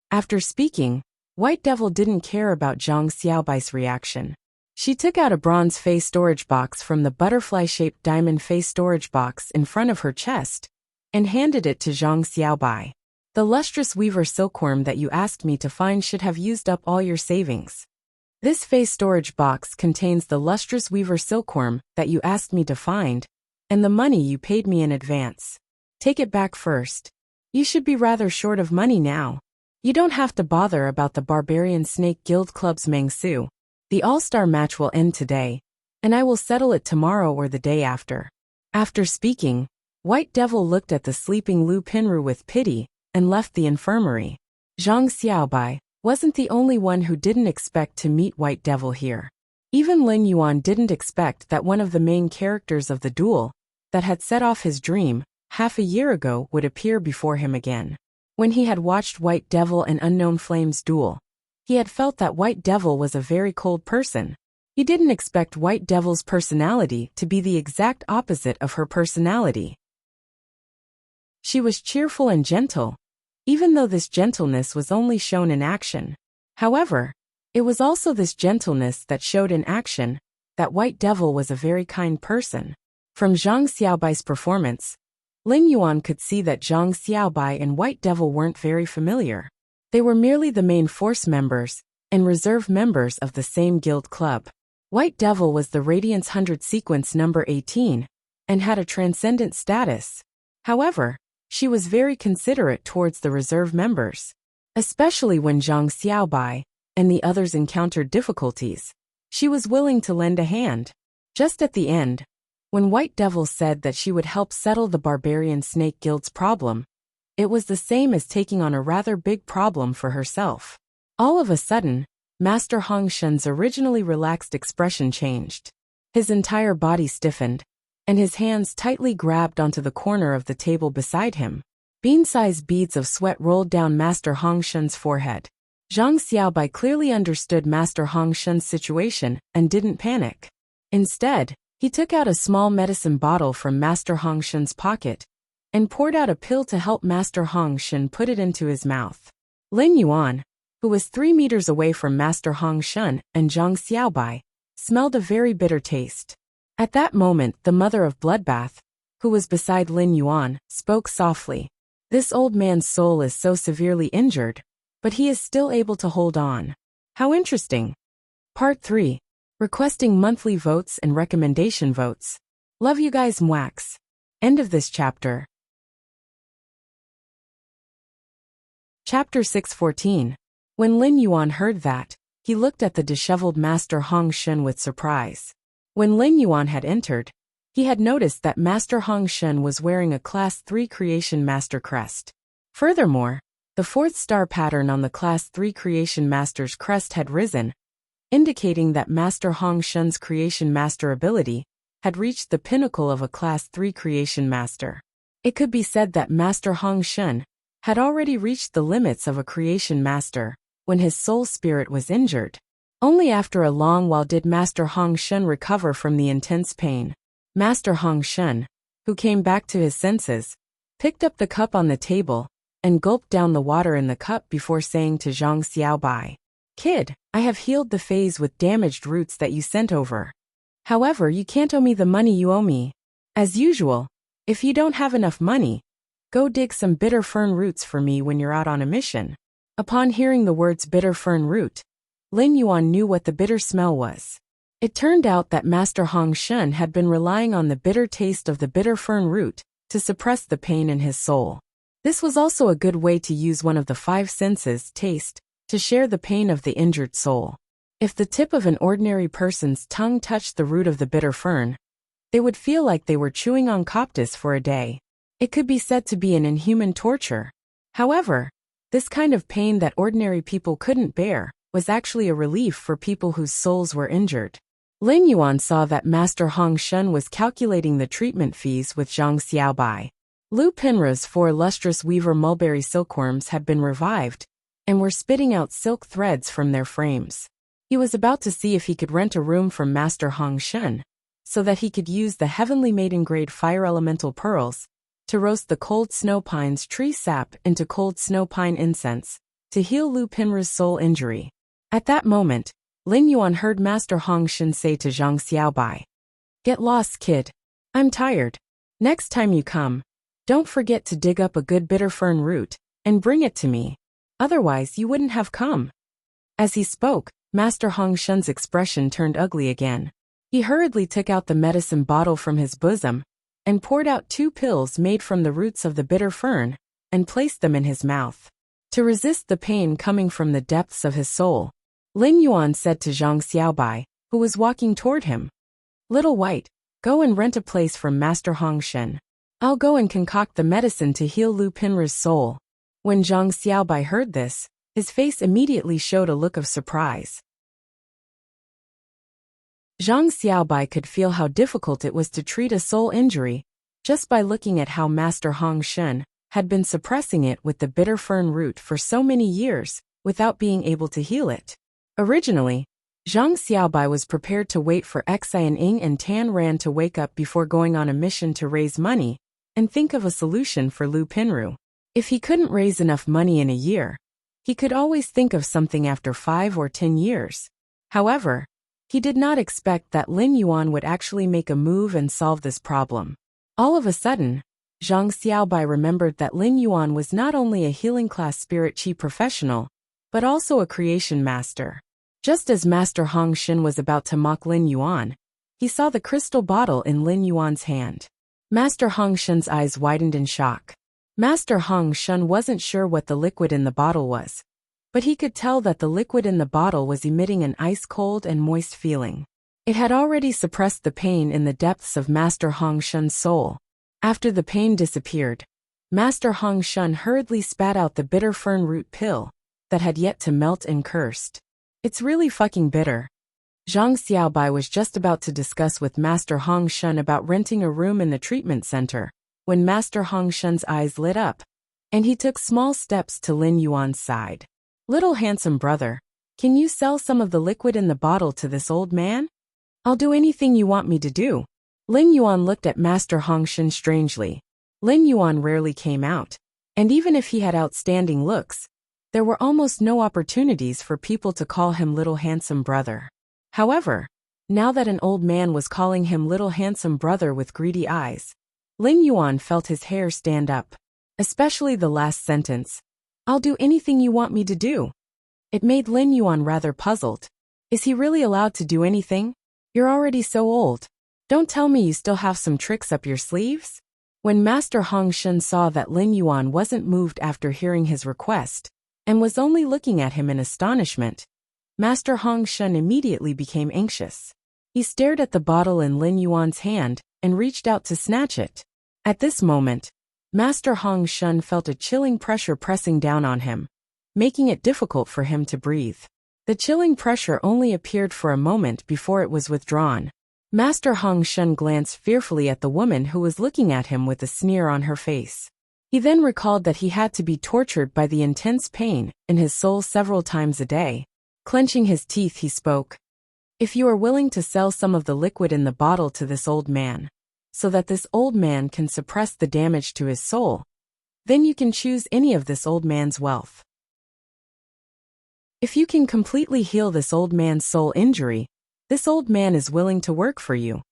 After speaking, White Devil didn't care about Zhang Xiaobai's reaction. She took out a bronze face storage box from the butterfly-shaped diamond face storage box in front of her chest and handed it to Zhang Xiaobai. "The lustrous weaver silkworm that you asked me to find should have used up all your savings. This face storage box contains the lustrous weaver silkworm that you asked me to find, and the money you paid me in advance. Take it back first. You should be rather short of money now. You don't have to bother about the Barbarian Snake Guild Club's Mangsu. The All-Star match will end today, and I will settle it tomorrow or the day after." After speaking, White Devil looked at the sleeping Lu Pinru with pity and left the infirmary. Zhang Xiaobai wasn't the only one who didn't expect to meet White Devil here. Even Lin Yuan didn't expect that one of the main characters of the duel that had set off his dream half a year ago would appear before him again. When he had watched White Devil and Unknown Flames duel, he had felt that White Devil was a very cold person. He didn't expect White Devil's personality to be the exact opposite of her personality. She was cheerful and gentle, even though this gentleness was only shown in action. However, it was also this gentleness that showed in action that White Devil was a very kind person. From Zhang Xiaobai's performance, Lin Yuan could see that Zhang Xiaobai and White Devil weren't very familiar. They were merely the main force members and reserve members of the same guild club. White Devil was the Radiance 100 sequence number 18 and had a transcendent status. However, she was very considerate towards the reserve members, especially when Zhang Xiaobai and the others encountered difficulties. She was willing to lend a hand. Just at the end, when White Devil said that she would help settle the Barbarian Snake Guild's problem, it was the same as taking on a rather big problem for herself. All of a sudden, Master Hong Shun's originally relaxed expression changed. His entire body stiffened, and his hands tightly grabbed onto the corner of the table beside him. Bean-sized beads of sweat rolled down Master Hong Shun's forehead. Zhang Xiaobai clearly understood Master Hong Shun's situation and didn't panic. Instead, He took out a small medicine bottle from Master Hong Shen's pocket and poured out a pill to help Master Hong Shen put it into his mouth. Lin Yuan, who was 3 meters away from Master Hong Shen and Zhang Xiaobai, smelled a very bitter taste. At that moment, the mother of Bloodbath, who was beside Lin Yuan, spoke softly. This old man's soul is so severely injured, but he is still able to hold on. How interesting. Part 3. Requesting monthly votes and recommendation votes. Love you guys, mwax. End of this chapter. Chapter 614. When Lin Yuan heard that, he looked at the disheveled Master Hong Shen with surprise. When Lin Yuan had entered, he had noticed that Master Hong Shen was wearing a Class 3 Creation Master crest. Furthermore, the 4th star pattern on the Class 3 Creation Master's crest had risen, indicating that Master Hong Shen's Creation Master ability had reached the pinnacle of a Class 3 Creation Master. It could be said that Master Hong Shen had already reached the limits of a Creation Master when his soul spirit was injured. Only after a long while did Master Hong Shen recover from the intense pain. Master Hong Shen, who came back to his senses, picked up the cup on the table and gulped down the water in the cup before saying to Zhang Xiaobai, "Kid, I have healed the phase with damaged roots that you sent over. However, you can't owe me the money you owe me. As usual, if you don't have enough money, go dig some bitter fern roots for me when you're out on a mission." Upon hearing the words bitter fern root, Lin Yuan knew what the bitter smell was. It turned out that Master Hong Shen had been relying on the bitter taste of the bitter fern root to suppress the pain in his soul. This was also a good way to use one of the 5 senses, taste, to share the pain of the injured soul. If the tip of an ordinary person's tongue touched the root of the bitter fern, they would feel like they were chewing on coptis for a day. It could be said to be an inhuman torture. However, this kind of pain that ordinary people couldn't bear was actually a relief for people whose souls were injured. Lin Yuan saw that Master Hong Shen was calculating the treatment fees with Zhang Xiaobai. Lu Pinra's 4 lustrous weaver mulberry silkworms had been revived and were spitting out silk threads from their frames. He was about to see if he could rent a room from Master Hong Shen so that he could use the heavenly maiden-grade fire elemental pearls to roast the cold snow pine's tree sap into cold snow pine incense to heal Lu Pinra's soul injury. At that moment, Lin Yuan heard Master Hong Shen say to Zhang Xiaobai, "Get lost, kid. I'm tired. Next time you come, don't forget to dig up a good bitter fern root and bring it to me. Otherwise, you wouldn't have come." As he spoke, Master Hong Shen's expression turned ugly again. He hurriedly took out the medicine bottle from his bosom and poured out 2 pills made from the roots of the bitter fern and placed them in his mouth. To resist the pain coming from the depths of his soul, Lin Yuan said to Zhang Xiaobai, who was walking toward him, "Little White, go and rent a place from Master Hong Shen. I'll go and concoct the medicine to heal Lu Pinra's soul." When Zhang Xiaobai heard this, his face immediately showed a look of surprise. Zhang Xiaobai could feel how difficult it was to treat a soul injury just by looking at how Master Hong Shen had been suppressing it with the bitter fern root for so many years without being able to heal it. Originally, Zhang Xiaobai was prepared to wait for Xian Ying and Tan Ran to wake up before going on a mission to raise money and think of a solution for Lu Pinru. If he couldn't raise enough money in a year, he could always think of something after 5 or 10 years. However, he did not expect that Lin Yuan would actually make a move and solve this problem. All of a sudden, Zhang Xiaobai remembered that Lin Yuan was not only a healing class spirit chi professional, but also a creation master. Just as Master Hong Shen was about to mock Lin Yuan, he saw the crystal bottle in Lin Yuan's hand. Master Hong Shen's eyes widened in shock. Master Hong Shen wasn't sure what the liquid in the bottle was, but he could tell that the liquid in the bottle was emitting an ice-cold and moist feeling. It had already suppressed the pain in the depths of Master Hong Shen's soul. After the pain disappeared, Master Hong Shen hurriedly spat out the bitter fern root pill that had yet to melt and cursed. "It's really fucking bitter." Zhang Xiaobai was just about to discuss with Master Hong Shen about renting a room in the treatment center when Master Hong Shen's eyes lit up, and he took small steps to Lin Yuan's side. "Little handsome brother, can you sell some of the liquid in the bottle to this old man?" "I'll do anything you want me to do," Lin Yuan looked at Master Hongshan strangely. Lin Yuan rarely came out, and even if he had outstanding looks, there were almost no opportunities for people to call him little handsome brother. However, now that an old man was calling him little handsome brother with greedy eyes, Lin Yuan felt his hair stand up. Especially the last sentence, "I'll do anything you want me to do." It made Lin Yuan rather puzzled. Is he really allowed to do anything? You're already so old. Don't tell me you still have some tricks up your sleeves? When Master Hongshan saw that Lin Yuan wasn't moved after hearing his request, and was only looking at him in astonishment, Master Hongshan immediately became anxious. He stared at the bottle in Lin Yuan's hand and reached out to snatch it. At this moment, Master Hongshan felt a chilling pressure pressing down on him, making it difficult for him to breathe. The chilling pressure only appeared for a moment before it was withdrawn. Master Hongshan glanced fearfully at the woman who was looking at him with a sneer on her face. He then recalled that he had to be tortured by the intense pain in his soul several times a day. Clenching his teeth, he spoke. "If you are willing to sell some of the liquid in the bottle to this old man, so that this old man can suppress the damage to his soul, then you can choose any of this old man's wealth. If you can completely heal this old man's soul injury, this old man is willing to work for you."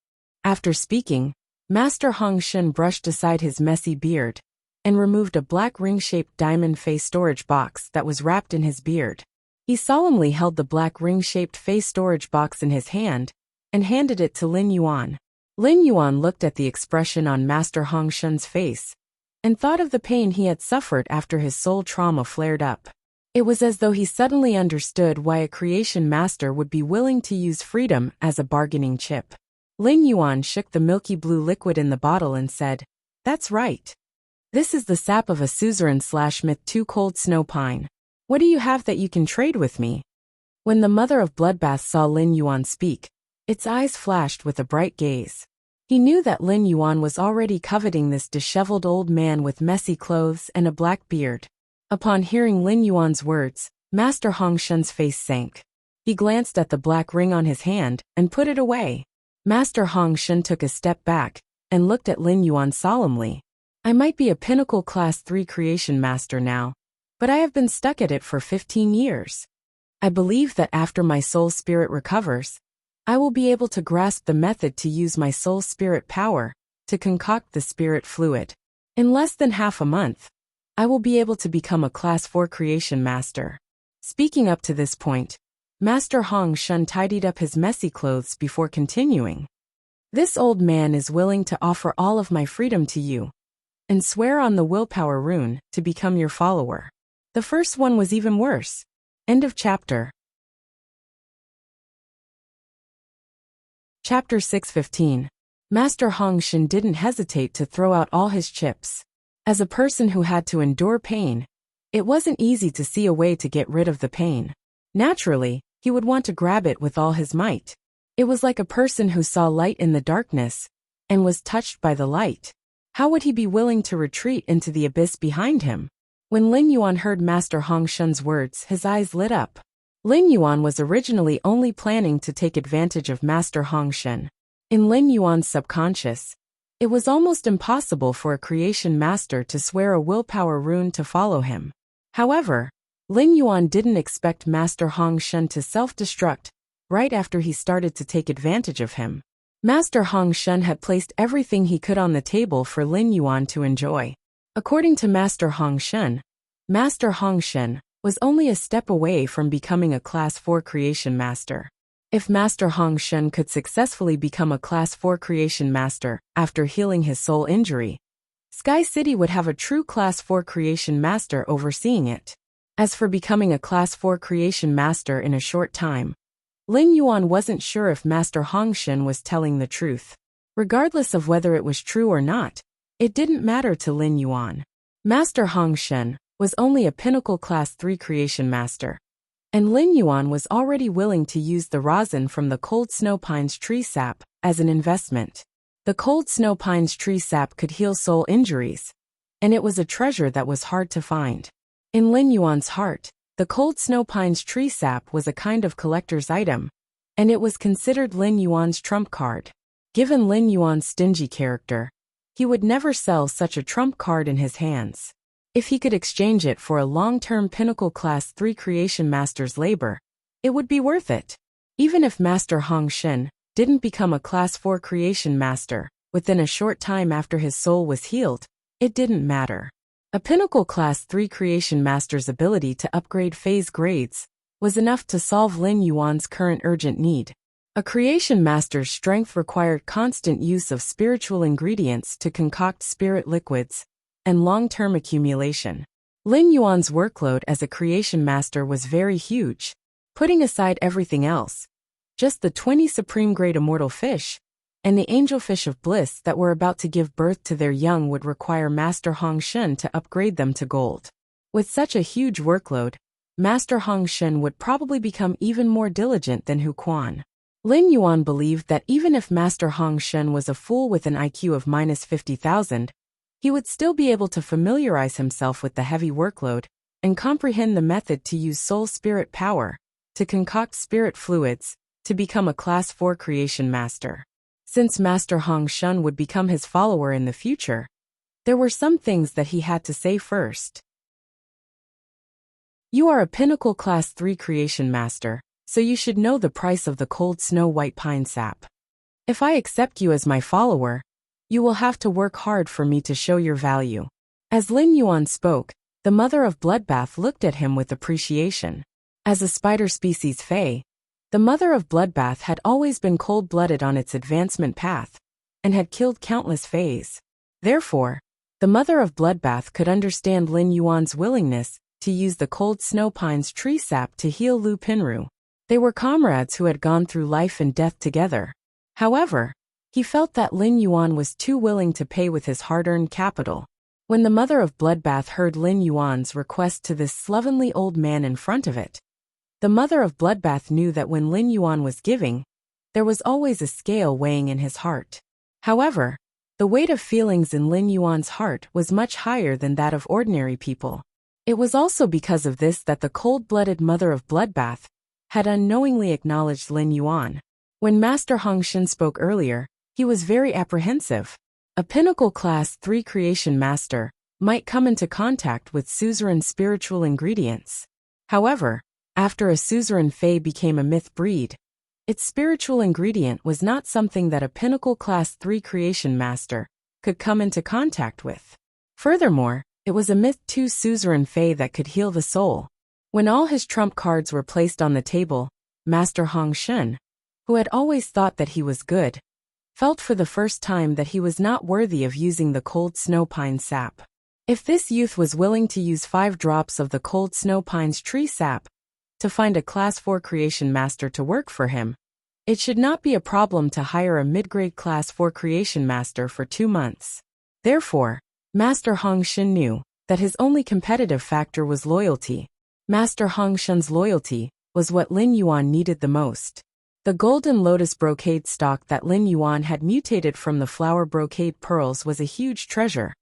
After speaking, Master Hongshan brushed aside his messy beard and removed a black ring-shaped diamond face storage box that was wrapped in his beard. He solemnly held the black ring-shaped face storage box in his hand and handed it to Lin Yuan. Lin Yuan looked at the expression on Master Hongshan's face and thought of the pain he had suffered after his soul trauma flared up. It was as though he suddenly understood why a creation master would be willing to use freedom as a bargaining chip. Lin Yuan shook the milky blue liquid in the bottle and said, "That's right. This is the sap of a suzerain/myth 2 cold snow pine. What do you have that you can trade with me?" When the mother of Bloodbath saw Lin Yuan speak, its eyes flashed with a bright gaze. He knew that Lin Yuan was already coveting this disheveled old man with messy clothes and a black beard. Upon hearing Lin Yuan's words, Master Hongshan's face sank. He glanced at the black ring on his hand and put it away. Master Hongshan took a step back and looked at Lin Yuan solemnly. "I might be a pinnacle class 3 creation master now, but I have been stuck at it for 15 years. I believe that after my soul spirit recovers, I will be able to grasp the method to use my soul spirit power to concoct the spirit fluid. In less than half a month, I will be able to become a class 4 creation master." Speaking up to this point, Master Hongshan tidied up his messy clothes before continuing. "This old man is willing to offer all of my freedom to you, and swear on the willpower rune to become your follower. The first one was even worse." End of chapter. Chapter 615. Master Hongshan didn't hesitate to throw out all his chips. As a person who had to endure pain, it wasn't easy to see a way to get rid of the pain. Naturally, he would want to grab it with all his might. It was like a person who saw light in the darkness and was touched by the light. How would he be willing to retreat into the abyss behind him? When Lin Yuan heard Master Hongshan's words, his eyes lit up. Lin Yuan was originally only planning to take advantage of Master Hongshan. In Lin Yuan's subconscious, it was almost impossible for a creation master to swear a willpower rune to follow him. However, Lin Yuan didn't expect Master Hongshan to self-destruct right after he started to take advantage of him. Master Hongshan had placed everything he could on the table for Lin Yuan to enjoy. According to Master Hongshan was only a step away from becoming a Class 4 creation master. If Master Hongshan could successfully become a Class 4 creation master after healing his soul injury, Sky City would have a true Class 4 creation master overseeing it. As for becoming a Class 4 creation master in a short time, Lin Yuan wasn't sure if Master Hongshan was telling the truth. Regardless of whether it was true or not, it didn't matter to Lin Yuan. Master Hongshan was only a pinnacle Class 3 creation master, and Lin Yuan was already willing to use the rosin from the Cold Snow Pines tree sap as an investment. The Cold Snow Pines tree sap could heal soul injuries, and it was a treasure that was hard to find. In Lin Yuan's heart, the Cold Snow Pines tree sap was a kind of collector's item, and it was considered Lin Yuan's trump card. Given Lin Yuan's stingy character, he would never sell such a trump card in his hands. If he could exchange it for a long-term Pinnacle Class 3 Creation Master's labor, it would be worth it. Even if Master Hong Shen didn't become a Class 4 Creation Master within a short time after his soul was healed, it didn't matter. A Pinnacle Class 3 Creation Master's ability to upgrade phase grades was enough to solve Lin Yuan's current urgent need. A Creation Master's strength required constant use of spiritual ingredients to concoct spirit liquids and long-term accumulation. Lin Yuan's workload as a Creation Master was very huge. Putting aside everything else, just the 20 Supreme Grade Immortal Fish and the Angelfish of Bliss that were about to give birth to their young would require Master Hong Shen to upgrade them to gold. With such a huge workload, Master Hong Shen would probably become even more diligent than Hu Quan. Lin Yuan believed that even if Master Hong Shen was a fool with an IQ of minus 50,000, he would still be able to familiarize himself with the heavy workload and comprehend the method to use soul spirit power to concoct spirit fluids to become a Class 4 Creation Master. Since Master Hong Shen would become his follower in the future, there were some things that he had to say first. You are a Pinnacle Class 3 Creation Master, so you should know the price of the cold snow white pine sap. If I accept you as my follower, you will have to work hard for me to show your value. As Lin Yuan spoke, the mother of Bloodbath looked at him with appreciation. As a spider species Fae, the mother of Bloodbath had always been cold-blooded on its advancement path, and had killed countless Faes. Therefore, the mother of Bloodbath could understand Lin Yuan's willingness to use the cold snow pine's tree sap to heal Lu Pinru. They were comrades who had gone through life and death together. However, he felt that Lin Yuan was too willing to pay with his hard-earned capital. When the mother of Bloodbath heard Lin Yuan's request to this slovenly old man in front of it, the mother of Bloodbath knew that when Lin Yuan was giving, there was always a scale weighing in his heart. However, the weight of feelings in Lin Yuan's heart was much higher than that of ordinary people. It was also because of this that the cold-blooded mother of Bloodbath had unknowingly acknowledged Lin Yuan. When Master Hong Shen spoke earlier, he was very apprehensive. A Pinnacle Class 3 Creation Master might come into contact with suzerain spiritual ingredients. However, after a suzerain Fae became a myth breed, its spiritual ingredient was not something that a Pinnacle Class 3 Creation Master could come into contact with. Furthermore, it was a myth 2 suzerain Fae that could heal the soul. When all his trump cards were placed on the table, Master Hong Shen, who had always thought that he was good, felt for the first time that he was not worthy of using the cold snow pine sap. If this youth was willing to use 5 drops of the cold snow pine's tree sap to find a Class 4 Creation Master to work for him, it should not be a problem to hire a mid-grade Class 4 Creation Master for 2 months. Therefore, Master Hong Shen knew that his only competitive factor was loyalty. Master Hong Shen's loyalty was what Lin Yuan needed the most. The golden lotus brocade stock that Lin Yuan had mutated from the flower brocade pearls was a huge treasure,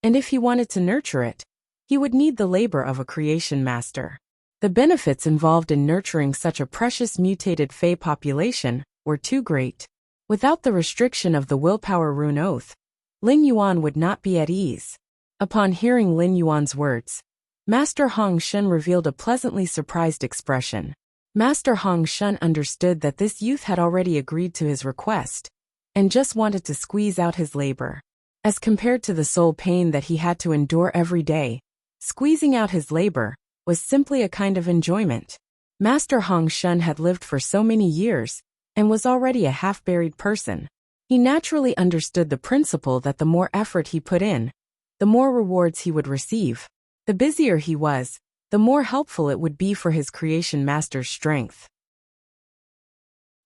and if he wanted to nurture it, he would need the labor of a Creation Master. The benefits involved in nurturing such a precious mutated Fae population were too great. Without the restriction of the willpower rune oath, Lin Yuan would not be at ease. Upon hearing Lin Yuan's words, Master Hong Shen revealed a pleasantly surprised expression. Master Hong Shen understood that this youth had already agreed to his request, and just wanted to squeeze out his labor. As compared to the soul pain that he had to endure every day, squeezing out his labor was simply a kind of enjoyment. Master Hong Shen had lived for so many years, and was already a half-buried person. He naturally understood the principle that the more effort he put in, the more rewards he would receive. The busier he was, the more helpful it would be for his Creation Master's strength.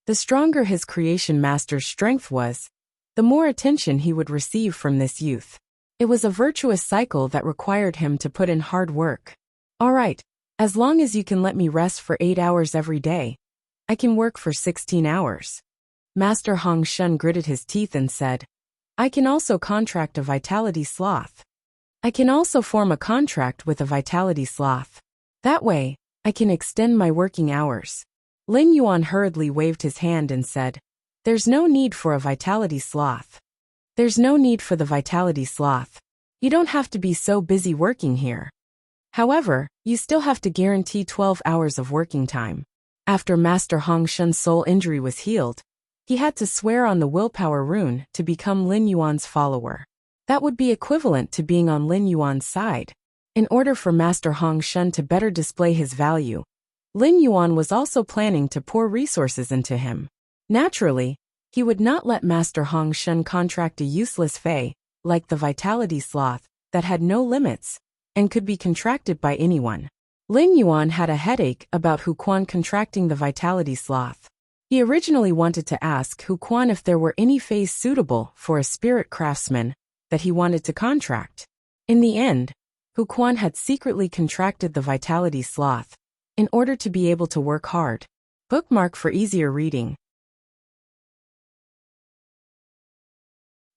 The stronger his Creation Master's strength was, the more attention he would receive from this youth. It was a virtuous cycle that required him to put in hard work. All right, as long as you can let me rest for 8 hours every day, I can work for 16 hours. Master Hong Shen gritted his teeth and said, I can also contract a vitality sloth. I can also form a contract with a vitality sloth. That way, I can extend my working hours. Lin Yuan hurriedly waved his hand and said, There's no need for a vitality sloth. There's no need for the vitality sloth. You don't have to be so busy working here. However, you still have to guarantee 12 hours of working time. After Master Hong Shun's soul injury was healed, he had to swear on the willpower rune to become Lin Yuan's follower. That would be equivalent to being on Lin Yuan's side. In order for Master Hong Shun to better display his value, Lin Yuan was also planning to pour resources into him. Naturally, he would not let Master Hong Shun contract a useless fey, like the vitality sloth, that had no limits, and could be contracted by anyone. Lin Yuan had a headache about Hu Quan contracting the vitality sloth. He originally wanted to ask Hu Quan if there were any feys suitable for a spirit craftsman that he wanted to contract. In the end, Hu Quan had secretly contracted the vitality sloth in order to be able to work hard. Bookmark for easier reading.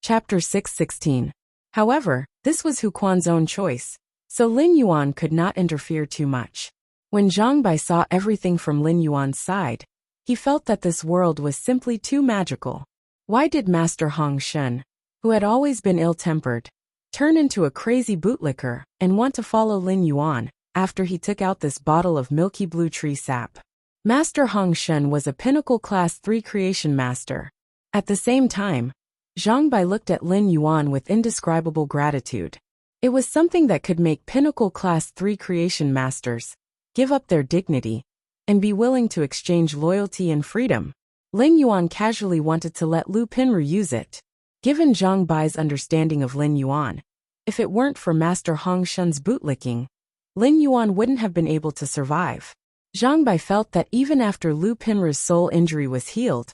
Chapter 6:16. However, this was Hu Quan's own choice, so Lin Yuan could not interfere too much. When Zhang Bai saw everything from Lin Yuan's side, he felt that this world was simply too magical. Why did Master Hong Shun, who had always been ill-tempered, turn into a crazy bootlicker and want to follow Lin Yuan after he took out this bottle of milky blue tree sap? Master Hong Shun was a Pinnacle Class 3 creation master. At the same time, Zhang Bai looked at Lin Yuan with indescribable gratitude. It was something that could make Pinnacle Class 3 creation masters give up their dignity and be willing to exchange loyalty and freedom. Lin Yuan casually wanted to let Lu Pinru use it. Given Zhang Bai's understanding of Lin Yuan, if it weren't for Master Hong Shun's bootlicking, Lin Yuan wouldn't have been able to survive. Zhang Bai felt that even after Lu Pinru's soul injury was healed,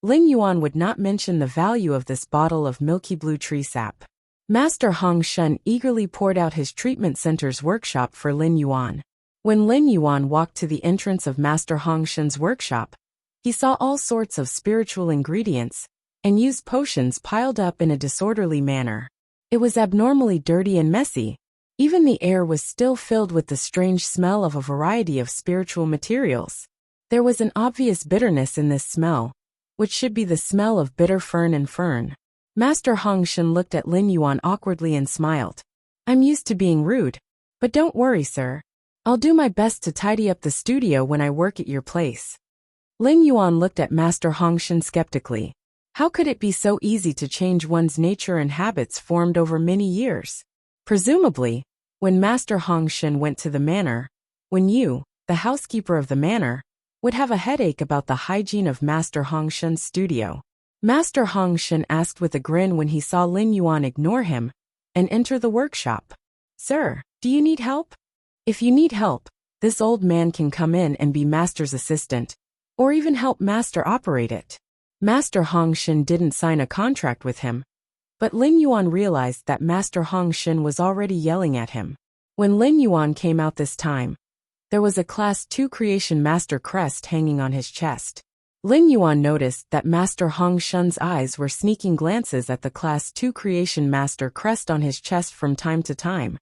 Lin Yuan would not mention the value of this bottle of milky blue tree sap. Master Hong Shun eagerly poured out his treatment center's workshop for Lin Yuan. When Lin Yuan walked to the entrance of Master Hong Shun's workshop, he saw all sorts of spiritual ingredients and used potions piled up in a disorderly manner. It was abnormally dirty and messy. Even the air was still filled with the strange smell of a variety of spiritual materials. There was an obvious bitterness in this smell, which should be the smell of bitter fern and fern. Master Hong Shun looked at Lin Yuan awkwardly and smiled. "I'm used to being rude, but don't worry, sir. I'll do my best to tidy up the studio when I work at your place." Lin Yuan looked at Master Hong Shun skeptically. How could it be so easy to change one's nature and habits formed over many years? Presumably, when Master Hong Shun went to the manor, when you, the housekeeper of the manor, would have a headache about the hygiene of Master Hong Shun's studio. Master Hong Shun asked with a grin when he saw Lin Yuan ignore him and enter the workshop. "Sir, do you need help? If you need help, this old man can come in and be Master's assistant, or even help Master operate it." Master Hong Shun didn't sign a contract with him, but Lin Yuan realized that Master Hong Shun was already yelling at him. When Lin Yuan came out this time, there was a Class 2 Creation Master crest hanging on his chest. Lin Yuan noticed that Master Hong Shun's eyes were sneaking glances at the Class 2 Creation Master crest on his chest from time to time,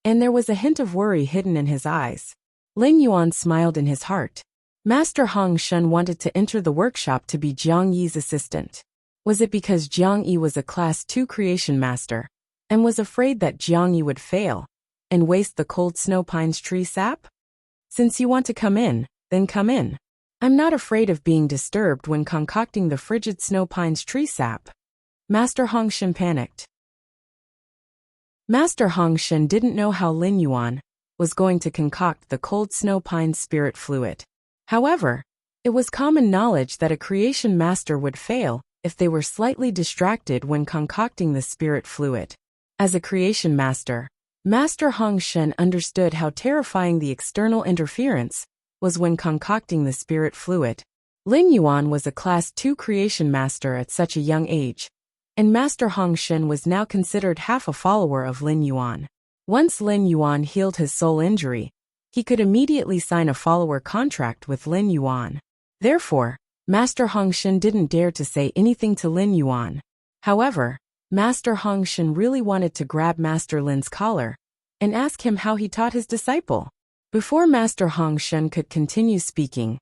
and there was a hint of worry hidden in his eyes. Lin Yuan smiled in his heart. Master Hong Shun wanted to enter the workshop to be Jiang Yi's assistant. Was it because Jiang Yi was a Class 2 Creation Master, and was afraid that Jiang Yi would fail and waste the cold snow pines tree sap? "Since you want to come in, then come in. I'm not afraid of being disturbed when concocting the frigid snow pines tree sap." Master Hong Shun panicked. Master Hong Shun didn't know how Lin Yuan was going to concoct the cold snow pines spirit fluid. However, it was common knowledge that a creation master would fail if they were slightly distracted when concocting the spirit fluid. As a creation master, Master Hong Shun understood how terrifying the external interference was when concocting the spirit fluid. Lin Yuan was a Class 2 creation master at such a young age, and Master Hong Shun was now considered half a follower of Lin Yuan. Once Lin Yuan healed his soul injury, he could immediately sign a follower contract with Lin Yuan. Therefore, Master Hong Shun didn't dare to say anything to Lin Yuan. However, Master Hong Shun really wanted to grab Master Lin's collar and ask him how he taught his disciple. Before Master Hong Shun could continue speaking,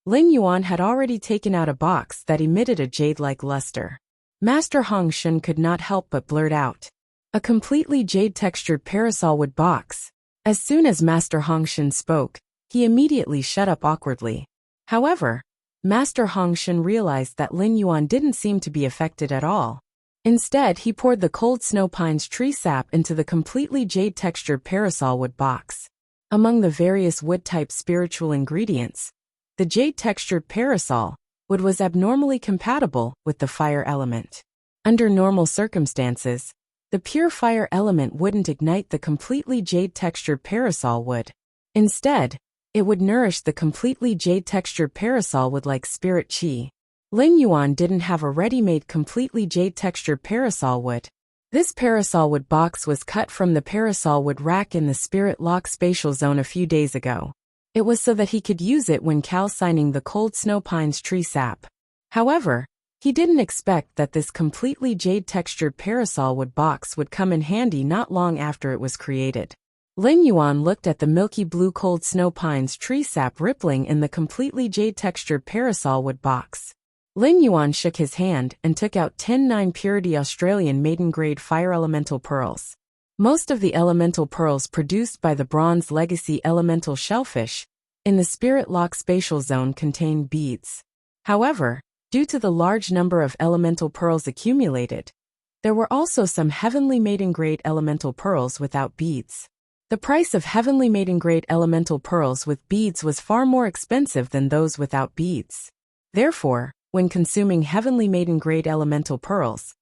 Lin Yuan had already taken out a box that emitted a jade-like luster. Master Hong Shun could not help but blurt out, "A completely jade-textured parasol wood box." As soon as Master Hong Shun spoke, he immediately shut up awkwardly. However, Master Hong Shun realized that Lin Yuan didn't seem to be affected at all. Instead, he poured the cold snow pine's tree sap into the completely jade-textured parasol wood box. Among the various wood-type spiritual ingredients, the jade-textured parasol wood was abnormally compatible with the fire element. Under normal circumstances, the pure fire element wouldn't ignite the completely jade-textured parasol wood. Instead, it would nourish the completely jade-textured parasol wood like spirit qi. Lin Yuan didn't have a ready-made completely jade-textured parasol wood. This parasol wood box was cut from the parasol wood rack in the Spirit Lock Spatial Zone a few days ago. It was so that he could use it when calcining the cold snow pine's tree sap. However, he didn't expect that this completely jade-textured parasol wood box would come in handy not long after it was created. Lin Yuan looked at the milky blue cold snow pine's tree sap rippling in the completely jade-textured parasol wood box. Lin Yuan shook his hand and took out 10 purity Australian maiden-grade fire elemental pearls. Most of the elemental pearls produced by the Bronze Legacy elemental shellfish in the Spirit Lock Spatial Zone contain beads. However, due to the large number of elemental pearls accumulated, there were also some Heavenly Maiden-grade elemental pearls without beads. The price of Heavenly Maiden-grade elemental pearls with beads was far more expensive than those without beads. Therefore, when consuming Heavenly Maiden-grade elemental pearls,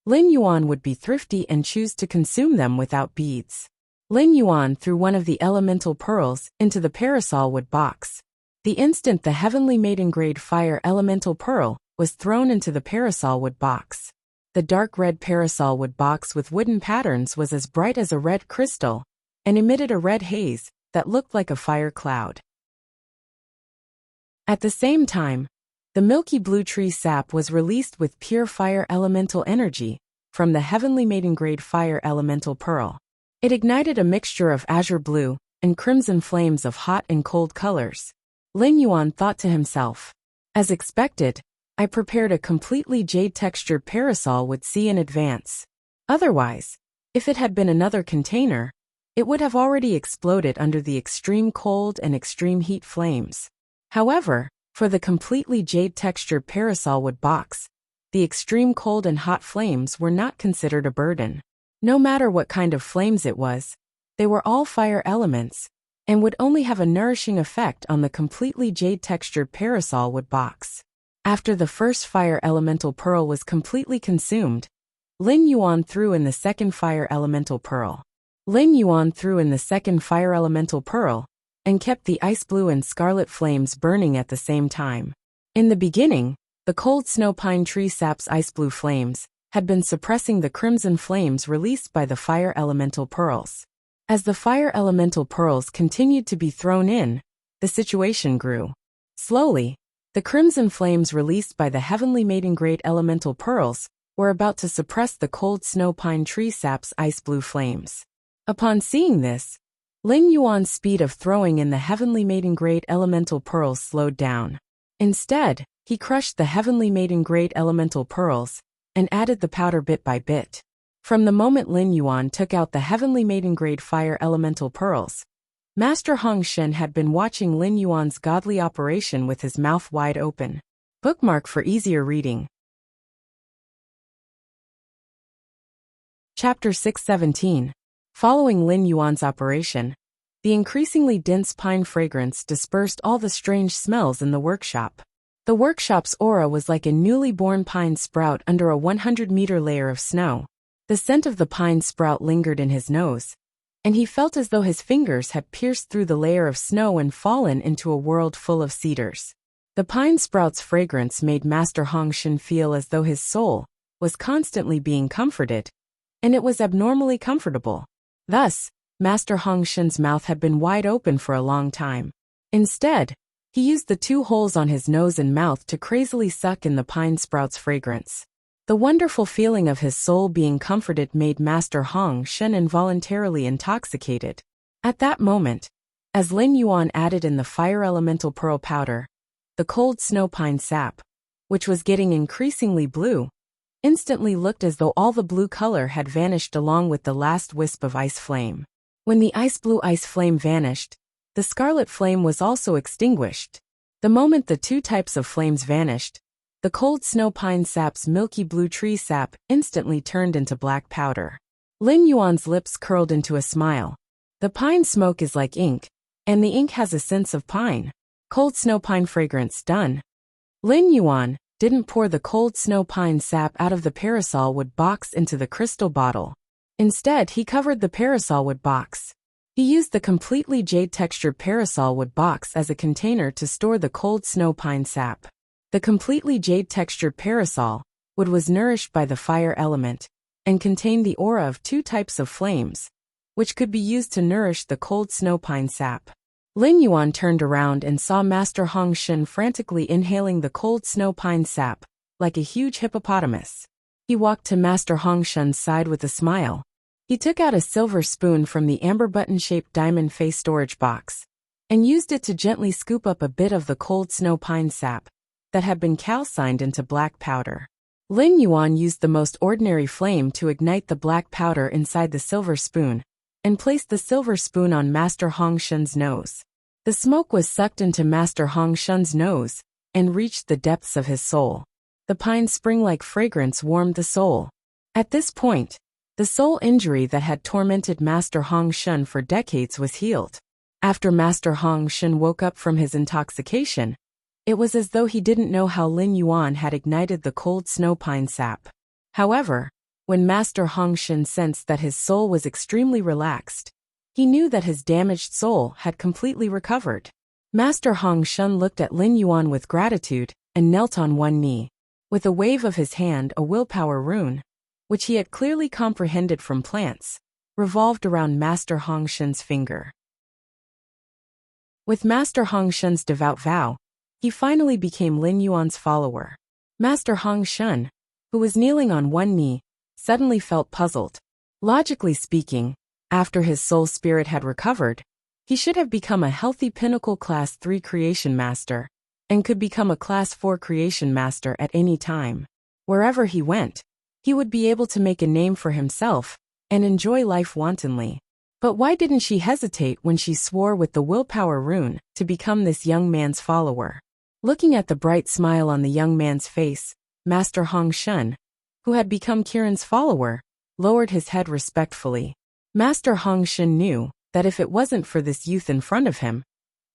Lin Yuan would be thrifty and choose to consume them without beads. Lin Yuan threw one of the elemental pearls into the parasol wood box. The instant the Heavenly Maiden-grade fire elemental pearl was thrown into the parasol wood box, the dark red parasol wood box with wooden patterns was as bright as a red crystal and emitted a red haze that looked like a fire cloud. At the same time, the milky blue tree sap was released with pure fire elemental energy from the Heavenly Maiden-grade fire elemental pearl. It ignited a mixture of azure blue and crimson flames of hot and cold colors. Lin Yuan thought to himself, "As expected, I prepared a completely jade-textured parasol would see in advance. Otherwise, if it had been another container, it would have already exploded under the extreme cold and extreme heat flames. However, for the completely jade-textured parasol wood box, the extreme cold and hot flames were not considered a burden. No matter what kind of flames it was, they were all fire elements, and would only have a nourishing effect on the completely jade-textured parasol wood box." After the first fire elemental pearl was completely consumed, Lin Yuan threw in the second fire elemental pearl. Lin Yuan threw in the second fire elemental pearl, and kept the ice blue and scarlet flames burning at the same time. In the beginning, the cold snow pine tree sap's ice blue flames had been suppressing the crimson flames released by the fire elemental pearls. As the fire elemental pearls continued to be thrown in, the situation grew. Slowly, the crimson flames released by the Heavenly Maiden-grade elemental pearls were about to suppress the cold snow pine tree sap's ice blue flames. Upon seeing this, Lin Yuan's speed of throwing in the Heavenly Maiden-grade elemental pearls slowed down. Instead, he crushed the Heavenly Maiden-grade elemental pearls and added the powder bit by bit. From the moment Lin Yuan took out the Heavenly Maiden-grade fire elemental pearls, Master Hong Shun had been watching Lin Yuan's godly operation with his mouth wide open. Bookmark for easier reading. Chapter 617. Following Lin Yuan's operation, the increasingly dense pine fragrance dispersed all the strange smells in the workshop. The workshop's aura was like a newly born pine sprout under a 100-meter layer of snow. The scent of the pine sprout lingered in his nose, and he felt as though his fingers had pierced through the layer of snow and fallen into a world full of cedars. The pine sprout's fragrance made Master Hong Shun feel as though his soul was constantly being comforted, and it was abnormally comfortable. Thus, Master Hong Shun's mouth had been wide open for a long time. Instead, he used the 2 holes on his nose and mouth to crazily suck in the pine sprout's fragrance. The wonderful feeling of his soul being comforted made Master Hong Shun involuntarily intoxicated. At that moment, as Lin Yuan added in the fire elemental pearl powder, the cold snow pine sap, which was getting increasingly blue, instantly looked as though all the blue color had vanished along with the last wisp of ice flame. When the ice-blue ice flame vanished, the scarlet flame was also extinguished. The moment the two types of flames vanished, the cold snow pine sap's milky blue tree sap instantly turned into black powder. Lin Yuan's lips curled into a smile. The pine smoke is like ink, and the ink has a sense of pine. Cold snow pine fragrance done. Lin Yuan didn't pour the cold snow pine sap out of the parasol wood box into the crystal bottle. Instead, he covered the parasol wood box. He used the completely jade-textured parasol wood box as a container to store the cold snow pine sap. The completely jade-textured parasol wood was nourished by the fire element and contained the aura of two types of flames, which could be used to nourish the cold snow pine sap. Lin Yuan turned around and saw Master Hong Shun frantically inhaling the cold snow pine sap, like a huge hippopotamus. He walked to Master Hong Shun's side with a smile. He took out a silver spoon from the amber button-shaped diamond face storage box and used it to gently scoop up a bit of the cold snow pine sap that had been calcined into black powder. Lin Yuan used the most ordinary flame to ignite the black powder inside the silver spoon and placed the silver spoon on Master Hong Shun's nose. The smoke was sucked into Master Hong Shun's nose and reached the depths of his soul. The pine spring-like fragrance warmed the soul. At this point, the soul injury that had tormented Master Hong Shun for decades was healed. After Master Hong Shun woke up from his intoxication, it was as though he didn't know how Lin Yuan had ignited the cold snow pine sap. However, when Master Hong Shun sensed that his soul was extremely relaxed, he knew that his damaged soul had completely recovered. Master Hong Shun looked at Lin Yuan with gratitude and knelt on one knee. With a wave of his hand, a willpower rune, which he had clearly comprehended from plants, revolved around Master Hong Shun's finger. With Master Hong Shun's devout vow, he finally became Lin Yuan's follower. Master Hong Shun, who was kneeling on one knee, suddenly felt puzzled. Logically speaking, after his soul spirit had recovered, he should have become a healthy pinnacle Class 3 creation master, and could become a Class 4 creation master at any time. Wherever he went, he would be able to make a name for himself and enjoy life wantonly. But why didn't she hesitate when she swore with the willpower rune to become this young man's follower? Looking at the bright smile on the young man's face, Master Hong Shun, who had become Kiran's follower, lowered his head respectfully. Master Hong Shun knew that if it wasn't for this youth in front of him,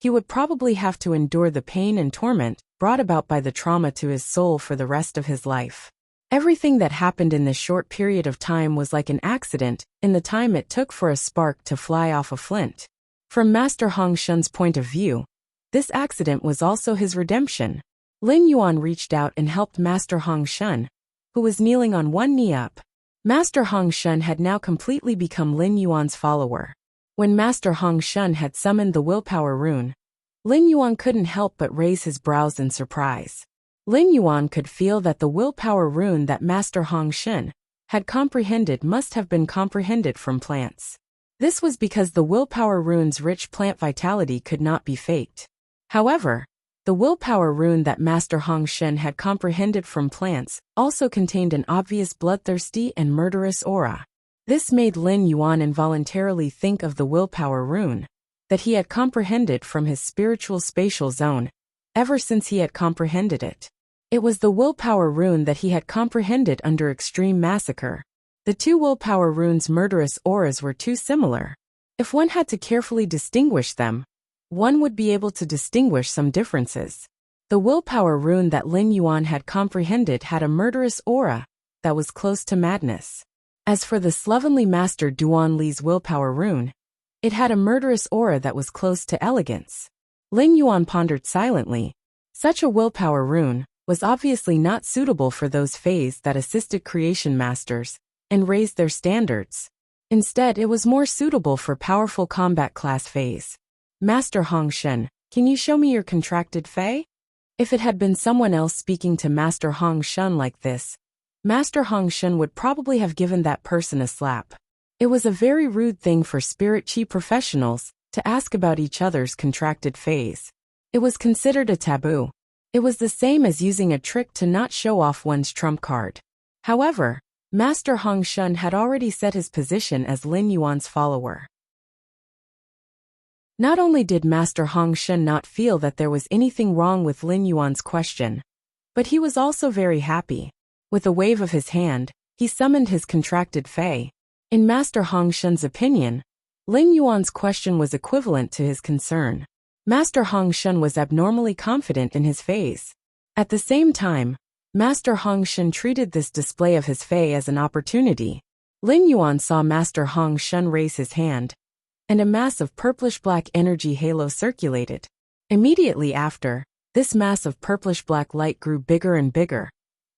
he would probably have to endure the pain and torment brought about by the trauma to his soul for the rest of his life. Everything that happened in this short period of time was like an accident in the time it took for a spark to fly off a flint. From Master Hong Shun's point of view, this accident was also his redemption. Lin Yuan reached out and helped Master Hong Shun, who was kneeling on one knee up. Master Hong Shun had now completely become Lin Yuan's follower. When Master Hong Shun had summoned the willpower rune, Lin Yuan couldn't help but raise his brows in surprise. Lin Yuan could feel that the willpower rune that Master Hong Shun had comprehended must have been comprehended from plants. This was because the willpower rune's rich plant vitality could not be faked. However, the willpower rune that Master Hong Shun had comprehended from plants also contained an obvious bloodthirsty and murderous aura. This made Lin Yuan involuntarily think of the willpower rune that he had comprehended from his spiritual spatial zone ever since he had comprehended it. It was the willpower rune that he had comprehended under Extreme Massacre. The two willpower runes' murderous auras were too similar. If one had to carefully distinguish them, one would be able to distinguish some differences. The willpower rune that Lin Yuan had comprehended had a murderous aura that was close to madness. As for the slovenly Master Duan Li's willpower rune, it had a murderous aura that was close to elegance. Lin Yuan pondered silently. Such a willpower rune was obviously not suitable for those Fays that assisted creation masters and raised their standards. Instead, it was more suitable for powerful combat class Fays. Master Hong Shun, can you show me your contracted Fey? If it had been someone else speaking to Master Hong Shun like this, Master Hong Shun would probably have given that person a slap. It was a very rude thing for spirit chi professionals to ask about each other's contracted Fays. It was considered a taboo. It was the same as using a trick to not show off one's trump card. However, Master Hong Shun had already set his position as Lin Yuan's follower. Not only did Master Hong Shun not feel that there was anything wrong with Lin Yuan's question, but he was also very happy. With a wave of his hand, he summoned his contracted Fei. In Master Hong Shun's opinion, Lin Yuan's question was equivalent to his concern. Master Hong Shun was abnormally confident in his Feis. At the same time, Master Hong Shun treated this display of his Fei as an opportunity. Lin Yuan saw Master Hong Shun raise his hand, and a mass of purplish-black energy halo circulated. Immediately after, this mass of purplish-black light grew bigger and bigger,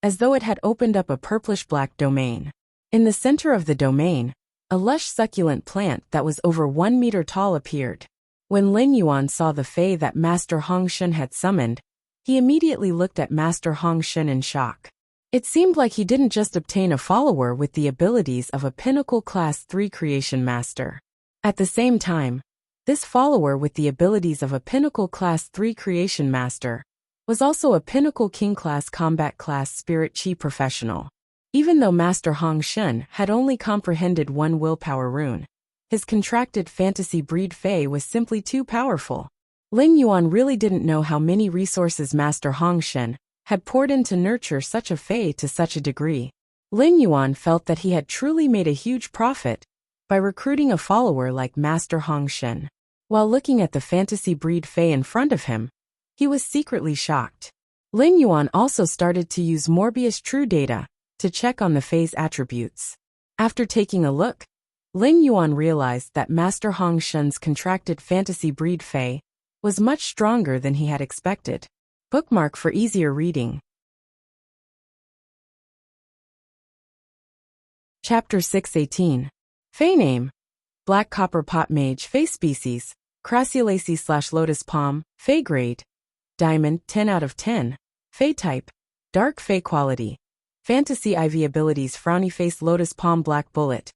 as though it had opened up a purplish-black domain. In the center of the domain, a lush succulent plant that was over 1 meter tall appeared. When Lin Yuan saw the Fei that Master Hong Shun had summoned, he immediately looked at Master Hong Shun in shock. It seemed like he didn't just obtain a follower with the abilities of a Pinnacle Class 3 Creation Master. At the same time, this follower with the abilities of a Pinnacle Class 3 Creation Master was also a Pinnacle King Class Combat Class Spirit Chi Professional. Even though Master Hong Shun had only comprehended one willpower rune, his contracted fantasy breed Fei was simply too powerful. Lin Yuan really didn't know how many resources Master Hong Shun had poured in to nurture such a Fei to such a degree. Lin Yuan felt that he had truly made a huge profit by recruiting a follower like Master Hong Shun. While looking at the fantasy breed Fei in front of him, he was secretly shocked. Lin Yuan also started to use Morbius True Data to check on the Fei's attributes. After taking a look, Lin Yuan realized that Master Hong Shun's contracted fantasy breed Fei was much stronger than he had expected. Bookmark for easier reading. Chapter 618. Fei name: Black Copper Pot Mage. Fei species: Crassulaceae/Lotus Palm. Fei grade: Diamond, 10 out of 10. Fei type: Dark Fei. Quality: Fantasy IV. Abilities: Frowny Face, Lotus Palm, Black Bullet.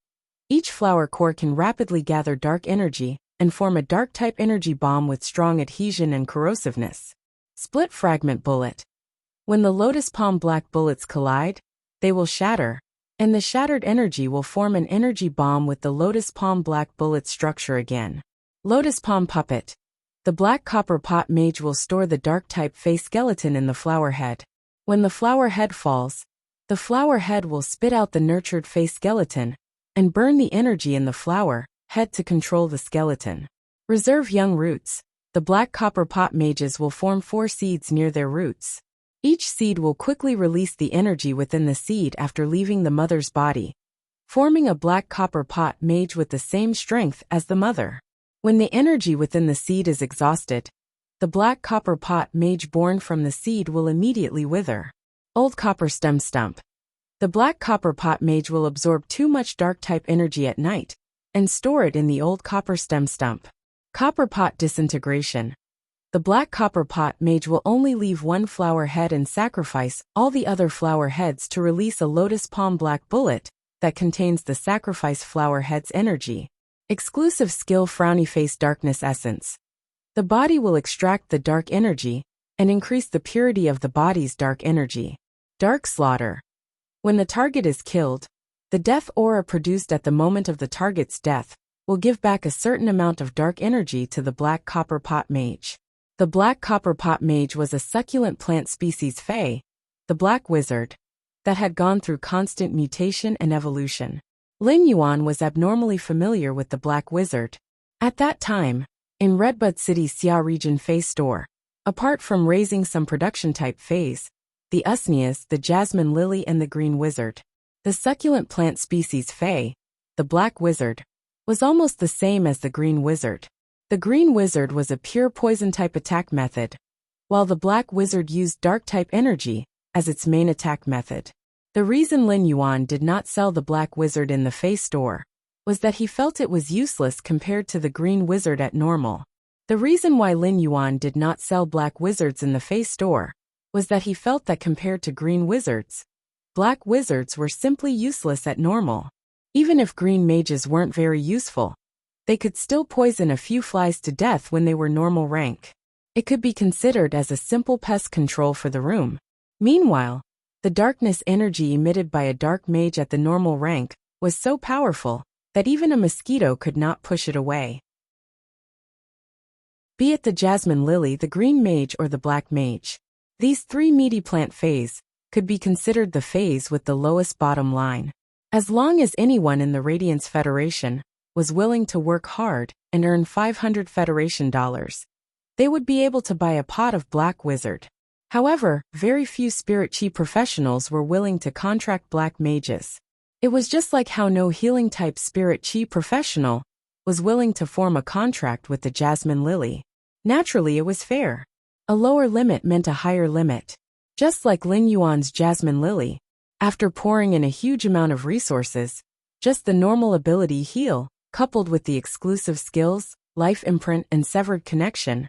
Each flower core can rapidly gather dark energy and form a dark-type energy bomb with strong adhesion and corrosiveness. Split Fragment Bullet: When the Lotus Palm Black Bullets collide, they will shatter, and the shattered energy will form an energy bomb with the Lotus Palm Black Bullet structure again. Lotus Palm Puppet: The Black Copper Pot Mage will store the dark-type Fei skeleton in the flower head. When the flower head falls, the flower head will spit out the nurtured Fei skeleton and burn the energy in the flower head to control the skeleton. Reserve Young Roots: The Black Copper Pot Mages will form 4 seeds near their roots. Each seed will quickly release the energy within the seed after leaving the mother's body, forming a Black Copper Pot Mage with the same strength as the mother. When the energy within the seed is exhausted, the Black Copper Pot Mage born from the seed will immediately wither. Old Copper Stem Stump: The Black Copper Pot Mage will absorb too much dark-type energy at night and store it in the old copper stem stump. Copper Pot Disintegration: The Black Copper Pot Mage will only leave one flower head and sacrifice all the other flower heads to release a Lotus Palm Black Bullet that contains the sacrifice flower head's energy. Exclusive Skill: Frowny Face Darkness Essence: The body will extract the dark energy and increase the purity of the body's dark energy. Dark Slaughter: When the target is killed, the death aura produced at the moment of the target's death will give back a certain amount of dark energy to the Black Copper Pot Mage. The Black Copper Pot Mage was a succulent plant species Fei, the Black Wizard, that had gone through constant mutation and evolution. Lin Yuan was abnormally familiar with the Black Wizard. At that time, in Redbud City's Xia region Fei store, apart from raising some production-type Feis, the Usneas, the Jasmine Lily and the Green Wizard, the succulent plant species Fei, the Black Wizard, was almost the same as the Green Wizard. The Green Wizard was a pure poison-type attack method, while the Black Wizard used dark-type energy as its main attack method. The reason Lin Yuan did not sell the Black Wizard in the Fei store was that he felt it was useless compared to the Green Wizard at normal. The reason why Lin Yuan did not sell Black Wizards in the Fei store was that he felt that compared to Green Wizards, Black Wizards were simply useless at normal. Even if Green Mages weren't very useful, they could still poison a few flies to death when they were normal rank. It could be considered as a simple pest control for the room. Meanwhile, the darkness energy emitted by a dark mage at the normal rank was so powerful that even a mosquito could not push it away. Be it the jasmine lily, the green mage, or the black mage, these three meaty plant phase could be considered the phase with the lowest bottom line. As long as anyone in the Radiance Federation was willing to work hard and earn 500 Federation dollars, they would be able to buy a pot of Black Wizard. However, very few spirit chi professionals were willing to contract black mages. It was just like how no healing type spirit chi professional was willing to form a contract with the jasmine lily. Naturally, it was fair. A lower limit meant a higher limit. Just like Lin Yuan's jasmine lily, after pouring in a huge amount of resources, just the normal ability heal, coupled with the exclusive skills, life imprint, and severed connection,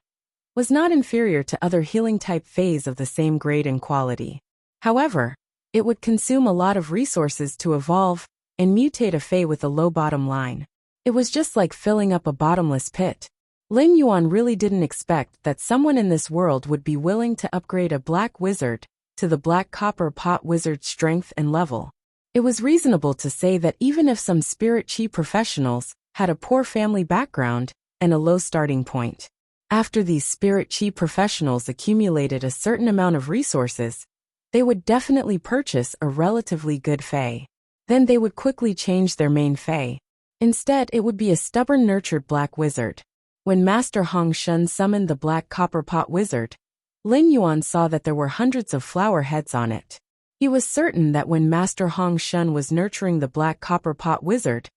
was not inferior to other healing type phase of the same grade and quality. However, it would consume a lot of resources to evolve and mutate a Fae with a low bottom line. It was just like filling up a bottomless pit. Lin Yuan really didn't expect that someone in this world would be willing to upgrade a black wizard to the black copper pot wizard strength and level. It was reasonable to say that even if some spirit chi professionals had a poor family background and a low starting point, after these spirit chi professionals accumulated a certain amount of resources, they would definitely purchase a relatively good Fae. Then they would quickly change their main Fae. Instead, it would be a stubborn nurtured black wizard. When Master Hong Shun summoned the black copper pot wizard, Lin Yuan saw that there were hundreds of flower heads on it. He was certain that when Master Hong Shun was nurturing the black copper pot wizard,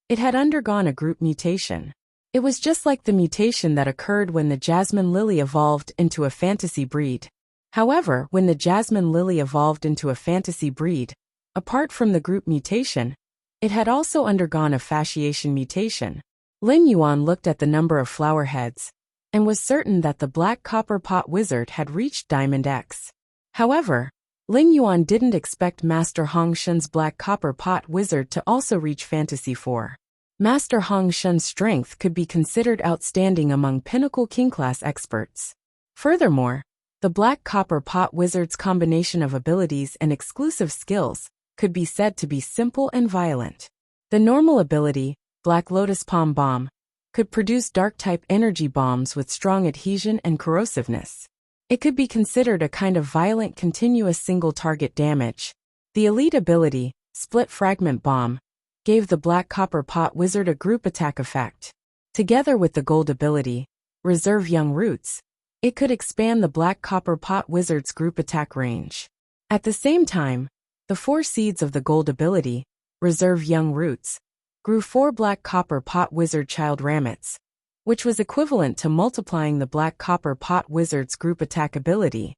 it had undergone a group mutation. It was just like the mutation that occurred when the jasmine lily evolved into a fantasy breed. However, when the jasmine lily evolved into a fantasy breed, apart from the group mutation, it had also undergone a fasciation mutation. Lin Yuan looked at the number of flower heads and was certain that the black copper pot wizard had reached Diamond X. However, Lin Yuan didn't expect Master Hong Shun's black copper pot wizard to also reach Fantasy 4. Master Hong Shun's strength could be considered outstanding among pinnacle king-class experts. Furthermore, the black copper pot wizard's combination of abilities and exclusive skills could be said to be simple and violent. The normal ability, Black Lotus Palm Bomb, could produce dark-type energy bombs with strong adhesion and corrosiveness. It could be considered a kind of violent continuous single-target damage. The elite ability, Split Fragment Bomb, gave the Black Copper Pot Wizard a group attack effect. Together with the gold ability, Reserve Young Roots, it could expand the Black Copper Pot Wizard's group attack range. At the same time, the 4 seeds of the gold ability, Reserve Young Roots, grew 4 black copper pot wizard child ramets, which was equivalent to multiplying the black copper pot wizard's group attack ability.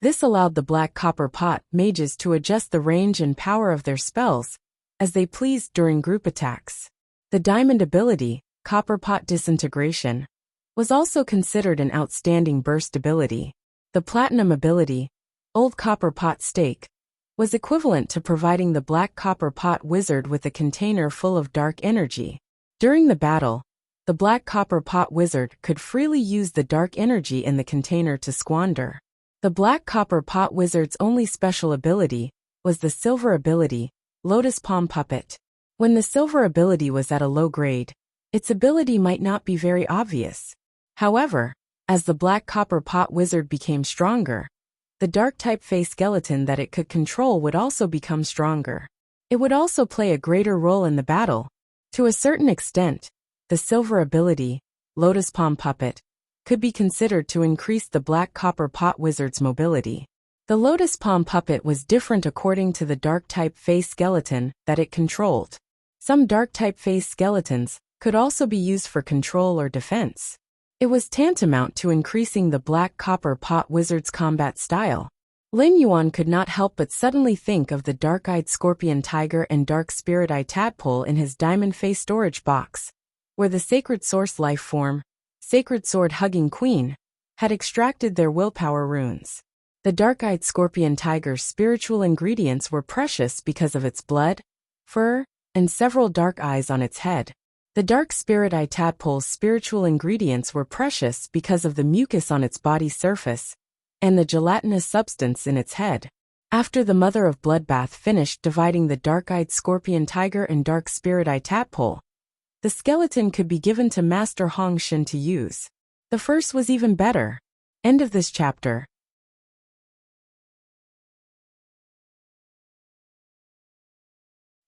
This allowed the black copper pot mages to adjust the range and power of their spells as they pleased during group attacks. The diamond ability, Copper Pot Disintegration, was also considered an outstanding burst ability. The platinum ability, Old Copper Pot Stake, was equivalent to providing the black copper pot wizard with a container full of dark energy. During the battle, the black copper pot wizard could freely use the dark energy in the container to squander. The black copper pot wizard's only special ability was the silver ability, Lotus Palm Puppet. When the silver ability was at a low grade, its ability might not be very obvious. However, as the black copper pot wizard became stronger, the dark-type Fae skeleton that it could control would also become stronger. It would also play a greater role in the battle. To a certain extent, the silver ability, Lotus Palm Puppet, could be considered to increase the black copper pot wizard's mobility. The Lotus Palm Puppet was different according to the dark-type Fae skeleton that it controlled. Some dark-type Fae skeletons could also be used for control or defense. It was tantamount to increasing the black copper pot wizard's combat style. Lin Yuan could not help but suddenly think of the dark-eyed scorpion tiger and dark spirit-eye tadpole in his diamond face storage box, where the sacred source life form, Sacred Sword Hugging Queen, had extracted their willpower runes. The dark-eyed scorpion tiger's spiritual ingredients were precious because of its blood, fur, and several dark eyes on its head. The dark spirit eye tadpole's spiritual ingredients were precious because of the mucus on its body's surface and the gelatinous substance in its head. After the mother of Bloodbath finished dividing the dark-eyed scorpion tiger and dark spirit eye tadpole, the skeleton could be given to Master Hong Shen to use. The first was even better. End of this chapter.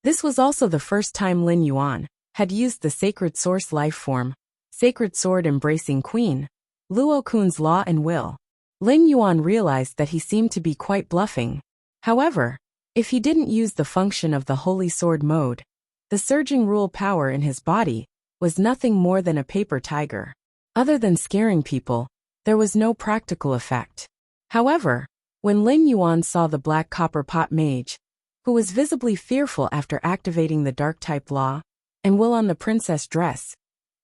This was also the first time Lin Yuan had used the Sacred Source life form, Sacred Sword embracing Queen, Luo Kun's law and will. Lin Yuan realized that he seemed to be quite bluffing. However, if he didn't use the function of the Holy Sword mode, the surging rule power in his body was nothing more than a paper tiger. Other than scaring people, there was no practical effect. However, when Lin Yuan saw the black copper pot mage, who was visibly fearful after activating the dark-type law, and will on the princess dress,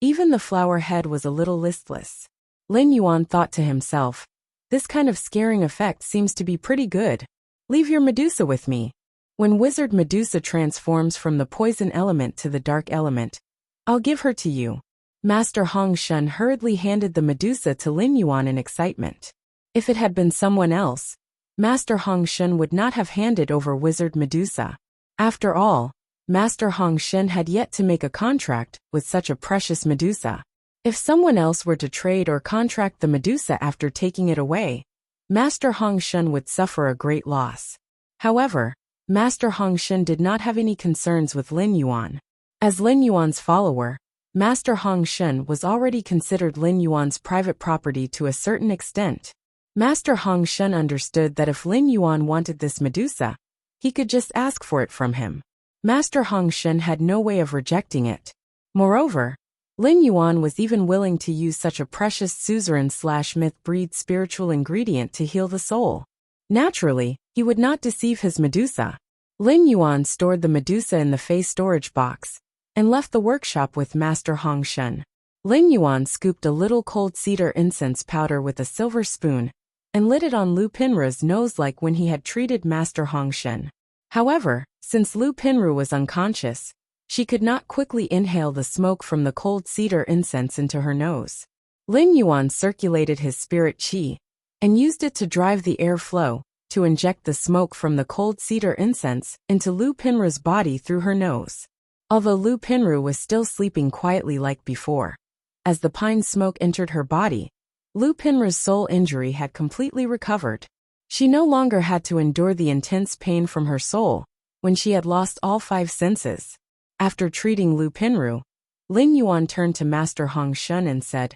even the flower head was a little listless. Lin Yuan thought to himself, this kind of scaring effect seems to be pretty good. Leave your Medusa with me. When Wizard Medusa transforms from the poison element to the dark element, I'll give her to you. Master Hong Shen hurriedly handed the Medusa to Lin Yuan in excitement. If it had been someone else, Master Hong Shen would not have handed over Wizard Medusa. After all, Master Hong Shen had yet to make a contract with such a precious Medusa. If someone else were to trade or contract the Medusa after taking it away, Master Hong Shen would suffer a great loss. However, Master Hong Shen did not have any concerns with Lin Yuan. As Lin Yuan's follower, Master Hong Shen was already considered Lin Yuan's private property to a certain extent. Master Hong Shen understood that if Lin Yuan wanted this Medusa, he could just ask for it from him. Master Hong Shen had no way of rejecting it. Moreover, Lin Yuan was even willing to use such a precious suzerain/myth breed spiritual ingredient to heal the soul. Naturally, he would not deceive his Medusa. Lin Yuan stored the Medusa in the face storage box and left the workshop with Master Hong Shen. Lin Yuan scooped a little cold cedar incense powder with a silver spoon and lit it on Lu Pinru's nose like when he had treated Master Hong Shen. However, since Lu Pinru was unconscious, she could not quickly inhale the smoke from the cold cedar incense into her nose. Lin Yuan circulated his spirit qi and used it to drive the air flow to inject the smoke from the cold cedar incense into Lu Pinru's body through her nose. Although Lu Pinru was still sleeping quietly like before, as the pine smoke entered her body, Lu Pinru's soul injury had completely recovered. She no longer had to endure the intense pain from her soul when she had lost all 5 senses. After treating Lu Pinru, Lin Yuan turned to Master Hong Shen and said,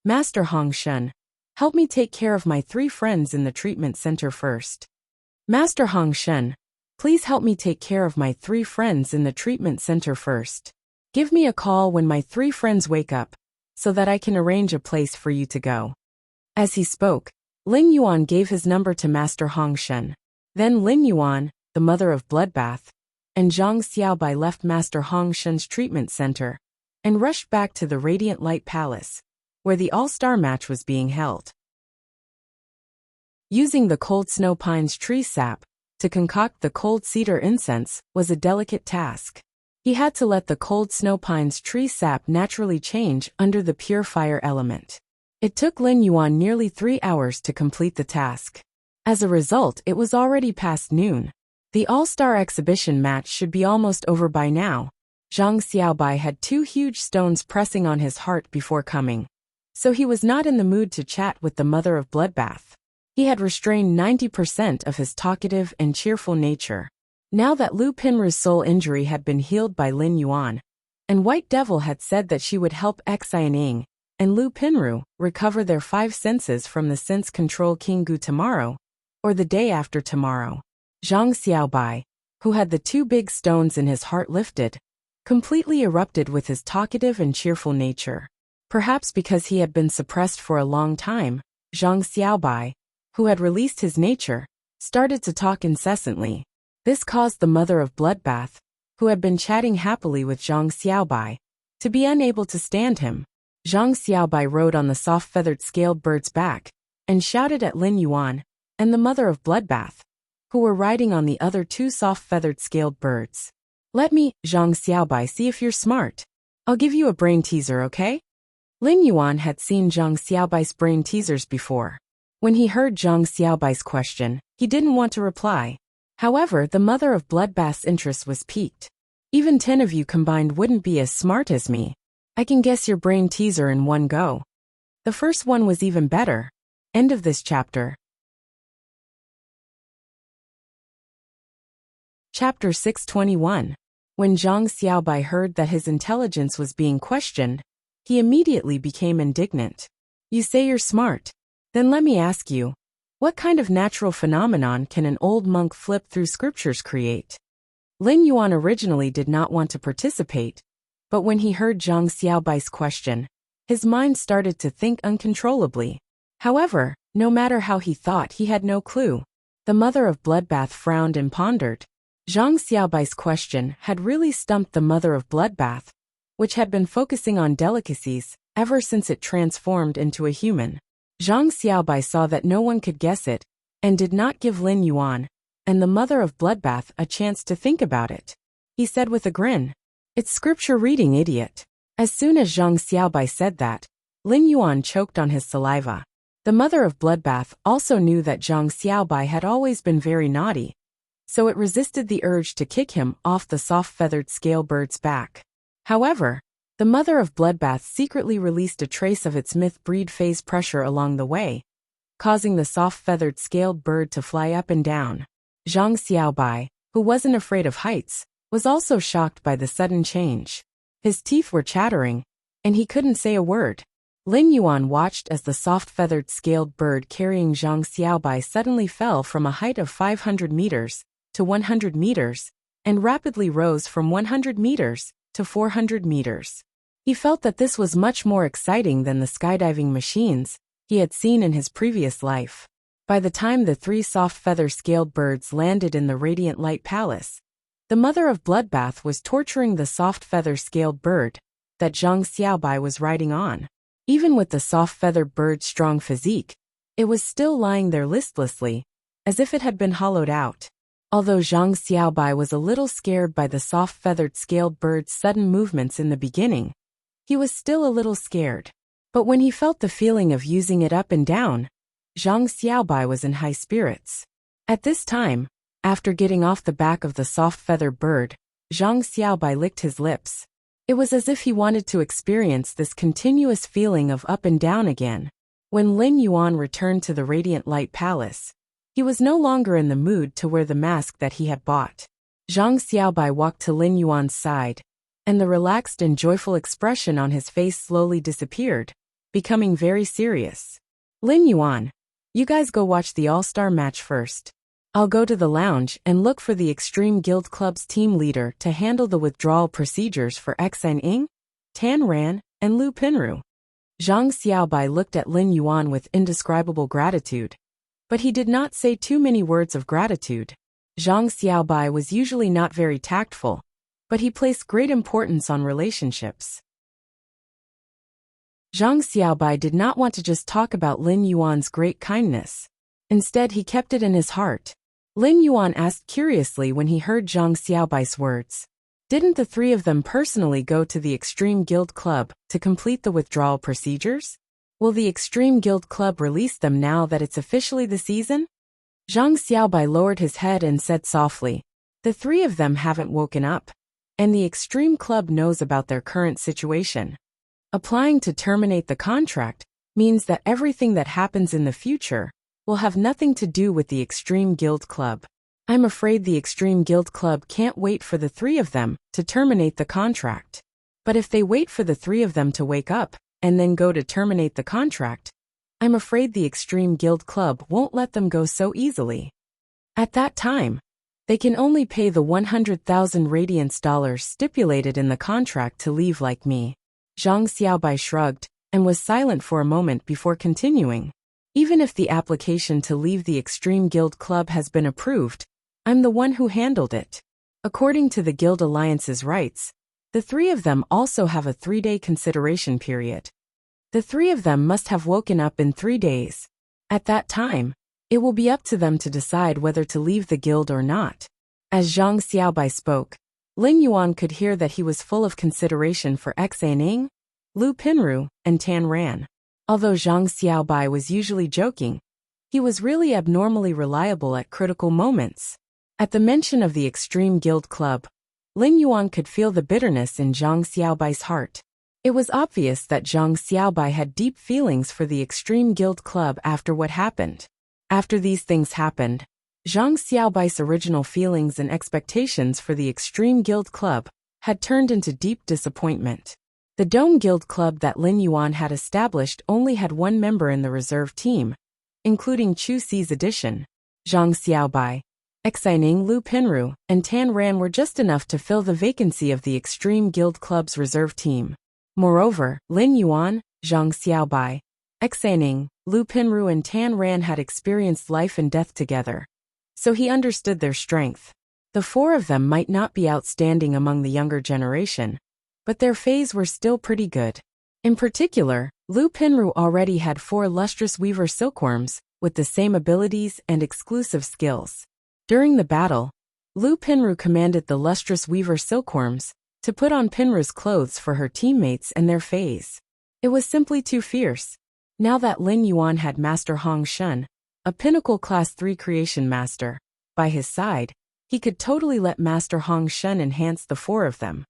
Master Hong Shen, help me take care of my 3 friends in the treatment center first. Master Hong Shen, please help me take care of my 3 friends in the treatment center first. Give me a call when my 3 friends wake up, so that I can arrange a place for you to go. As he spoke, Lin Yuan gave his number to Master Hong Shen. Then Lin Yuan, the mother of Bloodbath, and Zhang Xiaobai left Master Hong Shen's treatment center and rushed back to the Radiant Light Palace, where the all-star match was being held. Using the cold snow pine's tree sap to concoct the cold cedar incense was a delicate task. He had to let the cold snow pine's tree sap naturally change under the pure fire element. It took Lin Yuan nearly 3 hours to complete the task. As a result, it was already past noon. The all-star exhibition match should be almost over by now. Zhang Xiaobai had 2 huge stones pressing on his heart before coming, so he was not in the mood to chat with the mother of Bloodbath. He had restrained 90% of his talkative and cheerful nature. Now that Lu Pinru's soul injury had been healed by Lin Yuan, and White Devil had said that she would help Xianing and Lu Pinru recover their 5 senses from the sense control King Gu tomorrow, or the day after tomorrow, Zhang Xiaobai, who had the 2 big stones in his heart lifted, completely erupted with his talkative and cheerful nature. Perhaps because he had been suppressed for a long time, Zhang Xiaobai, who had released his nature, started to talk incessantly. This caused the mother of Bloodbath, who had been chatting happily with Zhang Xiaobai, to be unable to stand him. Zhang Xiaobai rode on the soft-feathered scaled bird's back and shouted at Lin Yuan and the mother of Bloodbath, who were riding on the other 2 soft-feathered scaled birds. Let me, Zhang Xiaobai, see if you're smart. I'll give you a brain teaser, okay? Lin Yuan had seen Zhang Xiaobai's brain teasers before. When he heard Zhang Xiaobai's question, he didn't want to reply. However, the mother of Bloodbath's interest was piqued. Even 10 of you combined wouldn't be as smart as me. I can guess your brain teaser in one go. The first one was even better. End of this chapter. Chapter 621. When Zhang Xiaobai heard that his intelligence was being questioned, he immediately became indignant. You say you're smart. Then let me ask you, what kind of natural phenomenon can an old monk flip through scriptures create? Lin Yuan originally did not want to participate, but when he heard Zhang Xiaobai's question, his mind started to think uncontrollably. However, no matter how he thought, he had no clue. The mother of Bloodbath frowned and pondered. Zhang Xiaobai's question had really stumped the mother of Bloodbath, which had been focusing on delicacies ever since it transformed into a human. Zhang Xiaobai saw that no one could guess it, and did not give Lin Yuan and the mother of Bloodbath a chance to think about it. He said with a grin, "It's scripture reading, idiot." As soon as Zhang Xiaobai said that, Lin Yuan choked on his saliva. The mother of Bloodbath also knew that Zhang Xiaobai had always been very naughty, so it resisted the urge to kick him off the soft-feathered scale bird's back. However, the mother of Bloodbath secretly released a trace of its myth-breed phase pressure along the way, causing the soft-feathered scaled bird to fly up and down. Zhang Xiaobai, who wasn't afraid of heights, was also shocked by the sudden change. His teeth were chattering, and he couldn't say a word. Lin Yuan watched as the soft-feathered scaled bird carrying Zhang Xiaobai suddenly fell from a height of 500 meters to 100 meters, and rapidly rose from 100 meters to 400 meters. He felt that this was much more exciting than the skydiving machines he had seen in his previous life. By the time the 3 soft-feather-scaled birds landed in the Radiant Light Palace, the mother of Bloodbath was torturing the soft-feather-scaled bird that Zhang Xiaobai was riding on. Even with the soft-feathered bird's strong physique, it was still lying there listlessly, as if it had been hollowed out. Although Zhang Xiaobai was a little scared by the soft-feathered scaled bird's sudden movements in the beginning, he was still a little scared. But when he felt the feeling of using it up and down, Zhang Xiaobai was in high spirits. At this time, after getting off the back of the soft-feathered bird, Zhang Xiaobai licked his lips. It was as if he wanted to experience this continuous feeling of up and down again. When Lin Yuan returned to the Radiant Light Palace, he was no longer in the mood to wear the mask that he had bought. Zhang Xiaobai walked to Lin Yuan's side, and the relaxed and joyful expression on his face slowly disappeared, becoming very serious. Lin Yuan, you guys go watch the All-Star match first. I'll go to the lounge and look for the Extreme Guild Club's team leader to handle the withdrawal procedures for Xan Ying, Tan Ran, and Lu Pinru. Zhang Xiaobai looked at Lin Yuan with indescribable gratitude, but he did not say too many words of gratitude. Zhang Xiaobai was usually not very tactful, but he placed great importance on relationships. Zhang Xiaobai did not want to just talk about Lin Yuan's great kindness. Instead, he kept it in his heart. Lin Yuan asked curiously when he heard Zhang Xiaobai's words. Didn't the 3 of them personally go to the Extreme Guild Club to complete the withdrawal procedures? Will the Extreme Guild Club release them now that it's officially the season? Zhang Xiaobai lowered his head and said softly, the 3 of them haven't woken up, and the Extreme Club knows about their current situation. Applying to terminate the contract means that everything that happens in the future will have nothing to do with the Extreme Guild Club. I'm afraid the Extreme Guild Club can't wait for the 3 of them to terminate the contract. But if they wait for the 3 of them to wake up and then go to terminate the contract, I'm afraid the Extreme Guild Club won't let them go so easily. At that time, they can only pay the 100,000 Radiance dollars stipulated in the contract to leave like me. Zhang Xiaobai shrugged and was silent for a moment before continuing. Even if the application to leave the Extreme Guild Club has been approved, I'm the one who handled it. According to the Guild Alliance's rights, the 3 of them also have a 3-day consideration period. The 3 of them must have woken up in 3 days. At that time, it will be up to them to decide whether to leave the guild or not. As Zhang Xiaobai spoke, Lin Yuan could hear that he was full of consideration for Xie Ning, Lu Pinru, and Tan Ran. Although Zhang Xiaobai was usually joking, he was really abnormally reliable at critical moments. At the mention of the Extreme Guild Club, Lin Yuan could feel the bitterness in Zhang Xiaobai's heart. It was obvious that Zhang Xiaobai had deep feelings for the Extreme Guild Club after what happened. After these things happened, Zhang Xiaobai's original feelings and expectations for the Extreme Guild Club had turned into deep disappointment. The Dome Guild Club that Lin Yuan had established only had one member in the reserve team, including Chu Xi's addition. Zhang Xiaobai, Xie Ning, Lu Pinru, and Tan Ran were just enough to fill the vacancy of the Extreme Guild Club's reserve team. Moreover, Lin Yuan, Zhang Xiaobai, Xie Ning, Lu Pinru and Tan Ran had experienced life and death together, so he understood their strength. The four of them might not be outstanding among the younger generation, but their phase were still pretty good. In particular, Lu Pinru already had 4 lustrous weaver silkworms, with the same abilities and exclusive skills. During the battle, Lu Pinru commanded the lustrous weaver silkworms to put on Pinru's clothes for her teammates and their phase. It was simply too fierce. Now that Lin Yuan had Master Hong Shun, a pinnacle class 3 creation master, by his side, he could totally let Master Hong Shun enhance the 4 of them.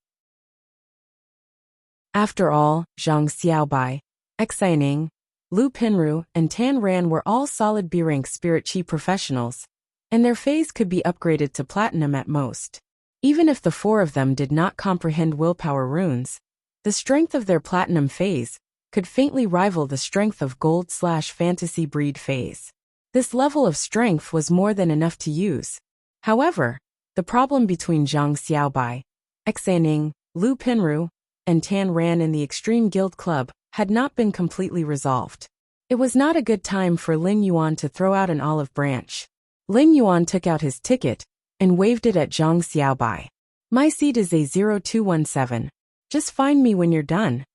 After all, Zhang Xiaobai, Xie Ning, Lu Pinru, and Tan Ran were all solid B-rank spirit chi professionals, and their phase could be upgraded to platinum at most. Even if the 4 of them did not comprehend willpower runes, the strength of their platinum phase could faintly rival the strength of gold/fantasy breed phase. This level of strength was more than enough to use. However, the problem between Zhang Xiaobai, Xie Ning, Lu Pinru, and Tan Ran in the Extreme Guild Club had not been completely resolved. It was not a good time for Lin Yuan to throw out an olive branch. Lin Yuan took out his ticket and waved it at Zhang Xiaobai. "My seat is A0217. Just find me when you're done."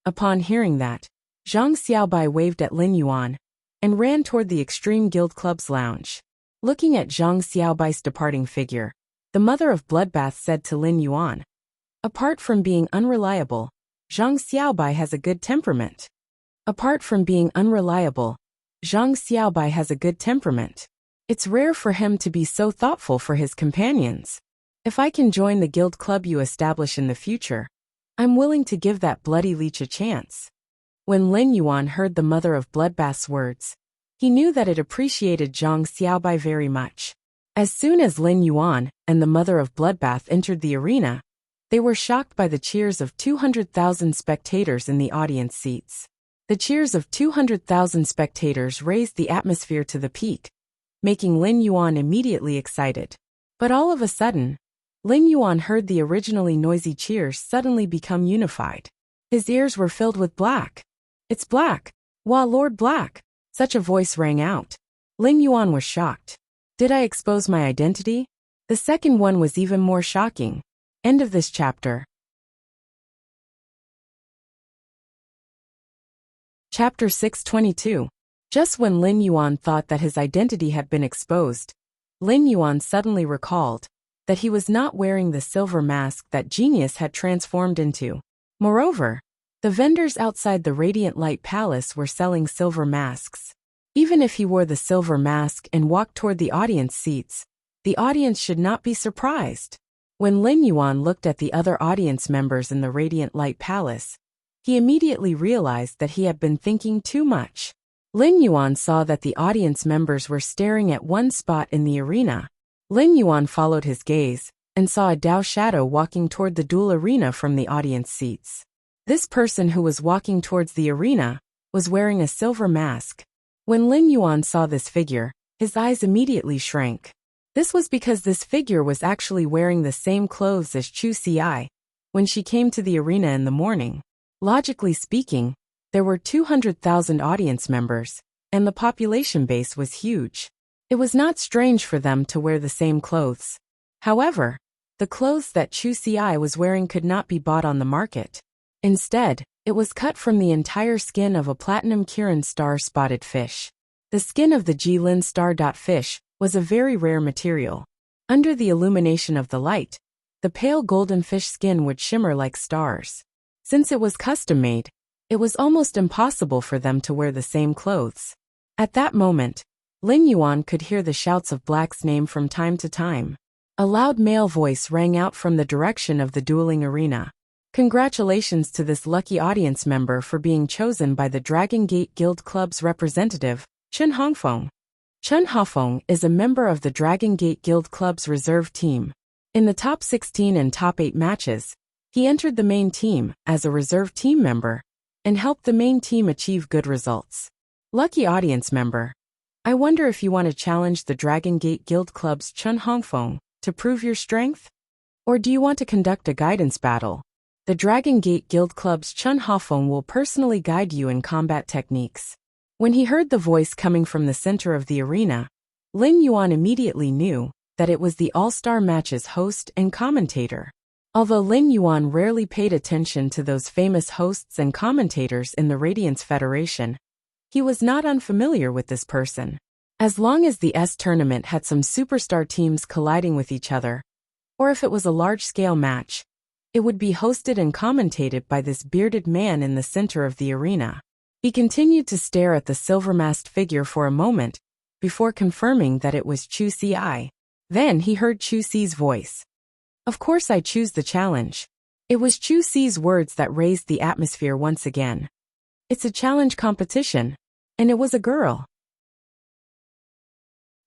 Upon hearing that, Zhang Xiaobai waved at Lin Yuan and ran toward the Extreme Guild Club's lounge. Looking at Zhang Xiaobai's departing figure, the mother of Bloodbath said to Lin Yuan, "Apart from being unreliable, Zhang Xiaobai has a good temperament." Apart from being unreliable, Zhang Xiaobai has a good temperament. It's rare for him to be so thoughtful for his companions. If I can join the guild club you establish in the future, I'm willing to give that bloody leech a chance. When Lin Yuan heard the mother of Bloodbath's words, he knew that it appreciated Zhang Xiaobai very much. As soon as Lin Yuan and the mother of Bloodbath entered the arena, they were shocked by the cheers of 200,000 spectators in the audience seats. The cheers of 200,000 spectators raised the atmosphere to the peak, making Lin Yuan immediately excited. But all of a sudden, Lin Yuan heard the originally noisy cheers suddenly become unified. His ears were filled with black. "It's Black! Wah Lord Black!" Such a voice rang out. Lin Yuan was shocked. Did I expose my identity? The second one was even more shocking. End of this chapter. Chapter 622. Just when Lin Yuan thought that his identity had been exposed, Lin Yuan suddenly recalled that he was not wearing the silver mask that Genius had transformed into. Moreover, the vendors outside the Radiant Light Palace were selling silver masks. Even if he wore the silver mask and walked toward the audience seats, the audience should not be surprised. When Lin Yuan looked at the other audience members in the Radiant Light Palace, he immediately realized that he had been thinking too much. Lin Yuan saw that the audience members were staring at one spot in the arena. Lin Yuan followed his gaze and saw a Dao shadow walking toward the duel arena from the audience seats. This person who was walking towards the arena was wearing a silver mask. When Lin Yuan saw this figure, his eyes immediately shrank. This was because this figure was actually wearing the same clothes as Chu Xi when she came to the arena in the morning. Logically speaking, there were 200,000 audience members, and the population base was huge. It was not strange for them to wear the same clothes. However, the clothes that Chu Xi was wearing could not be bought on the market. Instead, it was cut from the entire skin of a platinum Kirin star-spotted fish. The skin of the Jilin star fish was a very rare material. Under the illumination of the light, The pale golden fish skin would shimmer like stars. Since it was custom-made, it was almost impossible for them to wear the same clothes. At that moment, Lin Yuan could hear the shouts of Black's name from time to time. A loud male voice rang out from the direction of the dueling arena. Congratulations to this lucky audience member for being chosen by the Dragon Gate Guild Club's representative, Chen Hongfeng. Chen Hongfeng is a member of the Dragon Gate Guild Club's reserve team. In the top 16 and top 8 matches, he entered the main team as a reserve team member and helped the main team achieve good results. Lucky audience member, I wonder if you want to challenge the Dragon Gate Guild Club's Chen Hongfeng to prove your strength? Or do you want to conduct a guidance battle? The Dragon Gate Guild Club's Chen Hongfeng will personally guide you in combat techniques. When he heard the voice coming from the center of the arena, Lin Yuan immediately knew that it was the All-Star Match's host and commentator. Although Lin Yuan rarely paid attention to those famous hosts and commentators in the Radiance Federation, he was not unfamiliar with this person. As long as the S tournament had some superstar teams colliding with each other, or if it was a large-scale match, it would be hosted and commentated by this bearded man in the center of the arena. He continued to stare at the silver-masked figure for a moment, before confirming that it was Chu Ci. Then he heard Chu Ci's voice. Of course I choose the challenge. It was Chu Ci's words that raised the atmosphere once again. It's a challenge competition, and it was a girl.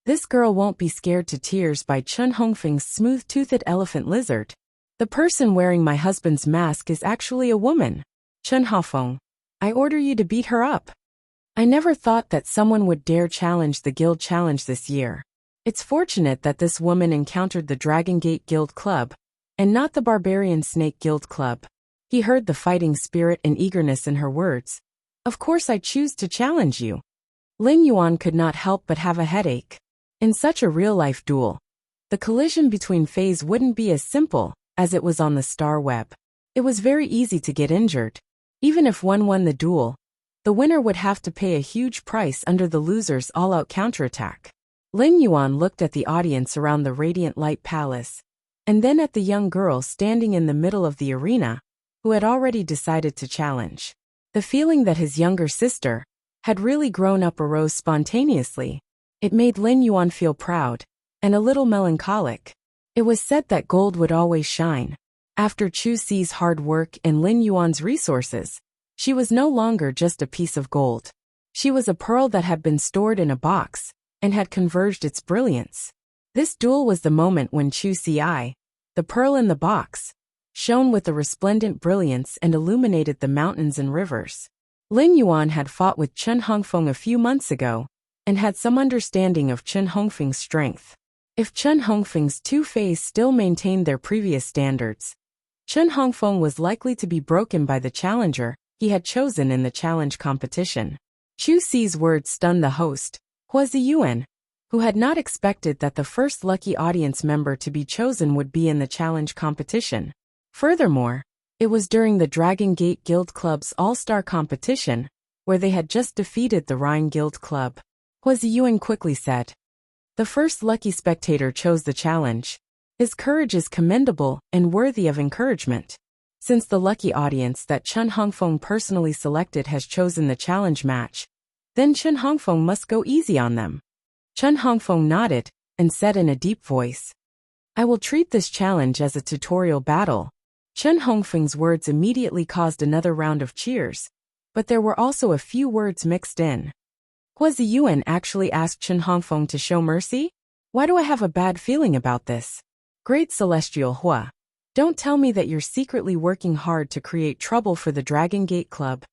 This girl won't be scared to tears by Chen Hongfeng's smooth-toothed elephant lizard. The person wearing my husband's mask is actually a woman. Chen Hongfeng, I order you to beat her up. I never thought that someone would dare challenge the guild challenge this year. It's fortunate that this woman encountered the Dragon Gate Guild Club, and not the Barbarian Snake Guild Club. He heard the fighting spirit and eagerness in her words. Of course I choose to challenge you. Lin Yuan could not help but have a headache. In such a real-life duel, the collision between Fays wouldn't be as simple as it was on the Star Web. It was very easy to get injured. Even if one won the duel, the winner would have to pay a huge price under the loser's all-out counterattack. Lin Yuan looked at the audience around the Radiant Light Palace, and then at the young girl standing in the middle of the arena, who had already decided to challenge. The feeling that his younger sister had really grown up arose spontaneously. It made Lin Yuan feel proud and a little melancholic. It was said that gold would always shine. After Chu Ci's hard work and Lin Yuan's resources, she was no longer just a piece of gold. She was a pearl that had been stored in a box and had converged its brilliance. This duel was the moment when Chu Ci, the pearl in the box, shone with a resplendent brilliance and illuminated the mountains and rivers. Lin Yuan had fought with Chen Hongfeng a few months ago and had some understanding of Chen Hongfeng's strength. If Chen Hongfeng's two Fays still maintained their previous standards, Chen Hongfeng was likely to be broken by the challenger he had chosen in the challenge competition. Chu Ci's words stunned the host, Hua Ziyuan, who had not expected that the first lucky audience member to be chosen would be in the challenge competition. Furthermore, it was during the Dragon Gate Guild Club's All-Star competition, where they had just defeated the Rhine Guild Club. Hua Ziyuan quickly said, the first lucky spectator chose the challenge. His courage is commendable and worthy of encouragement. Since the lucky audience that Chen Hongfeng personally selected has chosen the challenge match, then Chen Hongfeng must go easy on them. Chen Hongfeng nodded and said in a deep voice, I will treat this challenge as a tutorial battle. Chen Hongfeng's words immediately caused another round of cheers, but there were also a few words mixed in. Hua Ziyuan actually asked Chen Hongfeng to show mercy? Why do I have a bad feeling about this? Great Celestial Hua, don't tell me that you're secretly working hard to create trouble for the Dragon Gate Club.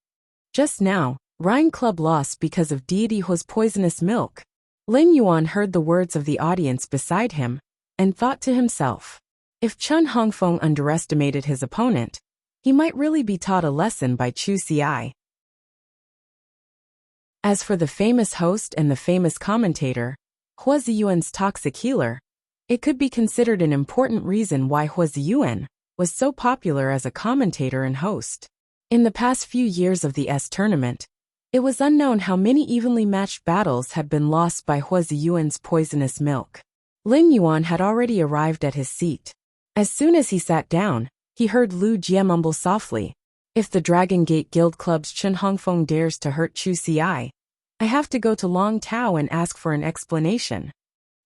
Just now, Rhine Club lost because of Deity Hua's poisonous milk. Lin Yuan heard the words of the audience beside him and thought to himself, if Chen Hongfeng underestimated his opponent, he might really be taught a lesson by Chu Ci. As for the famous host and the famous commentator, Hua Ziyuan's toxic healer, it could be considered an important reason why Hua Ziyuan was so popular as a commentator and host. In the past few years of the S tournament, it was unknown how many evenly matched battles had been lost by Hua Ziyuan's poisonous milk. Lin Yuan had already arrived at his seat. As soon as he sat down, he heard Lu Jie mumble softly, "If the Dragon Gate Guild Club's Chen Hongfeng dares to hurt Chu Ci, I have to go to Long Tao and ask for an explanation."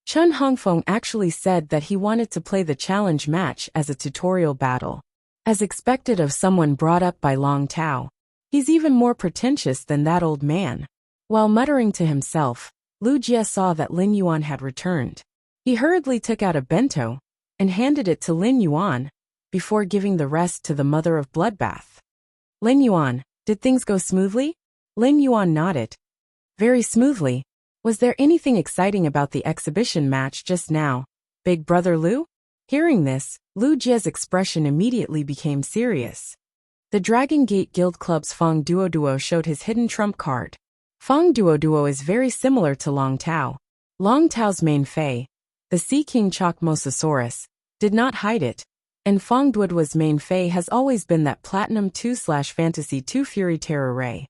Chen Hongfeng actually said that he wanted to play the challenge match as a tutorial battle. As expected of someone brought up by Long Tao, he's even more pretentious than that old man. While muttering to himself, Lu Jie saw that Lin Yuan had returned. He hurriedly took out a bento and handed it to Lin Yuan before giving the rest to the mother of Bloodbath. "Lin Yuan, did things go smoothly?" Lin Yuan nodded. "Very smoothly. Was there anything exciting about the exhibition match just now, Big Brother Lu?" Hearing this, Lu Jie's expression immediately became serious. The Dragon Gate Guild Club's Fong Duoduo showed his hidden trump card. Fong Duoduo is very similar to Long Tao. Long Tao's main Fei, the Sea King Chalk Mosasaurus, did not hide it, and Fong Duoduo's main Fei has always been that Platinum 2/Fantasy 2 Fury Terror Ray.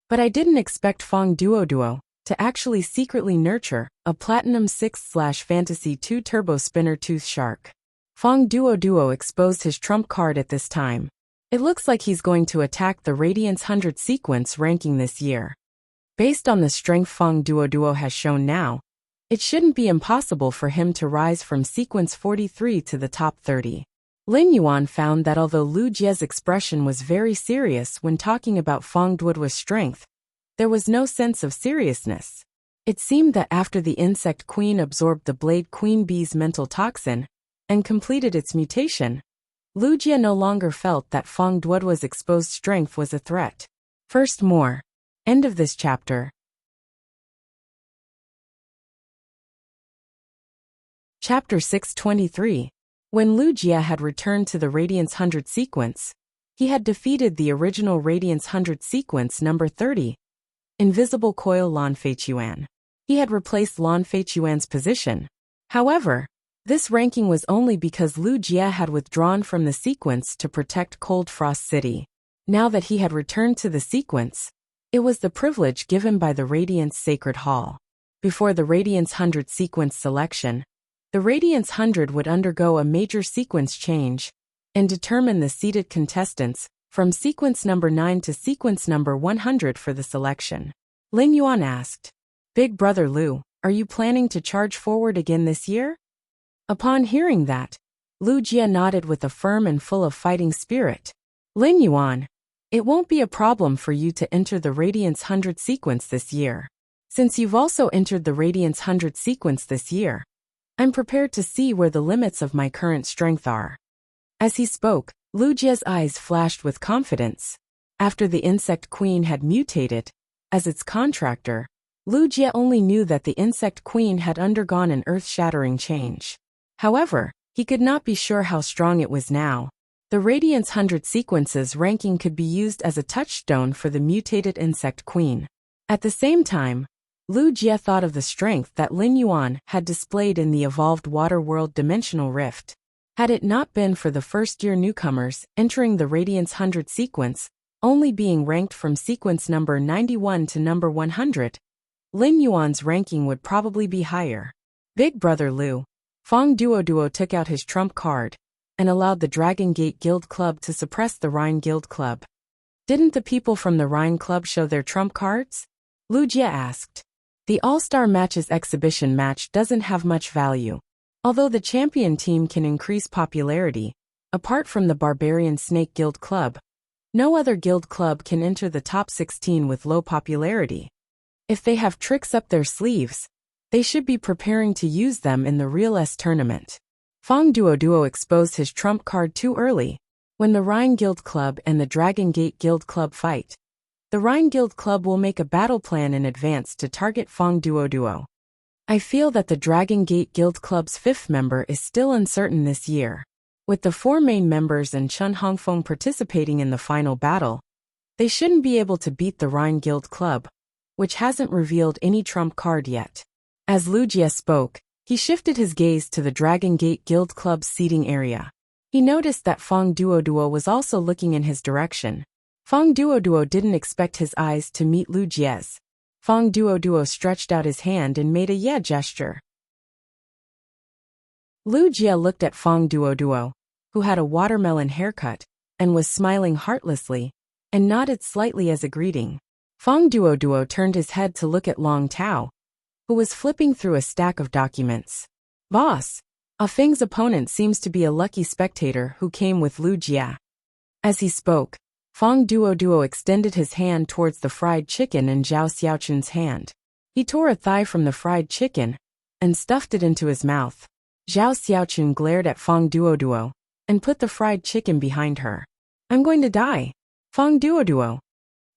But I didn't expect Fong Duoduo to actually secretly nurture a Platinum 6/Fantasy 2 Turbo Spinner Tooth Shark. Fong Duoduo exposed his trump card at this time. It looks like he's going to attack the Radiance 100 sequence ranking this year. Based on the strength Fong Duoduo has shown now, it shouldn't be impossible for him to rise from sequence 43 to the top 30. Lin Yuan found that although Lu Jie's expression was very serious when talking about Fong Duoduo's strength, there was no sense of seriousness. It seemed that after the Insect Queen absorbed the Blade Queen Bee's mental toxin and completed its mutation, Lu Jie no longer felt that Fong Duoduo's exposed strength was a threat. First more. End of this chapter. Chapter 623. When Lu Jie had returned to the Radiance 100 sequence, he had defeated the original Radiance 100 sequence number 30, Invisible Coil Lan Feichuan. He had replaced Lan Feichuan's position. However, this ranking was only because Lu Jie had withdrawn from the sequence to protect Cold Frost City. Now that he had returned to the sequence, it was the privilege given by the Radiance Sacred Hall. Before the Radiance 100 sequence selection, the Radiance 100 would undergo a major sequence change and determine the seeded contestants from sequence number 9 to sequence number 100 for the selection. Lin Yuan asked, "Big Brother Lu, are you planning to charge forward again this year?" Upon hearing that, Lu Jie nodded with a firm and full of fighting spirit. "Lin Yuan, it won't be a problem for you to enter the Radiance 100 sequence this year. Since you've also entered the Radiance 100 sequence this year, I'm prepared to see where the limits of my current strength are." As he spoke, Lu Jie's eyes flashed with confidence. After the Insect Queen had mutated as its contractor, Lu Jie only knew that the Insect Queen had undergone an earth-shattering change. However, he could not be sure how strong it was now. The Radiance 100 sequence's ranking could be used as a touchstone for the mutated Insect Queen. At the same time, Lu Jie thought of the strength that Lin Yuan had displayed in the evolved Water World Dimensional Rift. Had it not been for the first-year newcomers entering the Radiance 100 sequence, only being ranked from sequence number 91 to number 100, Lin Yuan's ranking would probably be higher. Big Brother Lu. Fong Duoduo took out his trump card and allowed the Dragon Gate Guild Club to suppress the Rhine Guild Club. "Didn't the people from the Rhine Club show their trump cards?" Lu Jie asked. The All-Star Matches exhibition match doesn't have much value. Although the champion team can increase popularity, apart from the Barbarian Snake Guild Club, no other guild club can enter the top 16 with low popularity. If they have tricks up their sleeves, they should be preparing to use them in the Real S tournament. Fong Duoduo exposed his trump card too early. When the Rhine Guild Club and the Dragon Gate Guild Club fight, the Rhine Guild Club will make a battle plan in advance to target Fong Duoduo. I feel that the Dragon Gate Guild Club's 5th member is still uncertain this year. With the 4 main members and Chen Hongfeng participating in the final battle, they shouldn't be able to beat the Rhine Guild Club, which hasn't revealed any trump card yet. As Lu Jie spoke, he shifted his gaze to the Dragon Gate Guild Club's seating area. He noticed that Fong Duoduo was also looking in his direction. Fong Duoduo didn't expect his eyes to meet Lu Jie's. Fong Duoduo stretched out his hand and made a yeah gesture. Lu Jie looked at Fong Duoduo, who had a watermelon haircut and was smiling heartlessly, and nodded slightly as a greeting. Fong Duoduo turned his head to look at Long Tao, who was flipping through a stack of documents. Boss, Ah Feng's opponent seems to be a lucky spectator who came with Lu Jia. As he spoke, Fong Duoduo extended his hand towards the fried chicken in Zhao Xiaochun's hand. He tore a thigh from the fried chicken and stuffed it into his mouth. Zhao Xiaochun glared at Fong Duoduo and put the fried chicken behind her. I'm going to die. Fong Duoduo.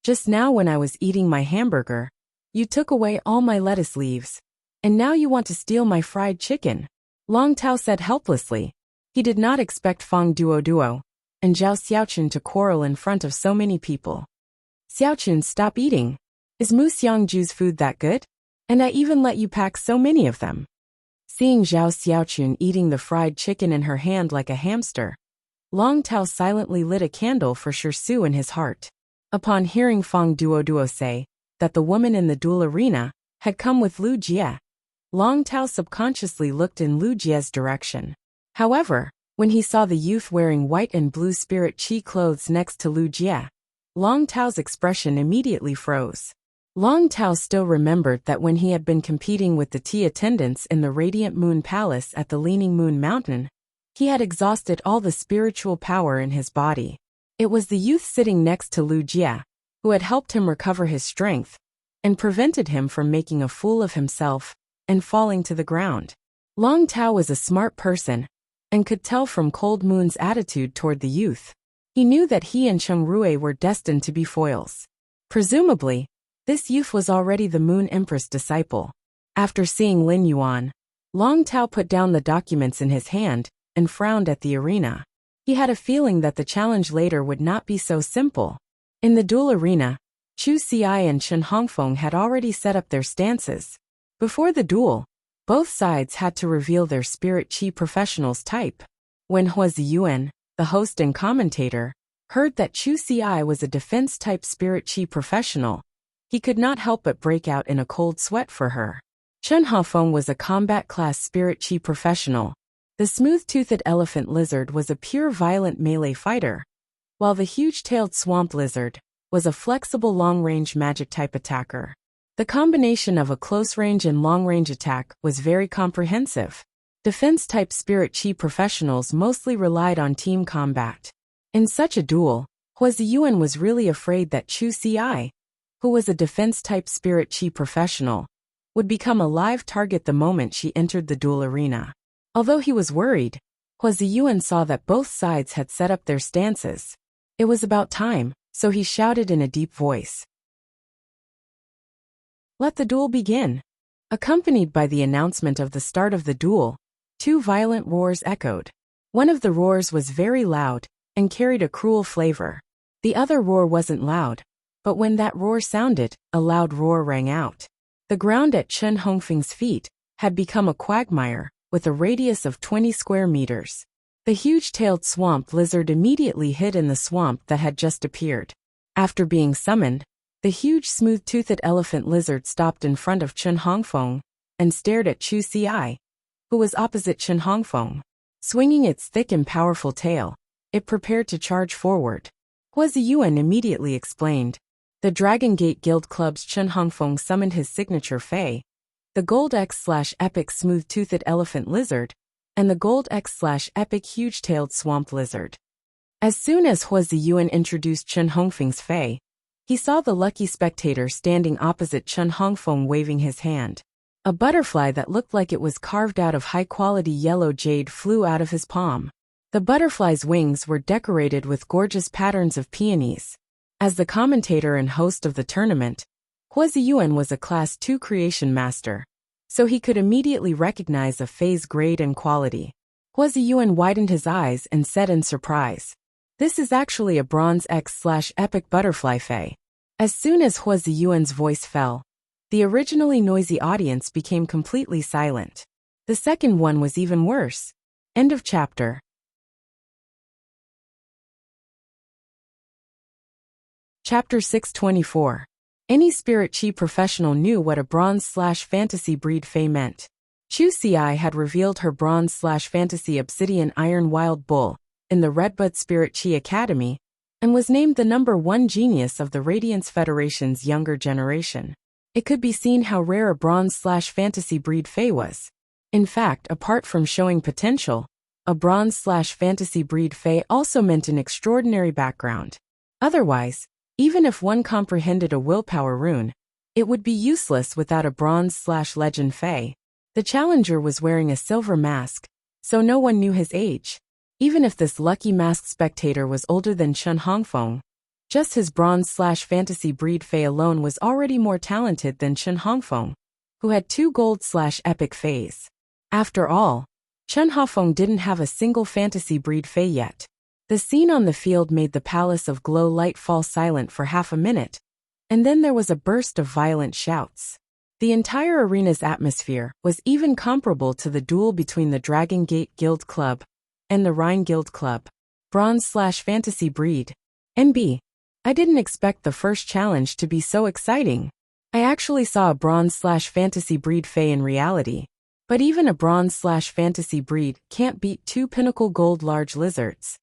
Just now when I was eating my hamburger, you took away all my lettuce leaves, and now you want to steal my fried chicken. Long Tao said helplessly. He did not expect Fong Duoduo and Zhao Xiaochun to quarrel in front of so many people. Xiaochun, stop eating. Is Mu Xiangju's food that good? And I even let you pack so many of them. Seeing Zhao Xiaochun eating the fried chicken in her hand like a hamster, Long Tao silently lit a candle for Shirsu in his heart. Upon hearing Fong Duoduo say that the woman in the duel arena had come with Lu Jia, Long Tao subconsciously looked in Lu Jia's direction. However, when he saw the youth wearing white and blue spirit chi clothes next to Lu Jia, Long Tao's expression immediately froze. Long Tao still remembered that when he had been competing with the tea attendants in the Radiant Moon Palace at the Leaning Moon Mountain, he had exhausted all the spiritual power in his body. It was the youth sitting next to Lu Jia who had helped him recover his strength and prevented him from making a fool of himself and falling to the ground. Long Tao was a smart person and could tell from Cold Moon's attitude toward the youth. He knew that he and Cheng Rui were destined to be foils. Presumably, this youth was already the Moon Empress disciple. After seeing Lin Yuan, Long Tao put down the documents in his hand and frowned at the arena. He had a feeling that the challenge later would not be so simple. In the duel arena, Chu Xiai and Chen Hongfeng had already set up their stances. Before the duel, both sides had to reveal their spirit chi professional's type. When Hua Ziyuan, the host and commentator, heard that Chu Xiai was a defense-type spirit chi professional, he could not help but break out in a cold sweat for her. Chen Hongfeng was a combat-class spirit chi professional. The smooth-toothed elephant lizard was a pure violent melee fighter, while the huge-tailed swamp lizard was a flexible long-range magic-type attacker. The combination of a close-range and long-range attack was very comprehensive. Defense-type spirit chi professionals mostly relied on team combat. In such a duel, Hua Ziyuan was really afraid that Chu Xiai, who was a defense-type spirit chi professional, would become a live target the moment she entered the duel arena. Although he was worried, Hua Ziyuan saw that both sides had set up their stances. It was about time, so he shouted in a deep voice. Let the duel begin. Accompanied by the announcement of the start of the duel, two violent roars echoed. One of the roars was very loud and carried a cruel flavor. The other roar wasn't loud, but when that roar sounded, a loud roar rang out. The ground at Chen Hongfeng's feet had become a quagmire, with a radius of 20 square meters. The huge-tailed swamp lizard immediately hid in the swamp that had just appeared. After being summoned, the huge smooth-toothed elephant lizard stopped in front of Chen Hongfeng and stared at Chu Xiai, who was opposite Chen Hongfeng. Swinging its thick and powerful tail, it prepared to charge forward. Hua Ziyuan immediately explained. The Dragon Gate Guild Club's Chen Hongfeng summoned his signature Fei, the Gold X/Epic Smooth-Toothed Elephant Lizard, and the Gold X/Epic Huge-Tailed Swamp Lizard. As soon as Hua Ziyuan introduced Chen Hongfeng's Fei, he saw the lucky spectator standing opposite Chen Hongfeng waving his hand. A butterfly that looked like it was carved out of high-quality yellow jade flew out of his palm. The butterfly's wings were decorated with gorgeous patterns of peonies. As the commentator and host of the tournament, Hua Ziyuan was a Class 2 creation master, so he could immediately recognize a Fei's grade and quality. Hua Ziyuan widened his eyes and said in surprise, "This is actually a Bronze X/Epic Butterfly Fei." As soon as Hua Ziyuan's voice fell, the originally noisy audience became completely silent. The second one was even worse. End of chapter. Chapter 624. Any spirit chi professional knew what a bronze/fantasy breed Fei meant. Chu Xiai had revealed her bronze/fantasy obsidian iron wild bull in the Redbud Spirit Chi Academy and was named the #1 genius of the Radiance Federation's younger generation. It could be seen how rare a bronze/fantasy breed Fae was. In fact, apart from showing potential, a bronze/fantasy breed Fae also meant an extraordinary background. Otherwise, even if one comprehended a willpower rune, it would be useless without a bronze/legend Fae. The challenger was wearing a silver mask, so no one knew his age. Even if this lucky masked spectator was older than Chen Hongfeng, just his bronze/fantasy breed Fae alone was already more talented than Chen Hongfeng, who had 2 gold/epic Faes. After all, Chen Hongfeng didn't have a single fantasy breed Fae yet. The scene on the field made the Palace of Glow Light fall silent for half a minute, and then there was a burst of violent shouts. The entire arena's atmosphere was even comparable to the duel between the Dragon Gate Guild Club and the Rhine Guild Club. Bronze/fantasy breed. NB. I didn't expect the first challenge to be so exciting. I actually saw a bronze/fantasy breed Fae in reality. But even a bronze/fantasy breed can't beat 2 pinnacle gold large lizards.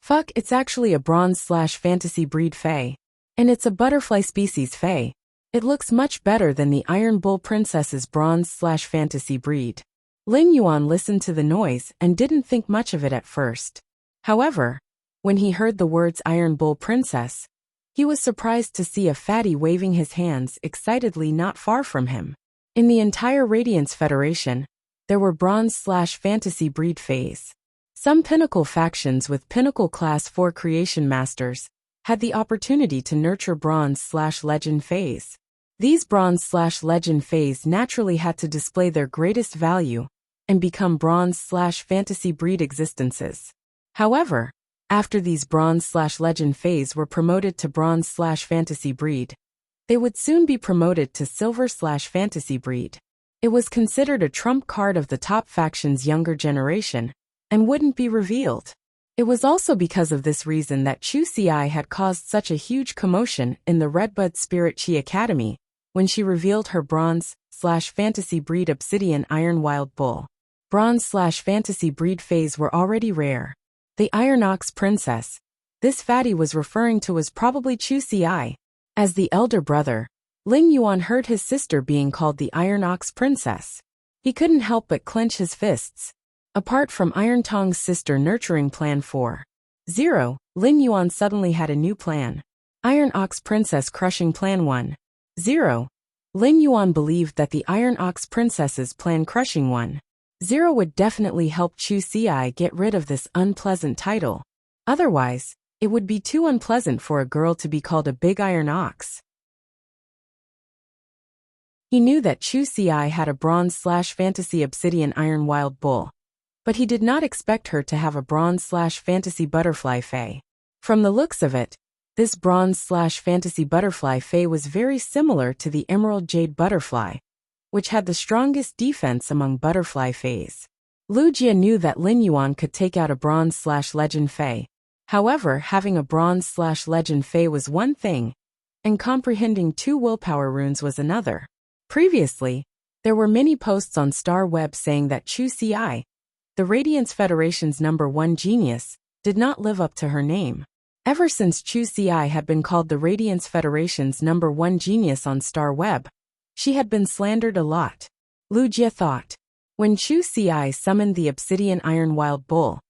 Fuck, it's actually a bronze/fantasy breed Fae. And it's a butterfly species Fae. It looks much better than the Iron Bull Princess's bronze/fantasy breed. Ling Yuan listened to the noise and didn't think much of it at first. However, when he heard the words Iron Bull Princess, he was surprised to see a fatty waving his hands excitedly not far from him. In the entire Radiance Federation, there were bronze/fantasy breed Faes. Some pinnacle factions with pinnacle class 4 creation masters had the opportunity to nurture bronze/legend Faes. These bronze/legend Faes naturally had to display their greatest value and become bronze/fantasy breed existences. However, after these bronze/legend Faes were promoted to bronze/fantasy breed, they would soon be promoted to silver/fantasy breed. It was considered a trump card of the top faction's younger generation and wouldn't be revealed. It was also because of this reason that Chu Xi had caused such a huge commotion in the Redbud Spirit Chi Academy when she revealed her bronze/fantasy breed Obsidian Iron Wild Bull. Bronze/fantasy breed Faes were already rare. The Iron Ox Princess this fatty was referring to was probably Chu Xi. As the elder brother, Ling Yuan heard his sister being called the Iron Ox Princess. He couldn't help but clench his fists. Apart from Iron Tong's sister nurturing Plan 4.0, Ling Yuan suddenly had a new plan. Iron Ox Princess crushing Plan 1.0. Ling Yuan believed that the Iron Ox Princess's Plan crushing 1.0 would definitely help Chu Xi get rid of this unpleasant title. Otherwise, it would be too unpleasant for a girl to be called a big iron ox. He knew that Chu Xi had a bronze/fantasy Obsidian Iron Wild Bull, but he did not expect her to have a bronze/fantasy Butterfly Fae. From the looks of it, this bronze/fantasy Butterfly Fae was very similar to the Emerald Jade Butterfly, which had the strongest defense among Butterfly Faes. Lu Jia knew that Lin Yuan could take out a bronze/legend Fae. However, having a bronze/legend Fae was one thing, and comprehending 2 willpower runes was another. Previously, there were many posts on Star Web saying that Chu Xi, the Radiance Federation's #1 genius, did not live up to her name. Ever since Chu Xi had been called the Radiance Federation's #1 genius on Star Web, she had been slandered a lot. Lu Jia thought. When Chu Xi summoned the Obsidian Iron Wild Bull,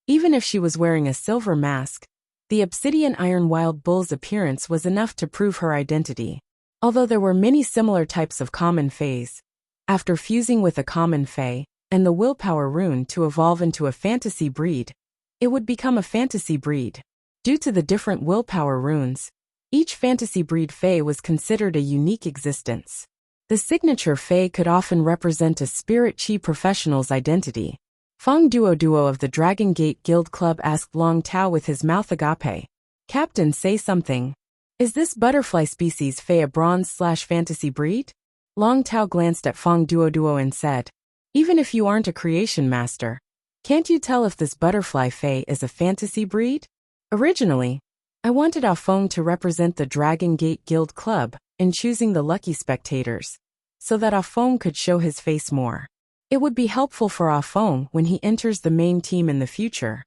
even if she was wearing a silver mask, the Obsidian Iron Wild Bull's appearance was enough to prove her identity. Although there were many similar types of common Faes, after fusing with a common Fae and the willpower rune to evolve into a fantasy breed, it would become a fantasy breed. Due to the different willpower runes, each fantasy breed Fae was considered a unique existence. The signature Fae could often represent a Spirit Chi professional's identity. Fong Duo of the Dragon Gate Guild Club asked Long Tao with his mouth agape. Captain, say something. Is this butterfly species Fae a bronze/fantasy breed? Long Tao glanced at Fong Duo and said, even if you aren't a creation master, can't you tell if this butterfly Fae is a fantasy breed? Originally, I wanted Ah Feng to represent the Dragon Gate Guild Club in choosing the lucky spectators, so that Ah Feng could show his face more. It would be helpful for Ah Feng when he enters the main team in the future.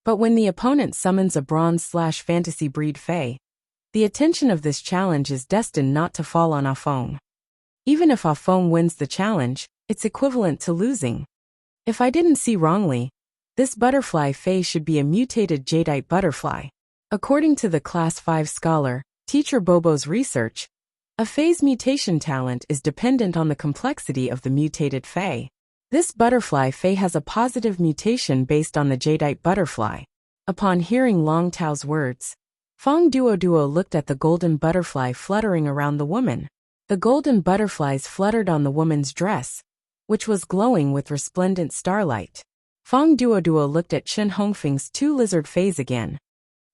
But when the opponent summons a bronze/fantasy breed Fae, the attention of this challenge is destined not to fall on Ah Feng. Even if Ah Feng wins the challenge, it's equivalent to losing. If I didn't see wrongly, this butterfly Fae should be a mutated jadeite butterfly. According to the Class 5 scholar, Teacher Bobo's research, a Fae's mutation talent is dependent on the complexity of the mutated Fae. This butterfly Fae has a positive mutation based on the jadeite butterfly. Upon hearing Long Tao's words, Fong Duoduo looked at the golden butterfly fluttering around the woman. The golden butterflies fluttered on the woman's dress, which was glowing with resplendent starlight. Fong Duoduo looked at Chen Hongfeng's 2 lizard Faes again.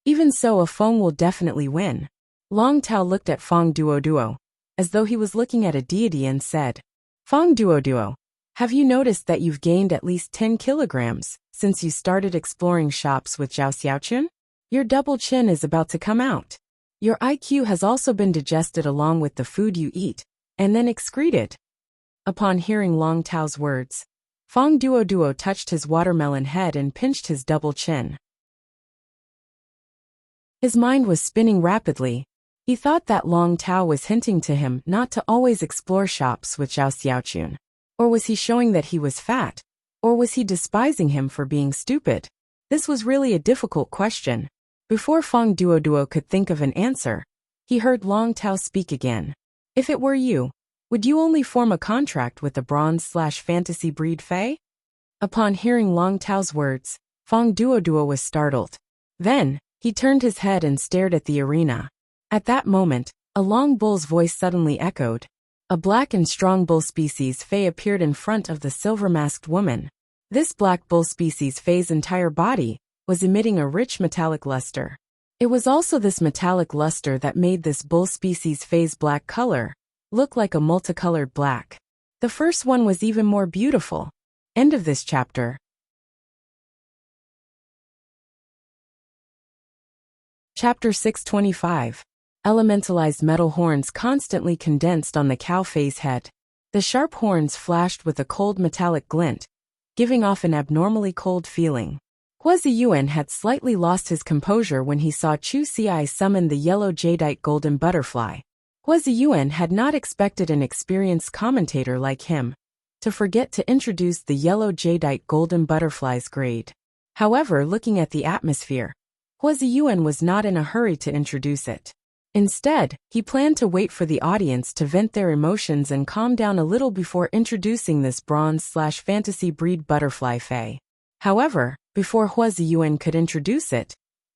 Even so, Ah Feng will definitely win. Long Tao looked at Fong Duoduo, as though he was looking at a deity, and said, Fong Duoduo, have you noticed that you've gained at least 10 kilograms since you started exploring shops with Zhao Xiaochun? Your double chin is about to come out. Your IQ has also been digested along with the food you eat, and then excreted. Upon hearing Long Tao's words, Fong Duoduo touched his watermelon head and pinched his double chin. His mind was spinning rapidly. He thought that Long Tao was hinting to him not to always explore shops with Zhao Xiaochun. Or was he showing that he was fat? Or was he despising him for being stupid? This was really a difficult question. Before Fong Duoduo could think of an answer, he heard Long Tao speak again. If it were you, would you only form a contract with the bronze/fantasy breed Fae? Upon hearing Long Tao's words, Fong Duoduo was startled. Then, he turned his head and stared at the arena. At that moment, a long bull's voice suddenly echoed. A black and strong bull species Fae appeared in front of the silver-masked woman. This black bull species Fae's entire body was emitting a rich metallic luster. It was also this metallic luster that made this bull species Fae's black color look like a multicolored black. The first one was even more beautiful. End of this chapter. Chapter 625. Elementalized metal horns constantly condensed on the cow Fae's head. The sharp horns flashed with a cold metallic glint, giving off an abnormally cold feeling. Hua Ziyuan had slightly lost his composure when he saw Chu Xi summon the yellow jadeite golden butterfly. Hua Ziyuan had not expected an experienced commentator like him to forget to introduce the yellow jadeite golden butterfly's grade. However, looking at the atmosphere, Hua Ziyuan was not in a hurry to introduce it. Instead, he planned to wait for the audience to vent their emotions and calm down a little before introducing this bronze/fantasy breed butterfly Fae. However, before Hua Ziyuan could introduce it,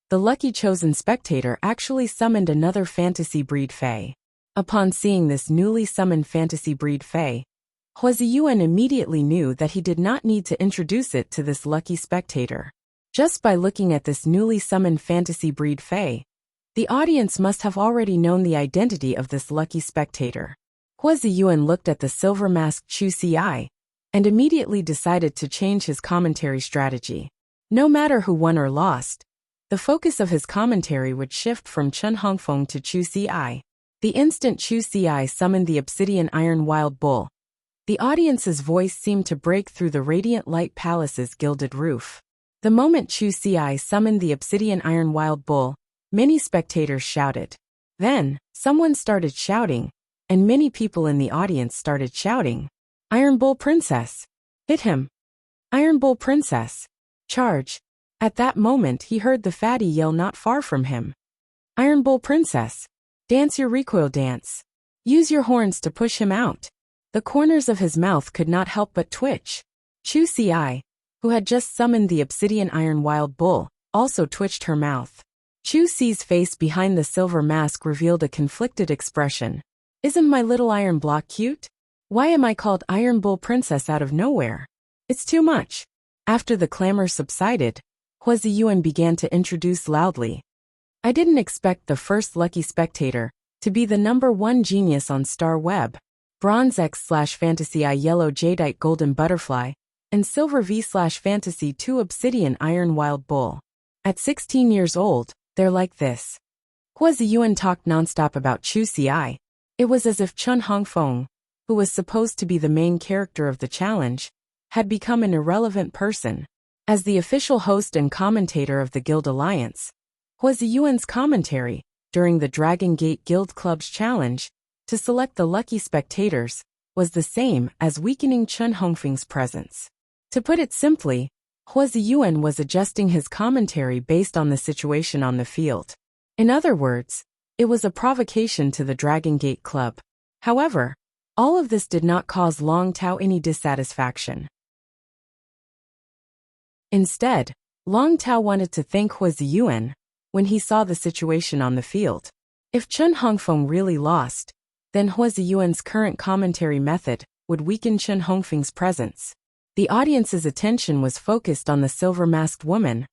the lucky chosen spectator actually summoned another fantasy breed Fae. Upon seeing this newly summoned fantasy breed Fae, Hua Ziyuan immediately knew that he did not need to introduce it to this lucky spectator. Just by looking at this newly summoned fantasy breed Fae, the audience must have already known the identity of this lucky spectator. Hua Ziyuan looked at the silver-masked Chu Xi and immediately decided to change his commentary strategy. No matter who won or lost, the focus of his commentary would shift from Chen Hongfeng to Chu Xi. The instant Chu Xi summoned the obsidian iron wild bull, the audience's voice seemed to break through the radiant light palace's gilded roof. The moment Chu Xi summoned the obsidian iron wild bull, many spectators shouted. Then, someone started shouting, and many people in the audience started shouting, Iron Bull Princess! Hit him! Iron Bull Princess! Charge! At that moment he heard the fatty yell not far from him. Iron Bull Princess! Dance your recoil dance! Use your horns to push him out! The corners of his mouth could not help but twitch. Chu Xi, who had just summoned the obsidian iron wild bull, also twitched her mouth. Chu Xi's face behind the silver mask revealed a conflicted expression. Isn't my little iron block cute? Why am I called Iron Bull Princess out of nowhere? It's too much. After the clamor subsided, Hua Ziyuan began to introduce loudly. I didn't expect the first lucky spectator to be the #1 genius on Star Web. Bronze X/Fantasy I Yellow Jadeite Golden Butterfly, and Silver V/Fantasy 2 Obsidian Iron Wild Bull. At 16 years old, they're like this. Hua Ziyuan talked nonstop about Chu Xi. It was as if Chen Hongfeng, who was supposed to be the main character of the challenge, had become an irrelevant person. As the official host and commentator of the Guild Alliance, Hua Ziyuan's commentary during the Dragon Gate Guild Club's challenge to select the lucky spectators was the same as weakening Chen Hongfeng's presence. To put it simply, Hua Ziyuan was adjusting his commentary based on the situation on the field. In other words, it was a provocation to the Dragon Gate Club. However, all of this did not cause Long Tao any dissatisfaction. Instead, Long Tao wanted to thank Hua Ziyuan when he saw the situation on the field. If Chen Hongfeng really lost, then Hua Ziyuan's current commentary method would weaken Chen Hongfeng's presence. The audience's attention was focused on the silver-masked woman,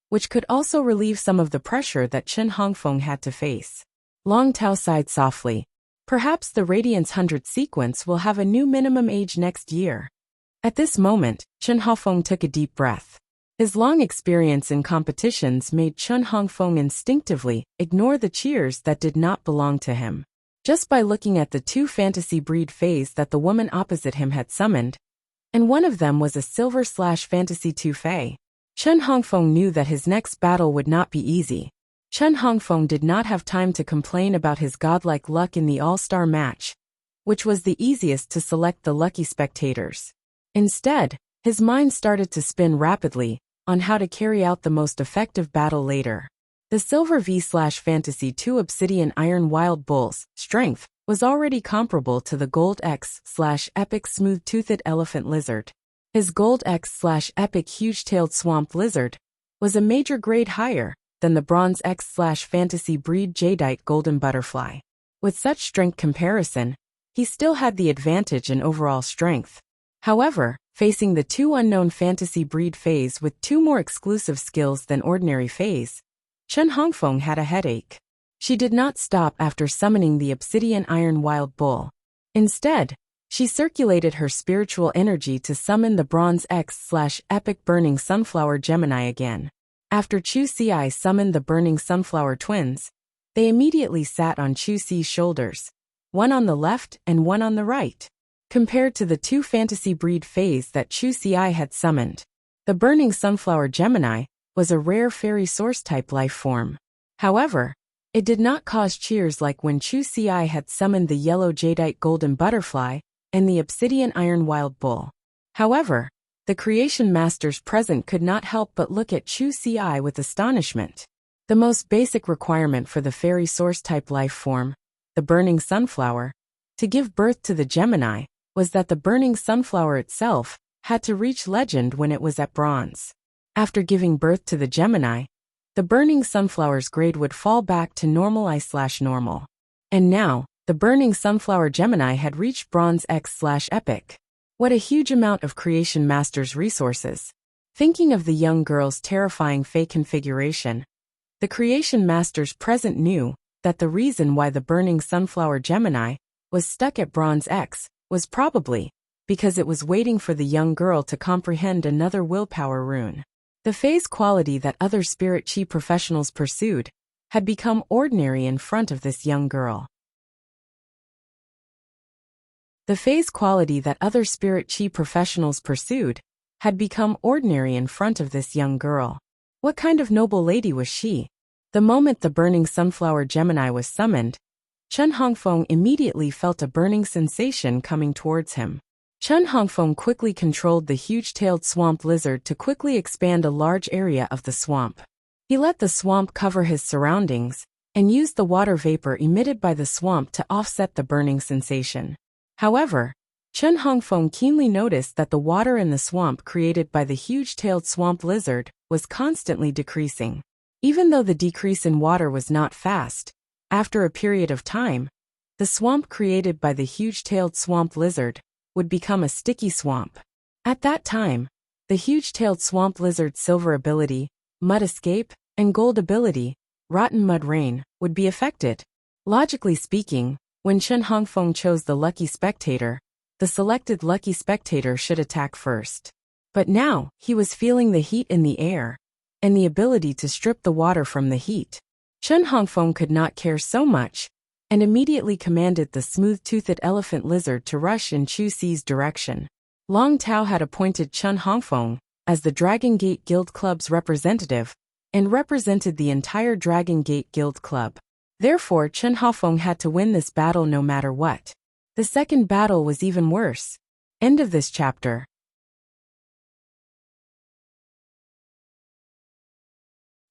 which could also relieve some of the pressure that Chen Hongfeng had to face. Long Tao sighed softly. Perhaps the Radiance 100 sequence will have a new minimum age next year. At this moment, Chen Hongfeng took a deep breath. His long experience in competitions made Chen Hongfeng instinctively ignore the cheers that did not belong to him. Just by looking at the two fantasy breed fays that the woman opposite him had summoned, and one of them was a Silver/Fantasy 2 Fae. Chen Hongfeng knew that his next battle would not be easy. Chen Hongfeng did not have time to complain about his godlike luck in the all-star match, which was the easiest to select the lucky spectators. Instead, his mind started to spin rapidly on how to carry out the most effective battle later. The Silver V/Fantasy 2 Obsidian Iron Wild Bull's strength was already comparable to the Gold X/Epic Smooth-Toothed Elephant Lizard. His Gold X/Epic Huge-Tailed Swamp Lizard was a major grade higher than the Bronze X/Fantasy Breed Jadeite Golden Butterfly. With such strength comparison, he still had the advantage in overall strength. However, facing the two unknown fantasy breed fays with two more exclusive skills than ordinary fays, Chen Hongfeng had a headache. She did not stop after summoning the Obsidian Iron Wild Bull. Instead, she circulated her spiritual energy to summon the Bronze X/Epic Burning Sunflower Gemini again. After Chu Ci summoned the Burning Sunflower Twins, they immediately sat on Chu Ci's shoulders, one on the left and one on the right. Compared to the two fantasy breed fays that Chu Ci had summoned, the Burning Sunflower Gemini was a rare fairy source-type life form. However, it did not cause cheers like when Chu Ci had summoned the Yellow Jadeite Golden Butterfly and the Obsidian Iron Wild Bull. However, the Creation Masters present could not help but look at Chu Ci with astonishment. The most basic requirement for the fairy source-type life form, the Burning Sunflower, to give birth to the Gemini, was that the Burning Sunflower itself had to reach legend when it was at bronze. After giving birth to the Gemini, the Burning Sunflower's grade would fall back to normal I/normal. And now, the Burning Sunflower Gemini had reached Bronze X/Epic. What a huge amount of Creation Masters resources. Thinking of the young girl's terrifying Fae configuration, the Creation Masters present knew that the reason why the Burning Sunflower Gemini was stuck at Bronze X was probably because it was waiting for the young girl to comprehend another willpower rune. The Fae's quality that other spirit chi professionals pursued had become ordinary in front of this young girl. The Fae's quality that other spirit chi professionals pursued had become ordinary in front of this young girl. What kind of noble lady was she? The moment the Burning Sunflower Gemini was summoned, Chen Hongfeng immediately felt a burning sensation coming towards him. Chen Hongfeng quickly controlled the huge-tailed swamp lizard to quickly expand a large area of the swamp. He let the swamp cover his surroundings and used the water vapor emitted by the swamp to offset the burning sensation. However, Chen Hongfeng keenly noticed that the water in the swamp created by the huge-tailed swamp lizard was constantly decreasing. Even though the decrease in water was not fast, after a period of time, the swamp created by the huge-tailed swamp lizard would become a sticky swamp. At that time, the huge-tailed swamp lizard's silver ability, Mud Escape, and gold ability, Rotten Mud Rain, would be affected. Logically speaking, when Chen Hongfeng chose the lucky spectator, the selected lucky spectator should attack first. But now, he was feeling the heat in the air, and the ability to strip the water from the heat. Chen Hongfeng could not care so much, and immediately commanded the smooth-toothed elephant lizard to rush in Chu Ci's direction. Long Tao had appointed Chen Hongfeng as the Dragon Gate Guild Club's representative, and represented the entire Dragon Gate Guild Club. Therefore, Chen Hafeng had to win this battle no matter what. The second battle was even worse. End of this chapter.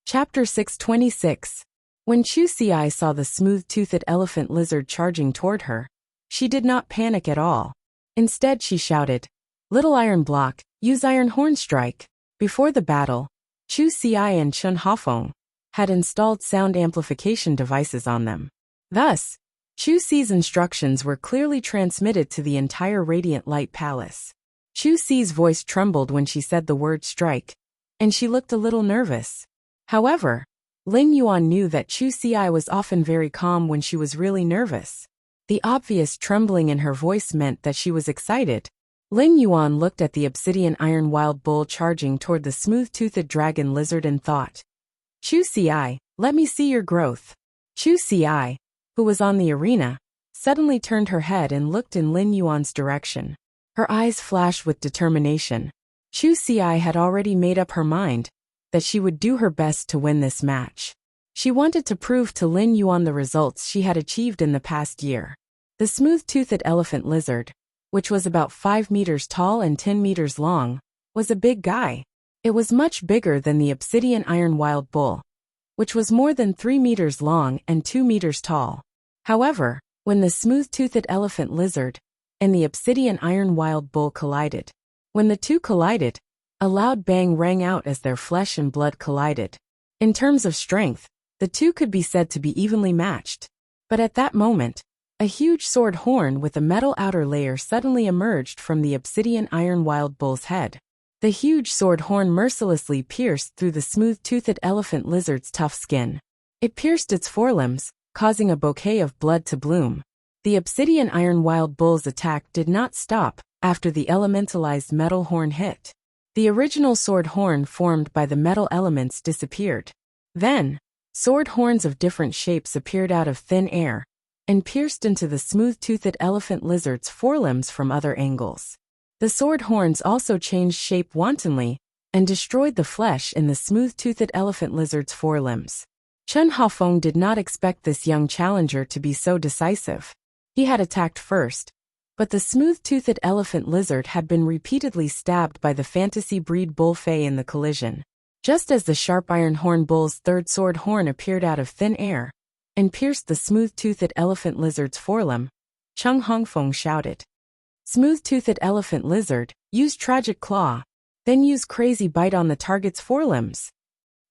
Chapter 626. When Chu Xi saw the smooth-toothed elephant lizard charging toward her, she did not panic at all. Instead, she shouted, "Little iron block, use iron horn strike." Before the battle, Chu Xi and Chen Hafeng had installed sound amplification devices on them. Thus, Chu Xi's instructions were clearly transmitted to the entire Radiant Light Palace. Chu Xi's voice trembled when she said the word strike, and she looked a little nervous. However, Ling Yuan knew that Chu Xi was often very calm when she was really nervous. The obvious trembling in her voice meant that she was excited. Ling Yuan looked at the obsidian iron wild bull charging toward the smooth-toothed dragon lizard and thought, "Chu Xi, let me see your growth." Chu Xi, who was on the arena, suddenly turned her head and looked in Ling Yuan's direction. Her eyes flashed with determination. Chu Xi had already made up her mind that she would do her best to win this match. She wanted to prove to Ling Yuan the results she had achieved in the past year. The smooth-toothed elephant lizard, which was about 5 meters tall and 10 meters long, was a big guy. It was much bigger than the obsidian iron wild bull, which was more than 3 meters long and 2 meters tall. However, when the smooth-toothed elephant lizard and the obsidian iron wild bull collided, when the two collided, a loud bang rang out as their flesh and blood collided. In terms of strength, the two could be said to be evenly matched. But at that moment, a huge sword horn with a metal outer layer suddenly emerged from the obsidian iron wild bull's head. The huge sword horn mercilessly pierced through the smooth-toothed elephant lizard's tough skin. It pierced its forelimbs, causing a bouquet of blood to bloom. The obsidian iron wild bull's attack did not stop after the elementalized metal horn hit. The original sword horn formed by the metal elements disappeared. Then, sword horns of different shapes appeared out of thin air and pierced into the smooth-toothed elephant lizard's forelimbs from other angles. The sword horns also changed shape wantonly and destroyed the flesh in the smooth-toothed elephant lizard's forelimbs. Chen Hafeng did not expect this young challenger to be so decisive. He had attacked first, but the smooth-toothed elephant lizard had been repeatedly stabbed by the fantasy breed bull Fei in the collision. Just as the sharp iron horn bull's third sword horn appeared out of thin air and pierced the smooth-toothed elephant lizard's forelimb, Chen Hafeng shouted, "Smooth-toothed elephant lizard, use tragic claw, then use crazy bite on the target's forelimbs."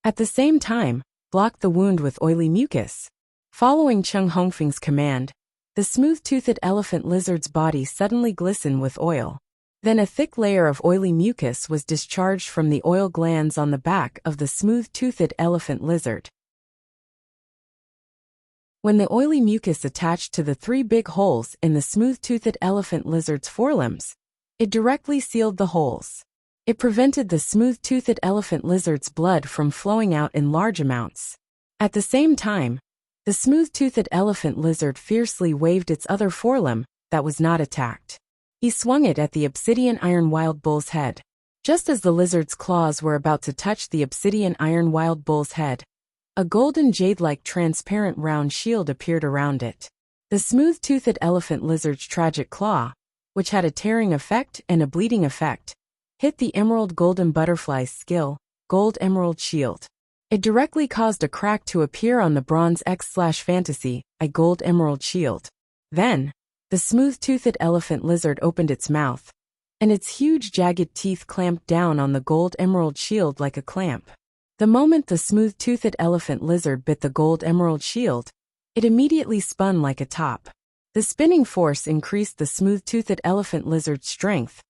At the same time, block the wound with oily mucus. Following Chen Hongfeng's command, the smooth-toothed elephant lizard's body suddenly glistened with oil. Then a thick layer of oily mucus was discharged from the oil glands on the back of the smooth-toothed elephant lizard. When the oily mucus attached to the 3 big holes in the smooth-toothed elephant lizard's forelimbs, it directly sealed the holes. It prevented the smooth-toothed elephant lizard's blood from flowing out in large amounts. At the same time, the smooth-toothed elephant lizard fiercely waved its other forelimb that was not attacked. He swung it at the obsidian iron wild bull's head. Just as the lizard's claws were about to touch the obsidian iron wild bull's head, a golden jade-like transparent round shield appeared around it. The smooth-toothed elephant lizard's tragic claw, which had a tearing effect and a bleeding effect, hit the emerald golden butterfly's skill, Gold Emerald Shield. It directly caused a crack to appear on the Bronze X/Fantasy, a Gold Emerald Shield. Then, the smooth-toothed elephant lizard opened its mouth, and its huge jagged teeth clamped down on the Gold Emerald Shield like a clamp. The moment the smooth-toothed elephant lizard bit the Gold Emerald Shield, it immediately spun like a top. The spinning force increased the smooth-toothed elephant lizard's strength,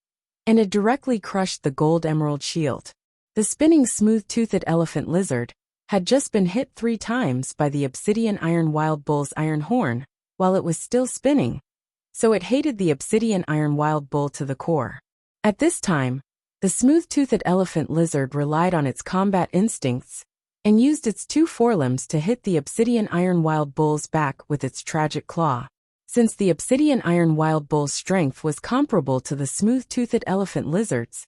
and it directly crushed the Gold Emerald Shield. The spinning smooth-toothed elephant lizard had just been hit 3 times by the obsidian iron wild bull's iron horn while it was still spinning, so it hated the obsidian iron wild bull to the core. At this time, the smooth-toothed elephant lizard relied on its combat instincts and used its 2 forelimbs to hit the obsidian iron wild bull's back with its tragic claw. Since the obsidian iron wild bull's strength was comparable to the smooth-toothed elephant lizard's,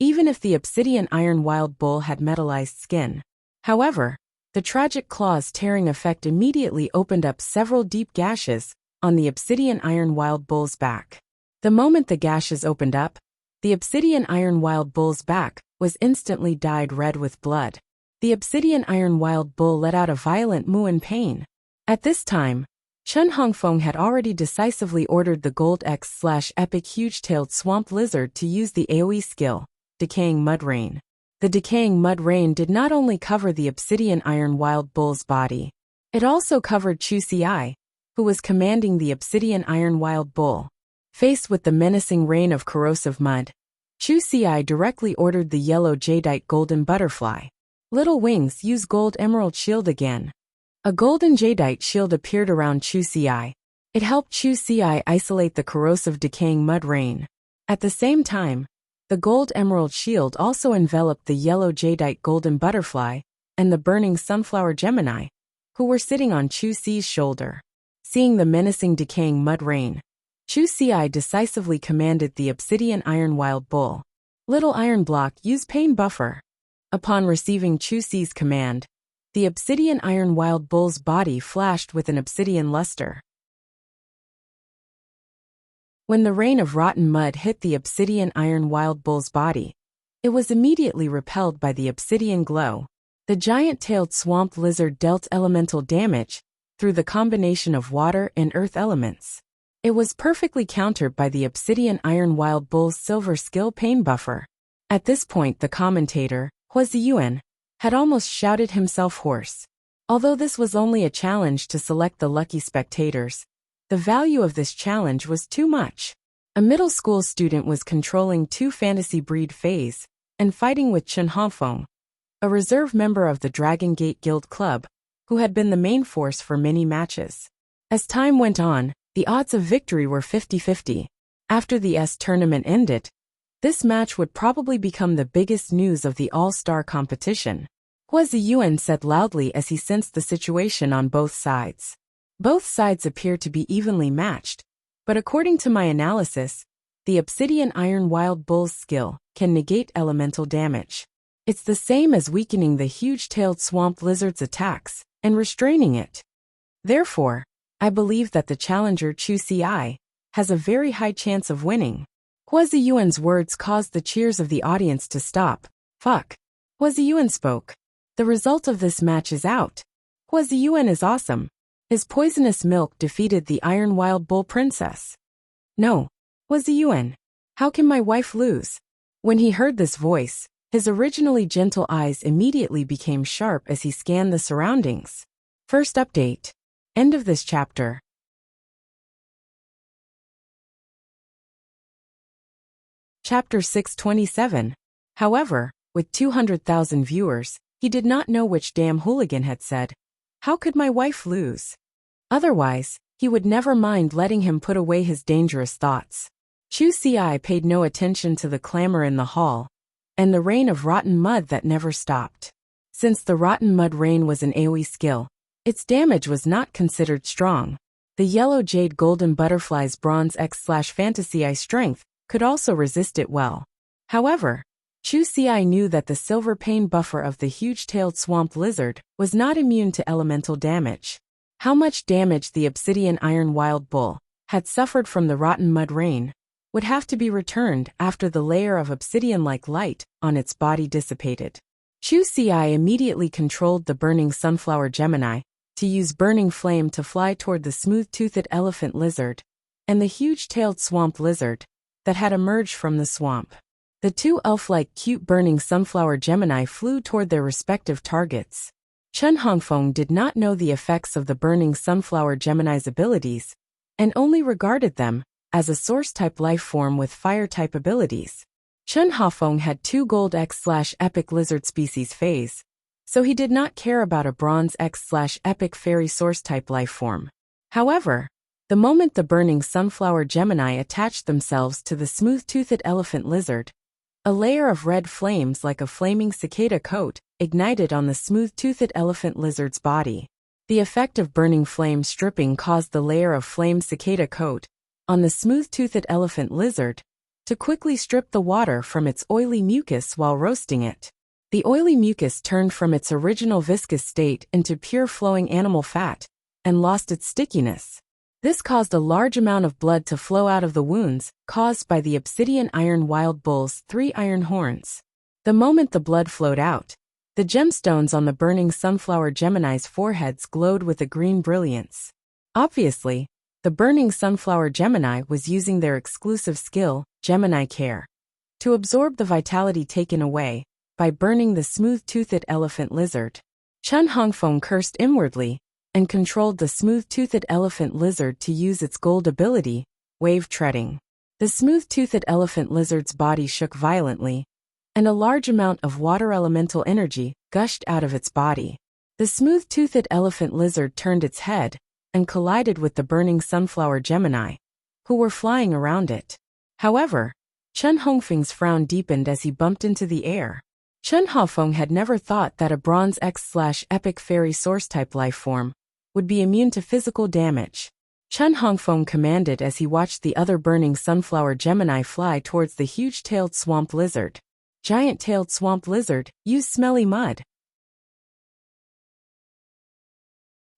even if the obsidian iron wild bull had metallized skin. However, the tragic claws tearing effect immediately opened up several deep gashes on the obsidian iron wild bull's back. The moment the gashes opened up, the obsidian iron wild bull's back was instantly dyed red with blood. The obsidian iron wild bull let out a violent moo in pain. At this time, Chen Hongfeng had already decisively ordered the Gold X/Epic Huge-Tailed Swamp Lizard to use the AoE skill, Decaying Mud Rain. The Decaying Mud Rain did not only cover the obsidian iron wild bull's body, it also covered Chu Ci, who was commanding the obsidian iron wild bull. Faced with the menacing rain of corrosive mud, Chu Ci directly ordered the yellow jadeite golden butterfly. Little Wings, use gold emerald shield again. A golden jadeite shield appeared around Chu Ci. It helped Chu Ci isolate the corrosive decaying mud rain. At the same time, the gold emerald shield also enveloped the yellow jadeite golden butterfly and the burning sunflower Gemini, who were sitting on Chu Ci's shoulder. Seeing the menacing decaying mud rain, Chu Ci decisively commanded the obsidian iron wild bull. Little Iron Block, use pain buffer. Upon receiving Chu Ci's command, the obsidian iron wild bull's body flashed with an obsidian luster. When the rain of rotten mud hit the obsidian iron wild bull's body, it was immediately repelled by the obsidian glow. The giant-tailed swamp lizard dealt elemental damage through the combination of water and earth elements. It was perfectly countered by the obsidian iron wild bull's silver skill pain buffer. At this point, the commentator, Hua Ziyuan, had almost shouted himself hoarse. Although this was only a challenge to select the lucky spectators, the value of this challenge was too much. A middle school student was controlling 2 fantasy breed Fays and fighting with Chen Hongfeng, a reserve member of the Dragon Gate Guild Club, who had been the main force for many matches. As time went on, the odds of victory were 50-50. After the tournament ended, this match would probably become the biggest news of the all-star competition. Hua Ziyuan said loudly as he sensed the situation on both sides. Both sides appear to be evenly matched, but according to my analysis, the obsidian iron wild bull's skill can negate elemental damage. It's the same as weakening the huge-tailed swamp lizard's attacks and restraining it. Therefore, I believe that the challenger Chu Ci has a very high chance of winning. Hua Ziyuan's words caused the cheers of the audience to stop. Fuck. Hua Ziyuan spoke. The result of this match is out. Hua Ziyuan is awesome. His poisonous milk defeated the Iron Wild Bull Princess. No. Hua Ziyuan. How can my wife lose? When he heard this voice, his originally gentle eyes immediately became sharp as he scanned the surroundings. First update. End of this chapter. Chapter 627. However, with 200,000 viewers, he did not know which damn hooligan had said, "How could my wife lose?" Otherwise, he would never mind letting him put away his dangerous thoughts. Chu Ci paid no attention to the clamor in the hall and the rain of rotten mud that never stopped. Since the rotten mud rain was an AoE skill, its damage was not considered strong. The yellow jade golden butterfly's bronze X/fantasy eye strength could also resist it well. However, Chu Ci knew that the silver pain buffer of the huge-tailed swamp lizard was not immune to elemental damage. How much damage the obsidian iron wild bull had suffered from the rotten mud rain would have to be returned after the layer of obsidian-like light on its body dissipated. Chu Ci immediately controlled the burning sunflower Gemini to use burning flame to fly toward the smooth-toothed elephant lizard and the huge-tailed swamp lizard that had emerged from the swamp. The 2 elf-like cute burning sunflower Gemini flew toward their respective targets. Chen Hongfeng did not know the effects of the burning sunflower Gemini's abilities and only regarded them as a source-type life form with fire-type abilities. Chen Hongfeng had 2 gold X/epic lizard species Fays, so he did not care about a bronze X/epic fairy source-type life form. However, the moment the burning sunflower Gemini attached themselves to the smooth-toothed elephant lizard, a layer of red flames like a flaming cicada coat ignited on the smooth-toothed elephant lizard's body. The effect of burning flame stripping caused the layer of flame cicada coat on the smooth-toothed elephant lizard to quickly strip the water from its oily mucus while roasting it. The oily mucus turned from its original viscous state into pure flowing animal fat and lost its stickiness. This caused a large amount of blood to flow out of the wounds caused by the obsidian iron wild bull's 3 iron horns. The moment the blood flowed out, the gemstones on the burning sunflower Gemini's foreheads glowed with a green brilliance. Obviously, the burning sunflower Gemini was using their exclusive skill, Gemini Care, to absorb the vitality taken away by burning the smooth-toothed elephant lizard. Chen Hongfeng cursed inwardly and controlled the smooth-toothed elephant lizard to use its gold ability, wave treading. The smooth-toothed elephant lizard's body shook violently, and a large amount of water elemental energy gushed out of its body. The smooth-toothed elephant lizard turned its head and collided with the burning sunflower Gemini, who were flying around it. However, Chen Hongfeng's frown deepened as he bumped into the air. Chen Hongfeng had never thought that a Bronze X/Epic Fairy Source-type life form would be immune to physical damage. Chen Hongfeng commanded as he watched the other burning sunflower Gemini fly towards the huge-tailed swamp lizard. Giant-tailed swamp lizard, use smelly mud.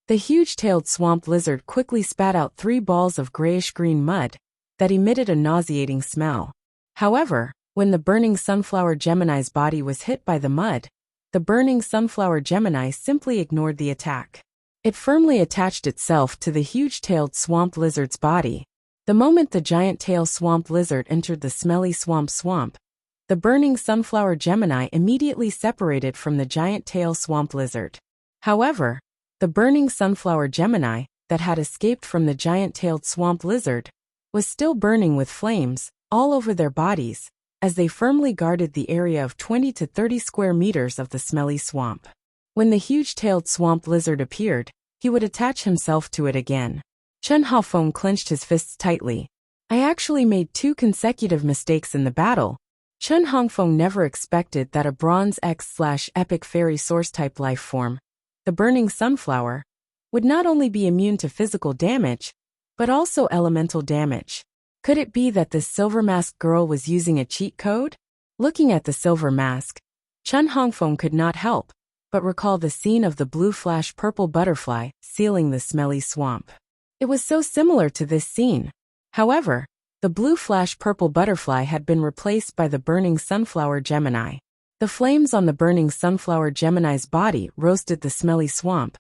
The huge-tailed swamp lizard quickly spat out 3 balls of grayish-green mud that emitted a nauseating smell. However, when the burning sunflower Gemini's body was hit by the mud, the burning sunflower Gemini simply ignored the attack. It firmly attached itself to the huge-tailed swamp lizard's body. The moment the giant-tail swamp lizard entered the smelly swamp, the burning sunflower Gemini immediately separated from the giant-tail swamp lizard. However, the burning sunflower Gemini that had escaped from the giant-tailed swamp lizard was still burning with flames all over their bodies, as they firmly guarded the area of 20 to 30 square meters of the smelly swamp. When the huge-tailed swamp lizard appeared, he would attach himself to it again. Chen Hongfeng clenched his fists tightly. I actually made 2 consecutive mistakes in the battle. Chen Hongfeng never expected that a Bronze X/Epic Fairy Source-type life form, the burning sunflower, would not only be immune to physical damage, but also elemental damage. Could it be that this silver-masked girl was using a cheat code? Looking at the silver mask, Chen Hongfeng could not help but recall the scene of the blue flash purple butterfly sealing the smelly swamp. It was so similar to this scene. However, the blue flash purple butterfly had been replaced by the burning sunflower Gemini. The flames on the burning sunflower Gemini's body roasted the smelly swamp,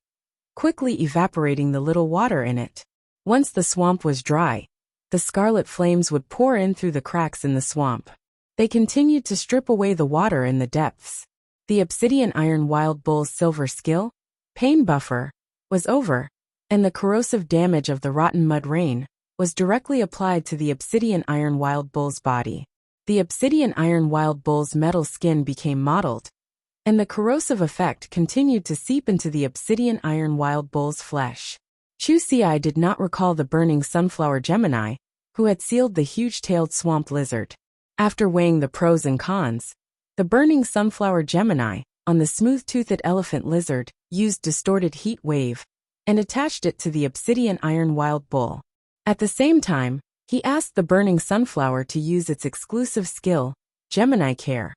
quickly evaporating the little water in it. Once the swamp was dry, the scarlet flames would pour in through the cracks in the swamp. They continued to strip away the water in the depths. The obsidian iron wild bull's silver skill, pain buffer, was over, and the corrosive damage of the rotten mud rain was directly applied to the obsidian iron wild bull's body. The obsidian iron wild bull's metal skin became mottled, and the corrosive effect continued to seep into the obsidian iron wild bull's flesh. Chu Xi did not recall the burning sunflower Gemini, who had sealed the huge-tailed swamp lizard. After weighing the pros and cons, the burning sunflower Gemini, on the smooth-toothed elephant lizard, used distorted heat wave and attached it to the obsidian iron wild bull. At the same time, he asked the burning sunflower to use its exclusive skill, Gemini Care,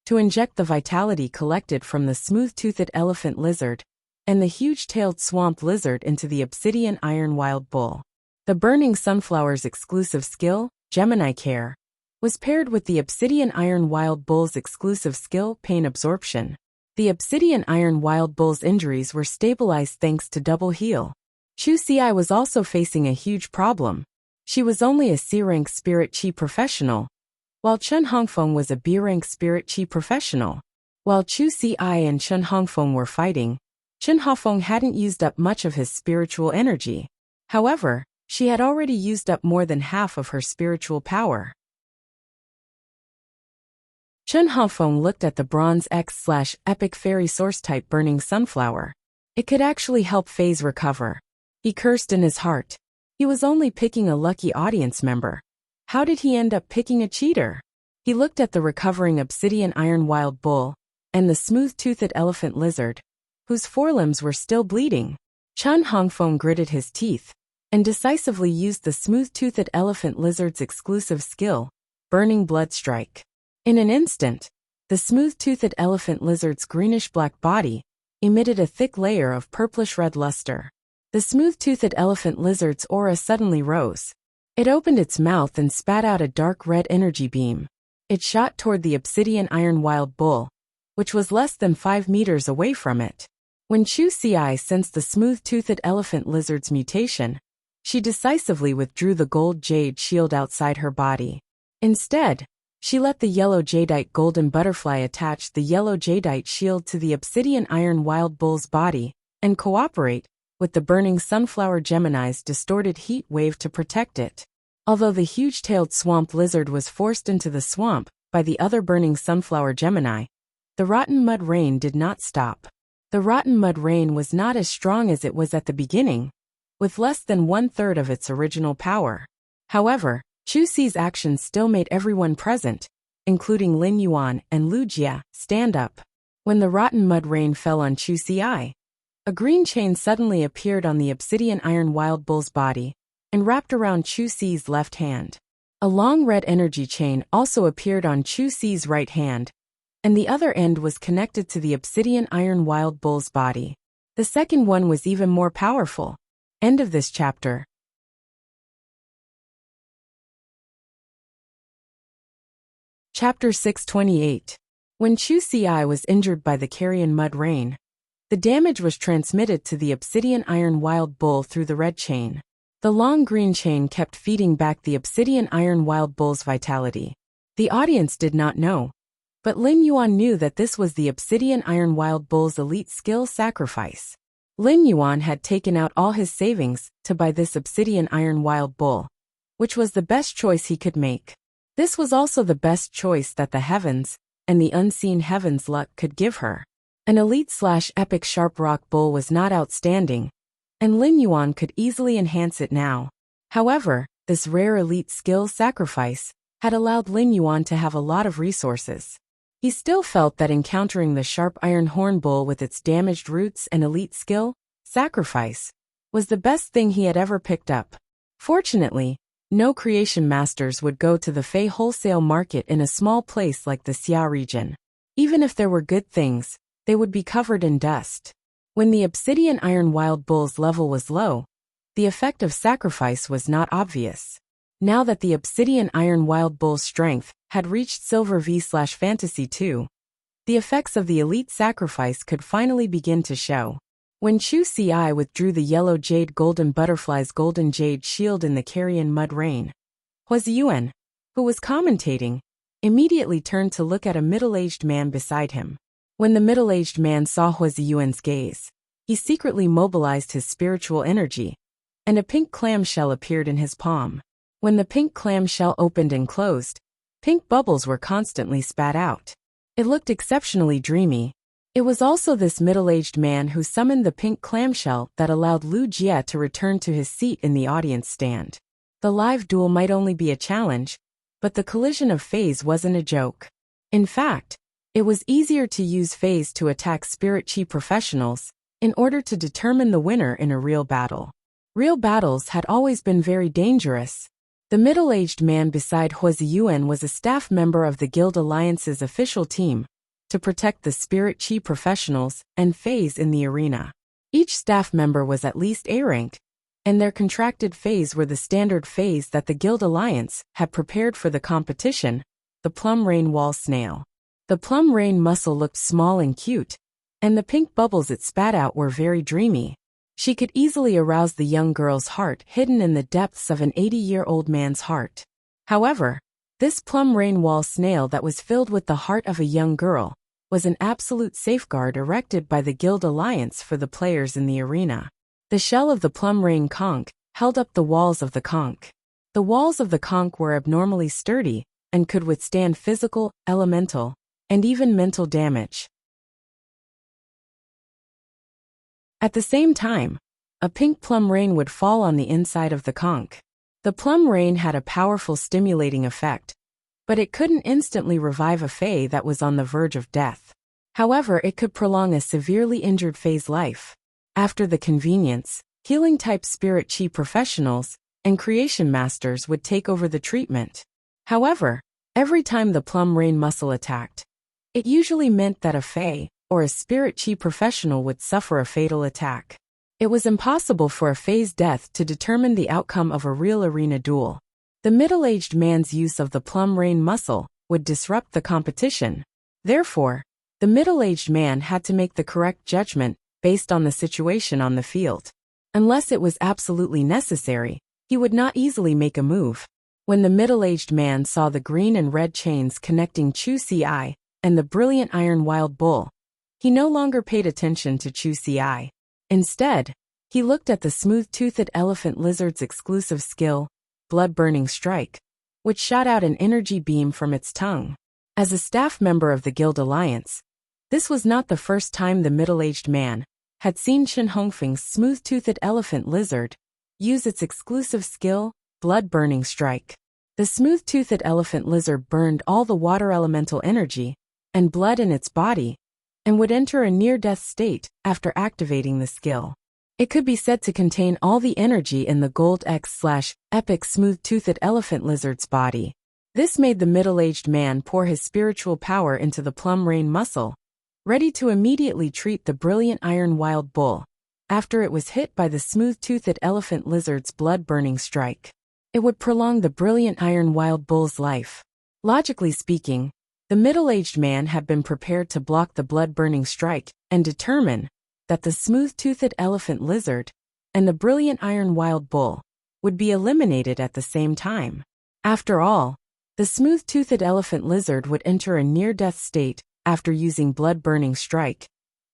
to inject the vitality collected from the smooth-toothed elephant lizard and the huge-tailed swamp lizard into the obsidian iron wild bull. The burning sunflower's exclusive skill, Gemini Care, was paired with the obsidian iron wild bull's exclusive skill, pain absorption. The obsidian iron wild bull's injuries were stabilized thanks to double heal. Chu Xi was also facing a huge problem. She was only a C-rank spirit chi professional, while Chen Hongfeng was a B-rank spirit chi professional. While Chu Xi and Chen Hongfeng were fighting, Chen Hongfeng hadn't used up much of his spiritual energy. However, she had already used up more than half of her spiritual power. Chen Hongfeng looked at the Bronze X/Epic Fairy Source-type burning sunflower. It could actually help Phase recover. He cursed in his heart. He was only picking a lucky audience member. How did he end up picking a cheater? He looked at the recovering obsidian iron wild bull and the smooth-toothed elephant lizard, whose forelimbs were still bleeding. Chen Hongfeng gritted his teeth and decisively used the smooth-toothed elephant lizard's exclusive skill, burning blood strike. In an instant, the smooth-toothed elephant lizard's greenish-black body emitted a thick layer of purplish-red luster. The smooth-toothed elephant lizard's aura suddenly rose. It opened its mouth and spat out a dark red energy beam. It shot toward the obsidian iron wild bull, which was less than 5 meters away from it. When Chu Ci sensed the smooth-toothed elephant lizard's mutation, she decisively withdrew the gold jade shield outside her body. Instead, she let the yellow jadeite golden butterfly attach the yellow jadeite shield to the obsidian iron wild bull's body and cooperate with the burning sunflower Gemini's distorted heat wave to protect it. Although the huge-tailed swamp lizard was forced into the swamp by the other burning sunflower Gemini, the rotten mud rain did not stop. The rotten mud rain was not as strong as it was at the beginning, with less than 1/3 of its original power. However, Chu Ci's actions still made everyone present, including Lin Yuan and Lu Jia, stand up. When the rotten mud rain fell on Chu Ci, a green chain suddenly appeared on the obsidian iron wild bull's body and wrapped around Chu Ci's left hand. A long red energy chain also appeared on Chu Ci's right hand, and the other end was connected to the obsidian iron wild bull's body. The second one was even more powerful. End of this chapter. Chapter 628. When Chu Ci was injured by the carrion mud rain, the damage was transmitted to the obsidian iron wild bull through the red chain. The long green chain kept feeding back the obsidian iron wild bull's vitality. The audience did not know, but Lin Yuan knew that this was the obsidian iron wild bull's elite skill sacrifice. Lin Yuan had taken out all his savings to buy this obsidian iron wild bull, which was the best choice he could make. This was also the best choice that the heavens and the unseen heavens luck could give her. An elite/epic sharp rock bull was not outstanding, and Lin Yuan could easily enhance it now. However, this rare elite skill sacrifice had allowed Lin Yuan to have a lot of resources. He still felt that encountering the sharp iron horn bull with its damaged roots and elite skill sacrifice was the best thing he had ever picked up. Fortunately, no creation masters would go to the Fey wholesale market in a small place like the Xia region. Even if there were good things, they would be covered in dust. When the obsidian iron wild bull's level was low, the effect of sacrifice was not obvious. Now that the obsidian iron wild bull's strength had reached Silver V/Fantasy 2, the effects of the elite sacrifice could finally begin to show. When Chu Ci withdrew the yellow jade golden butterfly's golden jade shield in the carrion mud rain, Huaziyuan, who was commentating, immediately turned to look at a middle-aged man beside him. When the middle-aged man saw Huaziyuan's gaze, he secretly mobilized his spiritual energy, and a pink clamshell appeared in his palm. When the pink clamshell opened and closed, pink bubbles were constantly spat out. It looked exceptionally dreamy. It was also this middle-aged man who summoned the pink clamshell that allowed Lu Jia to return to his seat in the audience stand. The live duel might only be a challenge, but the collision of Fays wasn't a joke. In fact, it was easier to use Fays to attack Spirit Chi professionals in order to determine the winner in a real battle. Real battles had always been very dangerous. The middle-aged man beside Huaziyuan was a staff member of the Guild Alliance's official team to protect the Spirit Chi professionals and Fays in the arena. Each staff member was at least A rank, and their contracted Fays were the standard Fays that the Guild Alliance had prepared for the competition, the Plum Rain Wall Snail. The Plum Rain muscle looked small and cute, and the pink bubbles it spat out were very dreamy. She could easily arouse the young girl's heart hidden in the depths of an 80-year-old man's heart. However, this Plum Rain Wall Snail that was filled with the heart of a young girl was an absolute safeguard erected by the Guild Alliance for the players in the arena. The shell of the Plum Rain conch held up the walls of the conch. The walls of the conch were abnormally sturdy and could withstand physical, elemental, and even mental damage. At the same time, a pink plum rain would fall on the inside of the conch. The plum rain had a powerful stimulating effect, but it couldn't instantly revive a Fae that was on the verge of death. However, it could prolong a severely injured Fae's life. After the convenience, healing-type Spirit Chi professionals and creation masters would take over the treatment. However, Every time the plum rain muscle attacked, it usually meant that a fae, or a spirit chi professional would suffer a fatal attack. It was impossible for a fae's death to determine the outcome of a real arena duel. The middle-aged man's use of the plum rain muscle would disrupt the competition. Therefore, the middle-aged man had to make the correct judgment based on the situation on the field. Unless it was absolutely necessary, he would not easily make a move. When the middle-aged man saw the green and red chains connecting Chu Si and the brilliant iron wild bull, he no longer paid attention to Chu Si. Instead, he looked at the smooth-toothed elephant lizard's exclusive skill, blood-burning strike, which shot out an energy beam from its tongue. As a staff member of the Guild Alliance, this was not the first time the middle-aged man had seen Chen Hongfeng's smooth-toothed elephant lizard use its exclusive skill, blood-burning strike. The smooth-toothed elephant lizard burned all the water elemental energy and blood in its body and would enter a near-death state after activating the skill. It could be said to contain all the energy in the Gold X/Epic smooth-toothed elephant lizard's body. This made the middle-aged man pour his spiritual power into the plum rain muscle, ready to immediately treat the brilliant iron wild bull after it was hit by the smooth-toothed elephant lizard's blood-burning strike. It would prolong the brilliant iron wild bull's life. Logically speaking, the middle-aged man had been prepared to block the blood-burning strike and determine that the smooth-toothed elephant lizard and the brilliant iron wild bull would be eliminated at the same time. After all, the smooth-toothed elephant lizard would enter a near-death state after using blood-burning strike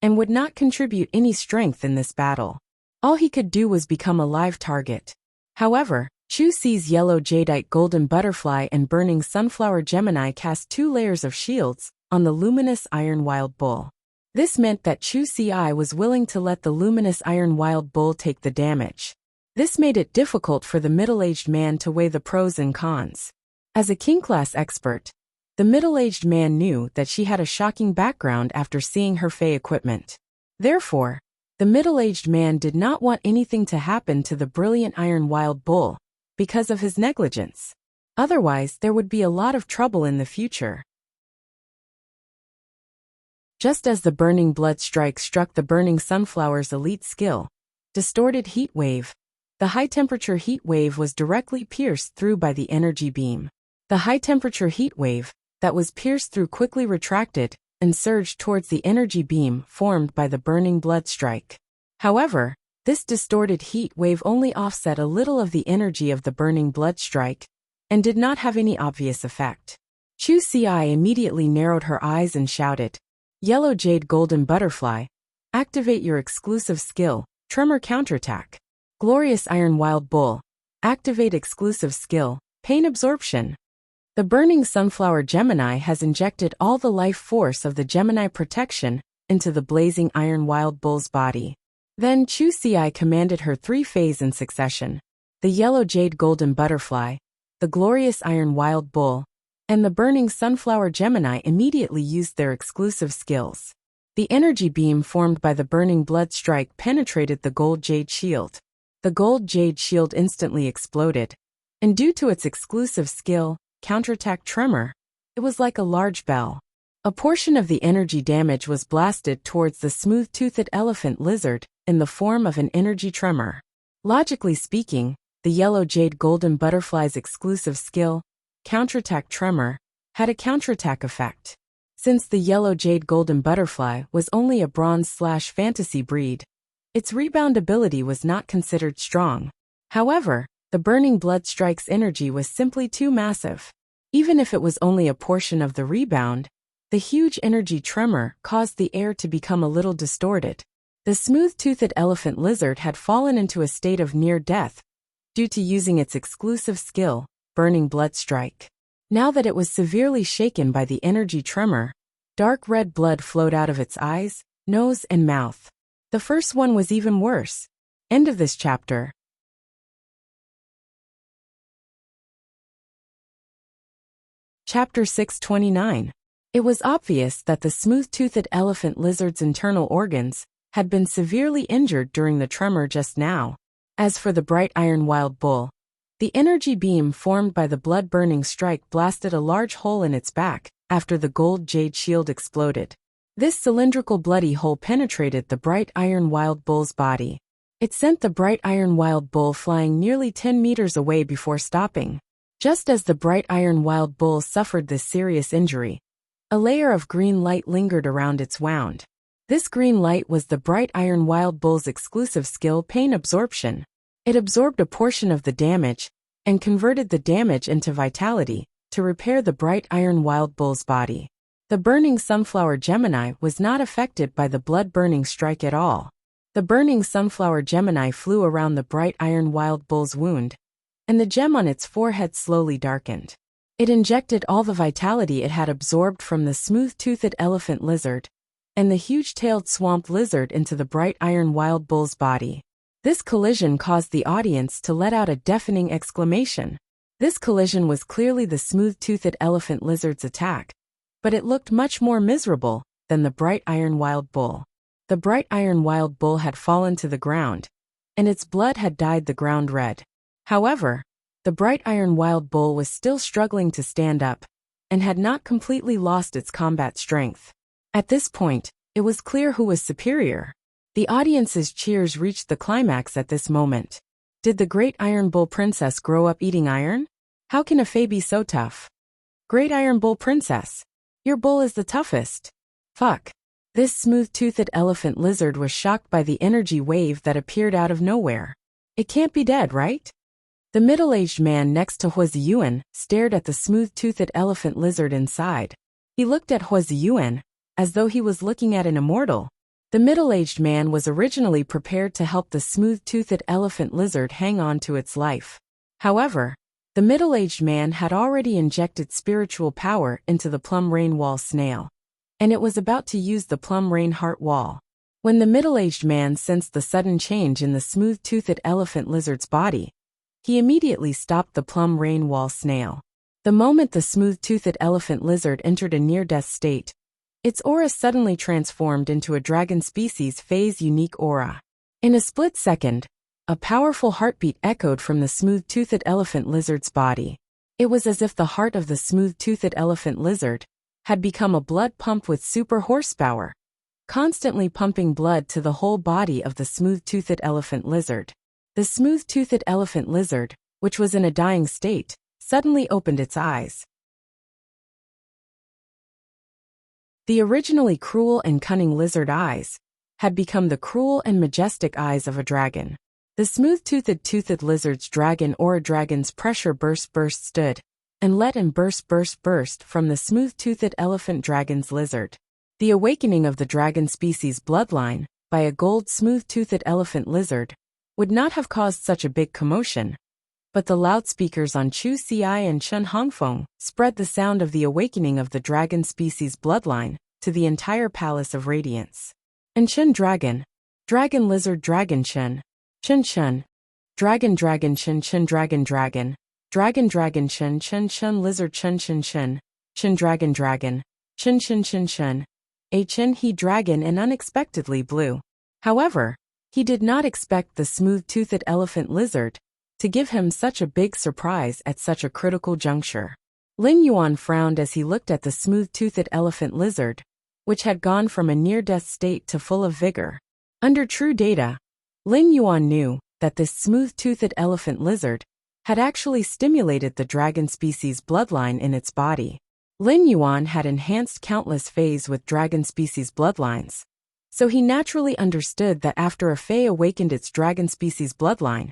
and would not contribute any strength in this battle. All he could do was become a live target. However, Chu Si's yellow jadeite golden butterfly and burning sunflower Gemini cast 2 layers of shields on the luminous iron wild bull. This meant that Chu Si was willing to let the luminous iron wild bull take the damage. This made it difficult for the middle-aged man to weigh the pros and cons. As a king-class expert, the middle-aged man knew that she had a shocking background after seeing her fae equipment. Therefore, the middle-aged man did not want anything to happen to the brilliant iron wild bull because of his negligence. Otherwise, there would be a lot of trouble in the future. Just as the burning blood strike struck the burning sunflower's elite skill, distorted heat wave, the high-temperature heat wave was directly pierced through by the energy beam. The high-temperature heat wave that was pierced through quickly retracted and surged towards the energy beam formed by the burning blood strike. However, this distorted heat wave only offset a little of the energy of the burning blood strike and did not have any obvious effect. Chu Si immediately narrowed her eyes and shouted, "Yellow Jade Golden Butterfly, activate your exclusive skill, Tremor Counterattack. Glorious Iron Wild Bull, activate exclusive skill, Pain Absorption." The burning sunflower Gemini has injected all the life force of the Gemini protection into the blazing iron wild bull's body. Then Chu Si commanded her 3 fays in succession: the yellow jade golden butterfly, the glorious iron wild bull, and the burning sunflower Gemini immediately used their exclusive skills. The energy beam formed by the burning blood strike penetrated the gold jade shield. The gold jade shield instantly exploded, and due to its exclusive skill, Counterattack Tremor, it was like a large bell. A portion of the energy damage was blasted towards the smooth-toothed elephant lizard in the form of an energy tremor. Logically speaking, the yellow jade golden butterfly's exclusive skill, Counterattack Tremor, had a counterattack effect. Since the yellow jade golden butterfly was only a bronze/fantasy breed, its rebound ability was not considered strong. However, the burning blood strike's energy was simply too massive. Even if it was only a portion of the rebound, the huge energy tremor caused the air to become a little distorted. The smooth-toothed elephant lizard had fallen into a state of near death due to using its exclusive skill, Burning Blood Strike. Now that it was severely shaken by the energy tremor, dark red blood flowed out of its eyes, nose, and mouth. The first one was even worse. End of this chapter. Chapter 629. It was obvious that the smooth-toothed elephant lizard's internal organs had been severely injured during the tremor just now. As for the bright iron wild bull, The energy beam formed by the blood-burning strike blasted a large hole in its back after the gold jade shield exploded. This cylindrical bloody hole penetrated the bright iron wild bull's body. It sent the bright iron wild bull flying nearly 10 meters away before stopping. Just as the bright iron wild bull suffered this serious injury, a layer of green light lingered around its wound. This green light was the bright iron wild bull's exclusive skill, pain absorption. It absorbed a portion of the damage and converted the damage into vitality to repair the bright iron wild bull's body. The burning sunflower Gemini was not affected by the blood-burning strike at all. The burning sunflower Gemini flew around the bright iron wild bull's wound, and the gem on its forehead slowly darkened. It injected all the vitality it had absorbed from the smooth-toothed elephant lizard and the huge-tailed swamp lizard into the bright iron wild bull's body. This collision caused the audience to let out a deafening exclamation. This collision was clearly the smooth-toothed elephant lizard's attack, but it looked much more miserable than the bright iron wild bull. The bright iron wild bull had fallen to the ground, and its blood had dyed the ground red. However, the bright iron wild bull was still struggling to stand up, and had not completely lost its combat strength. At this point, it was clear who was superior. The audience's cheers reached the climax at this moment. Did the great Iron Bull Princess grow up eating iron? How can a fae be so tough? Great Iron Bull Princess, your bull is the toughest. Fuck. This smooth-toothed elephant lizard was shocked by the energy wave that appeared out of nowhere. It can't be dead, right? The middle-aged man next to Huaziyuan stared at the smooth-toothed elephant lizard inside. He looked at Huaziyuan as though he was looking at an immortal. The middle-aged man was originally prepared to help the smooth-toothed elephant lizard hang on to its life. However, the middle-aged man had already injected spiritual power into the plum rain wall snail, and it was about to use the plum rain heart wall. When the middle-aged man sensed the sudden change in the smooth-toothed elephant lizard's body, he immediately stopped the plum rain wall snail. The moment the smooth-toothed elephant lizard entered a near-death state, its aura suddenly transformed into a dragon species fae's unique aura. In a split second, a powerful heartbeat echoed from the smooth-toothed elephant lizard's body. It was as if the heart of the smooth-toothed elephant lizard had become a blood pump with super horsepower, constantly pumping blood to the whole body of the smooth-toothed elephant lizard. The smooth-toothed elephant lizard, which was in a dying state, suddenly opened its eyes. The originally cruel and cunning lizard eyes had become the cruel and majestic eyes of a dragon. The smooth-toothed lizard's dragon or dragon's pressure burst stood, and let and burst from the smooth-toothed elephant dragon's lizard. The awakening of the dragon species bloodline by a gold smooth-toothed elephant lizard would not have caused such a big commotion, but the loudspeakers on Chu Ci and Chen Hongfeng spread the sound of the awakening of the dragon species bloodline to the entire Palace of Radiance. And Chen Dragon, Dragon Lizard Dragon Chen, Chen Chen, Dragon Dragon Chen Chen Dragon Dragon, Dragon Dragon Chen Chen Chen Lizard Chen Chen Chen, Chen Dragon Dragon, Chen Chen Chen Chen, a Chen he dragon and unexpectedly blew. However, he did not expect the smooth-toothed elephant lizard to give him such a big surprise at such a critical juncture. Lin Yuan frowned as he looked at the smooth-toothed elephant lizard, which had gone from a near-death state to full of vigor. Under true data, Lin Yuan knew that this smooth-toothed elephant lizard had actually stimulated the dragon species bloodline in its body. Lin Yuan had enhanced countless faes with dragon species bloodlines, so he naturally understood that after a fae awakened its dragon species bloodline,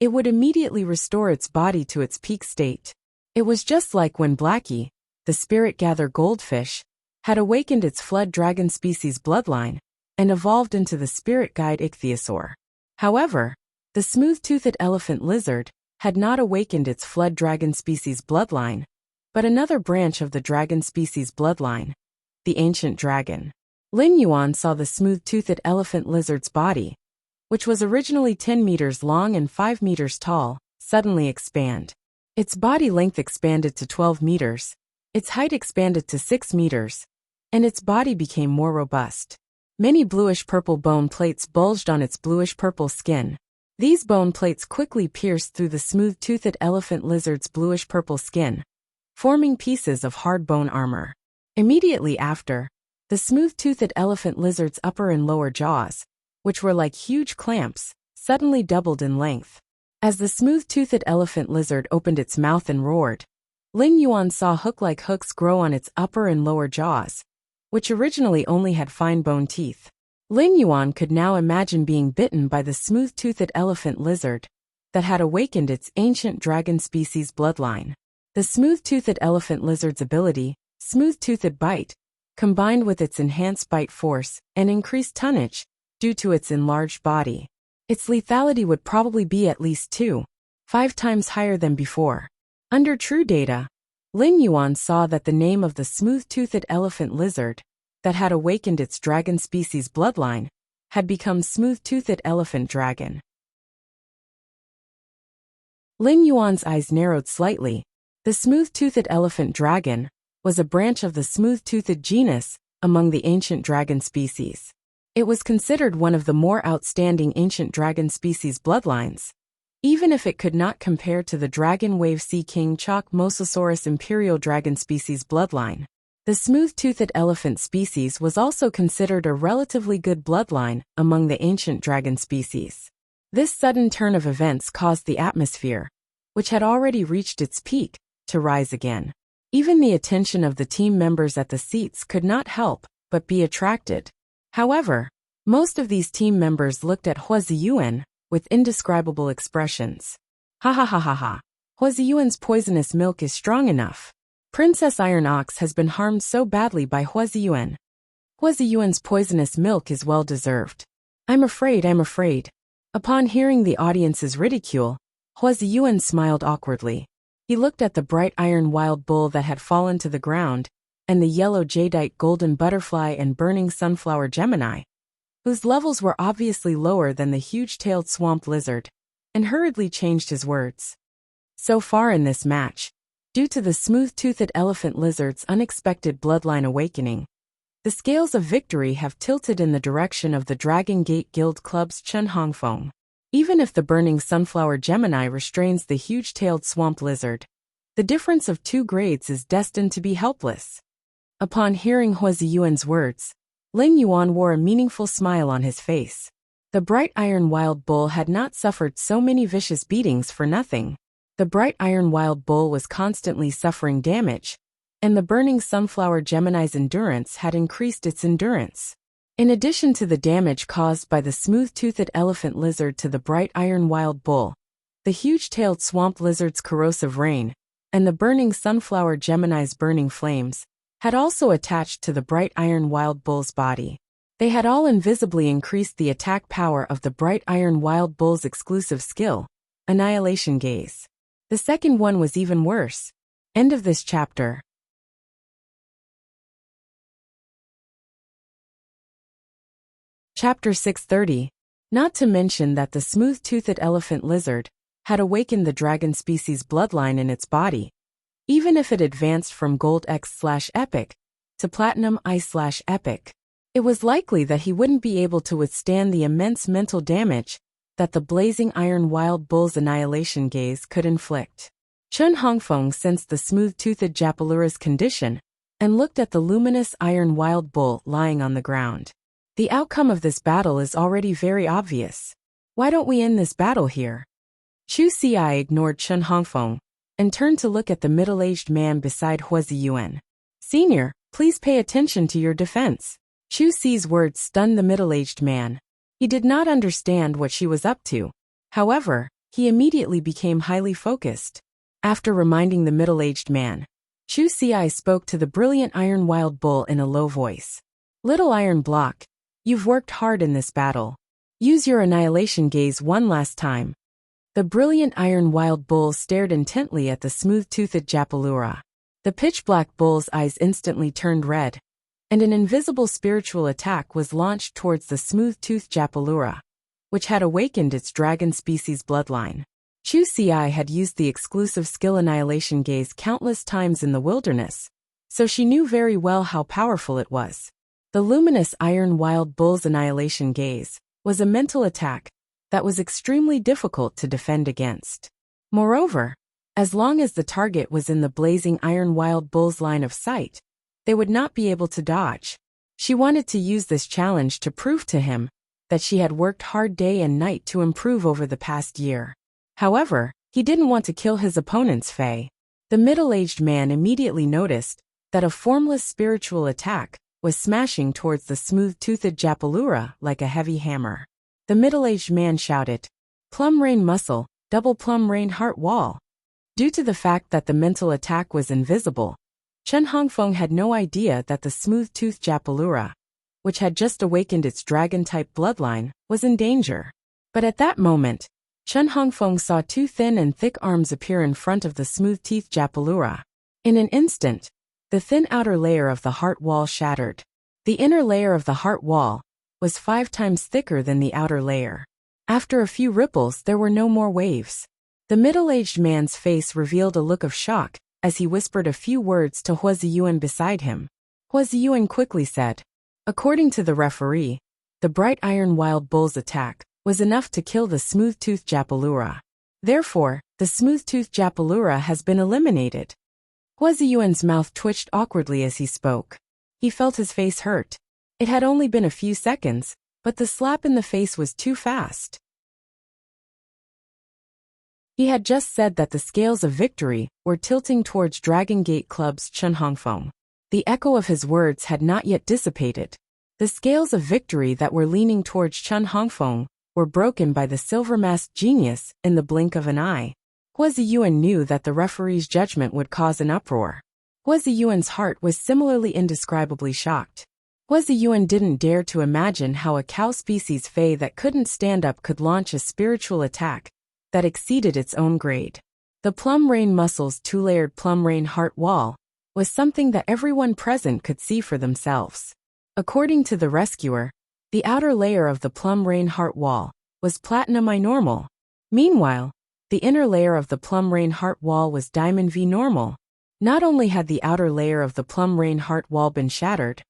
it would immediately restore its body to its peak state. It was just like when Blackie, the spirit-gather goldfish, had awakened its flood dragon species bloodline and evolved into the spirit guide ichthyosaur. However, the smooth-toothed elephant lizard had not awakened its flood dragon species bloodline, but another branch of the dragon species bloodline, the ancient dragon. Lin Yuan saw the smooth-toothed elephant lizard's body, which was originally 10 meters long and 5 meters tall, suddenly expand. Its body length expanded to 12 meters, its height expanded to 6 meters, and its body became more robust. Many bluish-purple bone plates bulged on its bluish-purple skin. These bone plates quickly pierced through the smooth-toothed elephant lizard's bluish-purple skin, forming pieces of hard bone armor. Immediately after, the smooth-toothed elephant lizard's upper and lower jaws, which were like huge clamps, suddenly doubled in length. As the smooth-toothed elephant lizard opened its mouth and roared, Ling Yuan saw hook-like hooks grow on its upper and lower jaws, which originally only had fine bone teeth. Ling Yuan could now imagine being bitten by the smooth-toothed elephant lizard that had awakened its ancient dragon species bloodline. The smooth-toothed elephant lizard's ability, smooth-toothed bite, combined with its enhanced bite force and increased tonnage due to its enlarged body. Its lethality would probably be at least 2.5 times higher than before. Under true data, Ling Yuan saw that the name of the smooth-toothed elephant lizard that had awakened its dragon species bloodline had become smooth-toothed elephant dragon. Ling Yuan's eyes narrowed slightly. The smooth-toothed elephant dragon was a branch of the smooth-toothed genus among the ancient dragon species. It was considered one of the more outstanding ancient dragon species bloodlines, even if it could not compare to the Dragon Wave Sea King Chalk Mosasaurus imperial dragon species bloodline. The smooth-toothed elephant species was also considered a relatively good bloodline among the ancient dragon species. This sudden turn of events caused the atmosphere, which had already reached its peak, to rise again. Even the attention of the team members at the seats could not help but be attracted. However, most of these team members looked at Hua Ziyuan with indescribable expressions. Ha ha ha ha ha. Hua Ziyuan's poisonous milk is strong enough. Princess Iron Ox has been harmed so badly by Hua Ziyuan. Hua Ziyuan's poisonous milk is well deserved. I'm afraid. Upon hearing the audience's ridicule, Hua Ziyuan smiled awkwardly. He looked at the bright iron wild bull that had fallen to the ground, and the yellow jadeite golden butterfly and burning sunflower Gemini, whose levels were obviously lower than the huge-tailed swamp lizard, and hurriedly changed his words. So far in this match, due to the smooth-toothed elephant lizard's unexpected bloodline awakening, the scales of victory have tilted in the direction of the Dragon Gate Guild Club's Chen Hongfeng. Even if the burning sunflower Gemini restrains the huge-tailed swamp lizard, the difference of 2 grades is destined to be helpless. Upon hearing Hua Ziyuan's words, Ling Yuan wore a meaningful smile on his face. The bright iron wild bull had not suffered so many vicious beatings for nothing. The bright iron wild bull was constantly suffering damage, and the burning sunflower Gemini's endurance had increased its endurance. In addition to the damage caused by the smooth-toothed elephant lizard to the bright iron wild bull, the huge-tailed swamp lizard's corrosive rain, and the burning sunflower Gemini's burning flames, had also attached to the bright iron wild bull's body. They had all invisibly increased the attack power of the bright iron wild bull's exclusive skill, Annihilation Gaze. The second one was even worse. End of this chapter. Chapter 630. Not to mention that the smooth-toothed elephant lizard had awakened the dragon species bloodline in its body, even if it advanced from Gold X/Epic to Platinum I/Epic. It was likely that he wouldn't be able to withstand the immense mental damage that the blazing iron wild bull's annihilation gaze could inflict. Chen Hongfeng sensed the smooth-toothed Japalura's condition and looked at the luminous iron wild bull lying on the ground. The outcome of this battle is already very obvious. Why don't we end this battle here? Chu Xi ignored Chen Hongfeng and turned to look at the middle-aged man beside Hua Ziyuan. Senior, please pay attention to your defense. Chu Xi's words stunned the middle-aged man. He did not understand what she was up to. However, he immediately became highly focused. After reminding the middle-aged man, Chu Xi spoke to the brilliant iron wild bull in a low voice. Little iron block, you've worked hard in this battle. Use your annihilation gaze one last time. The brilliant iron wild bull stared intently at the smooth-toothed Japalura. The pitch-black bull's eyes instantly turned red, and an invisible spiritual attack was launched towards the smooth-toothed Japalura, which had awakened its dragon species bloodline. Chu Xi had used the exclusive skill Annihilation Gaze countless times in the wilderness, so she knew very well how powerful it was. The luminous iron wild bull's Annihilation Gaze was a mental attack that was extremely difficult to defend against. Moreover, as long as the target was in the blazing iron wild bull's line of sight, they would not be able to dodge. She wanted to use this challenge to prove to him that she had worked hard day and night to improve over the past year. However, he didn't want to kill his opponent's Fae. The middle-aged man immediately noticed that a formless spiritual attack was smashing towards the smooth-toothed Japalura like a heavy hammer. The middle-aged man shouted, "Plum Rain Muscle, double Plum Rain Heart Wall." Due to the fact that the mental attack was invisible, Chen Hongfeng had no idea that the smooth-toothed Japalura, which had just awakened its dragon-type bloodline, was in danger. But at that moment, Chen Hongfeng saw two thin and thick arms appear in front of the smooth-teethed Japalura. In an instant, the thin outer layer of the heart wall shattered. The inner layer of the heart wall was 5 times thicker than the outer layer. After a few ripples, there were no more waves. The middle-aged man's face revealed a look of shock as he whispered a few words to Hua Ziyuan beside him. Hua Ziyuan quickly said, "According to the referee, the bright iron wild bull's attack was enough to kill the smooth-toothed Japalura. Therefore, the smooth-toothed Japalura has been eliminated." Hua Ziyuan's mouth twitched awkwardly as he spoke. He felt his face hurt. It had only been a few seconds, but the slap in the face was too fast. He had just said that the scales of victory were tilting towards Dragon Gate Club's Chen Hongfeng. The echo of his words had not yet dissipated. The scales of victory that were leaning towards Chen Hongfeng were broken by the silver-masked genius in the blink of an eye. Hua Ziyuan knew that the referee's judgment would cause an uproar. Hua Ziyuan's heart was similarly indescribably shocked. Hua Ziyuan didn't dare to imagine how a cow species Fae that couldn't stand up could launch a spiritual attack that exceeded its own grade. The Plum Rain Muscle's two-layered Plum Rain Heart Wall was something that everyone present could see for themselves. According to the rescuer, the outer layer of the Plum Rain Heart Wall was Platinum I Normal. Meanwhile, the inner layer of the Plum Rain Heart Wall was Diamond V Normal. Not only had the outer layer of the Plum Rain Heart Wall been shattered,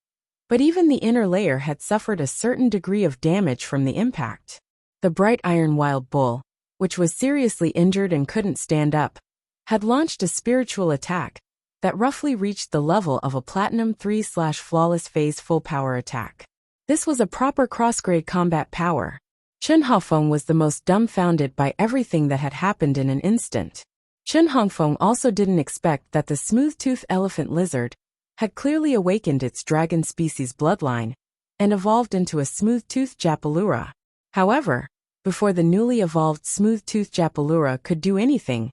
but even the inner layer had suffered a certain degree of damage from the impact. The bright iron wild bull, which was seriously injured and couldn't stand up, had launched a spiritual attack that roughly reached the level of a Platinum 3/Flawless Phase full power attack. This was a proper cross-grade combat power. Chen Hongfeng was the most dumbfounded by everything that had happened in an instant. Chen Hongfeng also didn't expect that the smooth-toothed elephant lizard had clearly awakened its dragon species bloodline and evolved into a smooth-toothed Japalura. However, before the newly evolved smooth-toothed Japalura could do anything,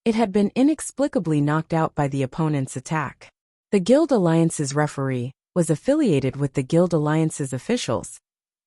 it had been inexplicably knocked out by the opponent's attack. The Guild Alliance's referee was affiliated with the Guild Alliance's officials,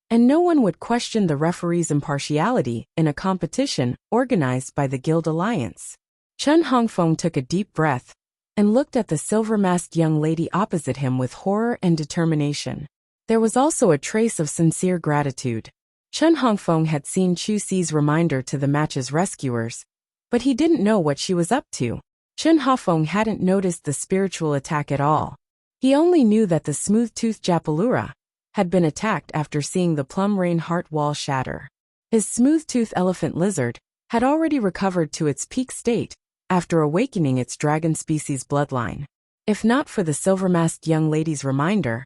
and no one would question the referee's impartiality in a competition organized by the Guild Alliance. Chen Hongfeng took a deep breath and looked at the silver-masked young lady opposite him with horror and determination. There was also a trace of sincere gratitude. Chen Hongfeng had seen Chu Si's reminder to the match's rescuers, but he didn't know what she was up to. Chen Hongfeng hadn't noticed the spiritual attack at all. He only knew that the smooth-toothed Japalura had been attacked after seeing the Plum Rain Heart Wall shatter. His smooth-toothed elephant lizard had already recovered to its peak state after awakening its dragon species bloodline. If not for the silver-masked young lady's reminder,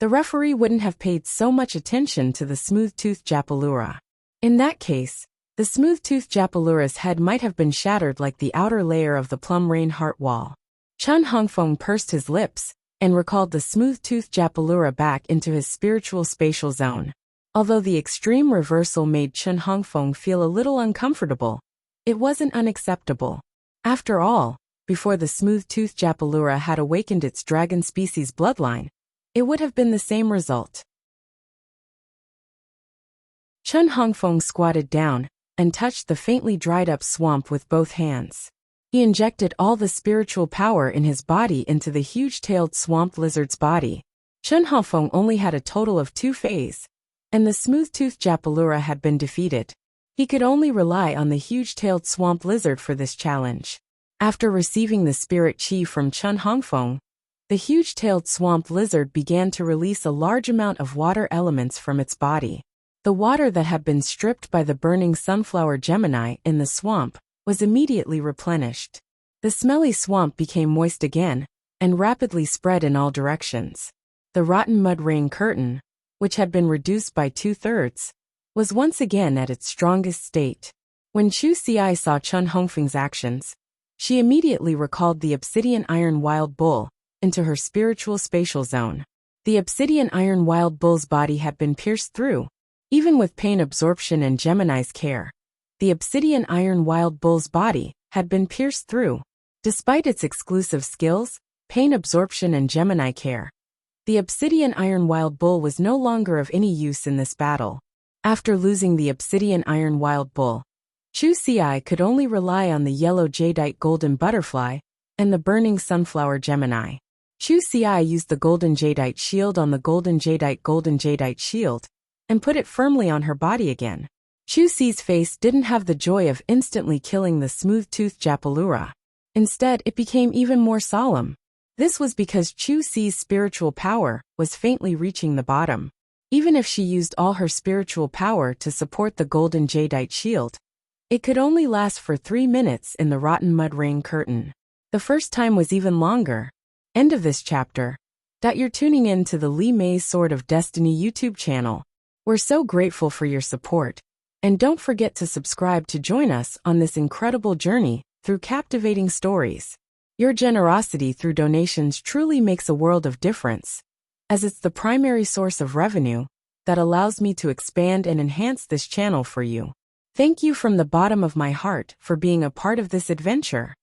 the referee wouldn't have paid so much attention to the smooth-toothed Japalura. In that case, the smooth-toothed Japalura's head might have been shattered like the outer layer of the Plum Rain Heart Wall. Chen Hongfeng pursed his lips and recalled the smooth-toothed Japalura back into his spiritual spatial zone. Although the extreme reversal made Chen Hongfeng feel a little uncomfortable, it wasn't unacceptable. After all, before the smooth-toothed Japalura had awakened its dragon species bloodline, it would have been the same result. Chen Hongfeng squatted down and touched the faintly dried-up swamp with both hands. He injected all the spiritual power in his body into the huge-tailed swamp lizard's body. Chen Hongfeng only had a total of 2 phases, and the smooth-toothed Japalura had been defeated. He could only rely on the huge-tailed swamp lizard for this challenge. After receiving the spirit chi from Chen Hongfeng, the huge-tailed swamp lizard began to release a large amount of water elements from its body. The water that had been stripped by the burning sunflower Gemini in the swamp was immediately replenished. The smelly swamp became moist again and rapidly spread in all directions. The rotten mud rain curtain, which had been reduced by 2/3, was once again at its strongest state. When Chu Xi saw Chun Hongfeng's actions, she immediately recalled the obsidian iron wild bull into her spiritual spatial zone. The obsidian iron wild bull's body had been pierced through, even with pain absorption and Gemini's care. The obsidian iron wild bull's body had been pierced through. Despite its exclusive skills, pain absorption and Gemini care, the obsidian iron wild bull was no longer of any use in this battle. After losing the obsidian iron wild bull, Chu Xi could only rely on the yellow jadeite golden butterfly and the burning sunflower Gemini. Chu Xi used the golden jadeite shield on the golden jadeite shield and put it firmly on her body again. Chu Xi's face didn't have the joy of instantly killing the smooth-toothed Japalura. Instead, it became even more solemn. This was because Chu Xi's spiritual power was faintly reaching the bottom. Even if she used all her spiritual power to support the golden jadeite shield, it could only last for 3 minutes in the rotten mud rain curtain. The first time was even longer. End of this chapter. You're tuning in to the Li Mei's Sword of Destiny YouTube channel. We're so grateful for your support. And don't forget to subscribe to join us on this incredible journey through captivating stories. Your generosity through donations truly makes a world of difference, as it's the primary source of revenue that allows me to expand and enhance this channel for you. Thank you from the bottom of my heart for being a part of this adventure.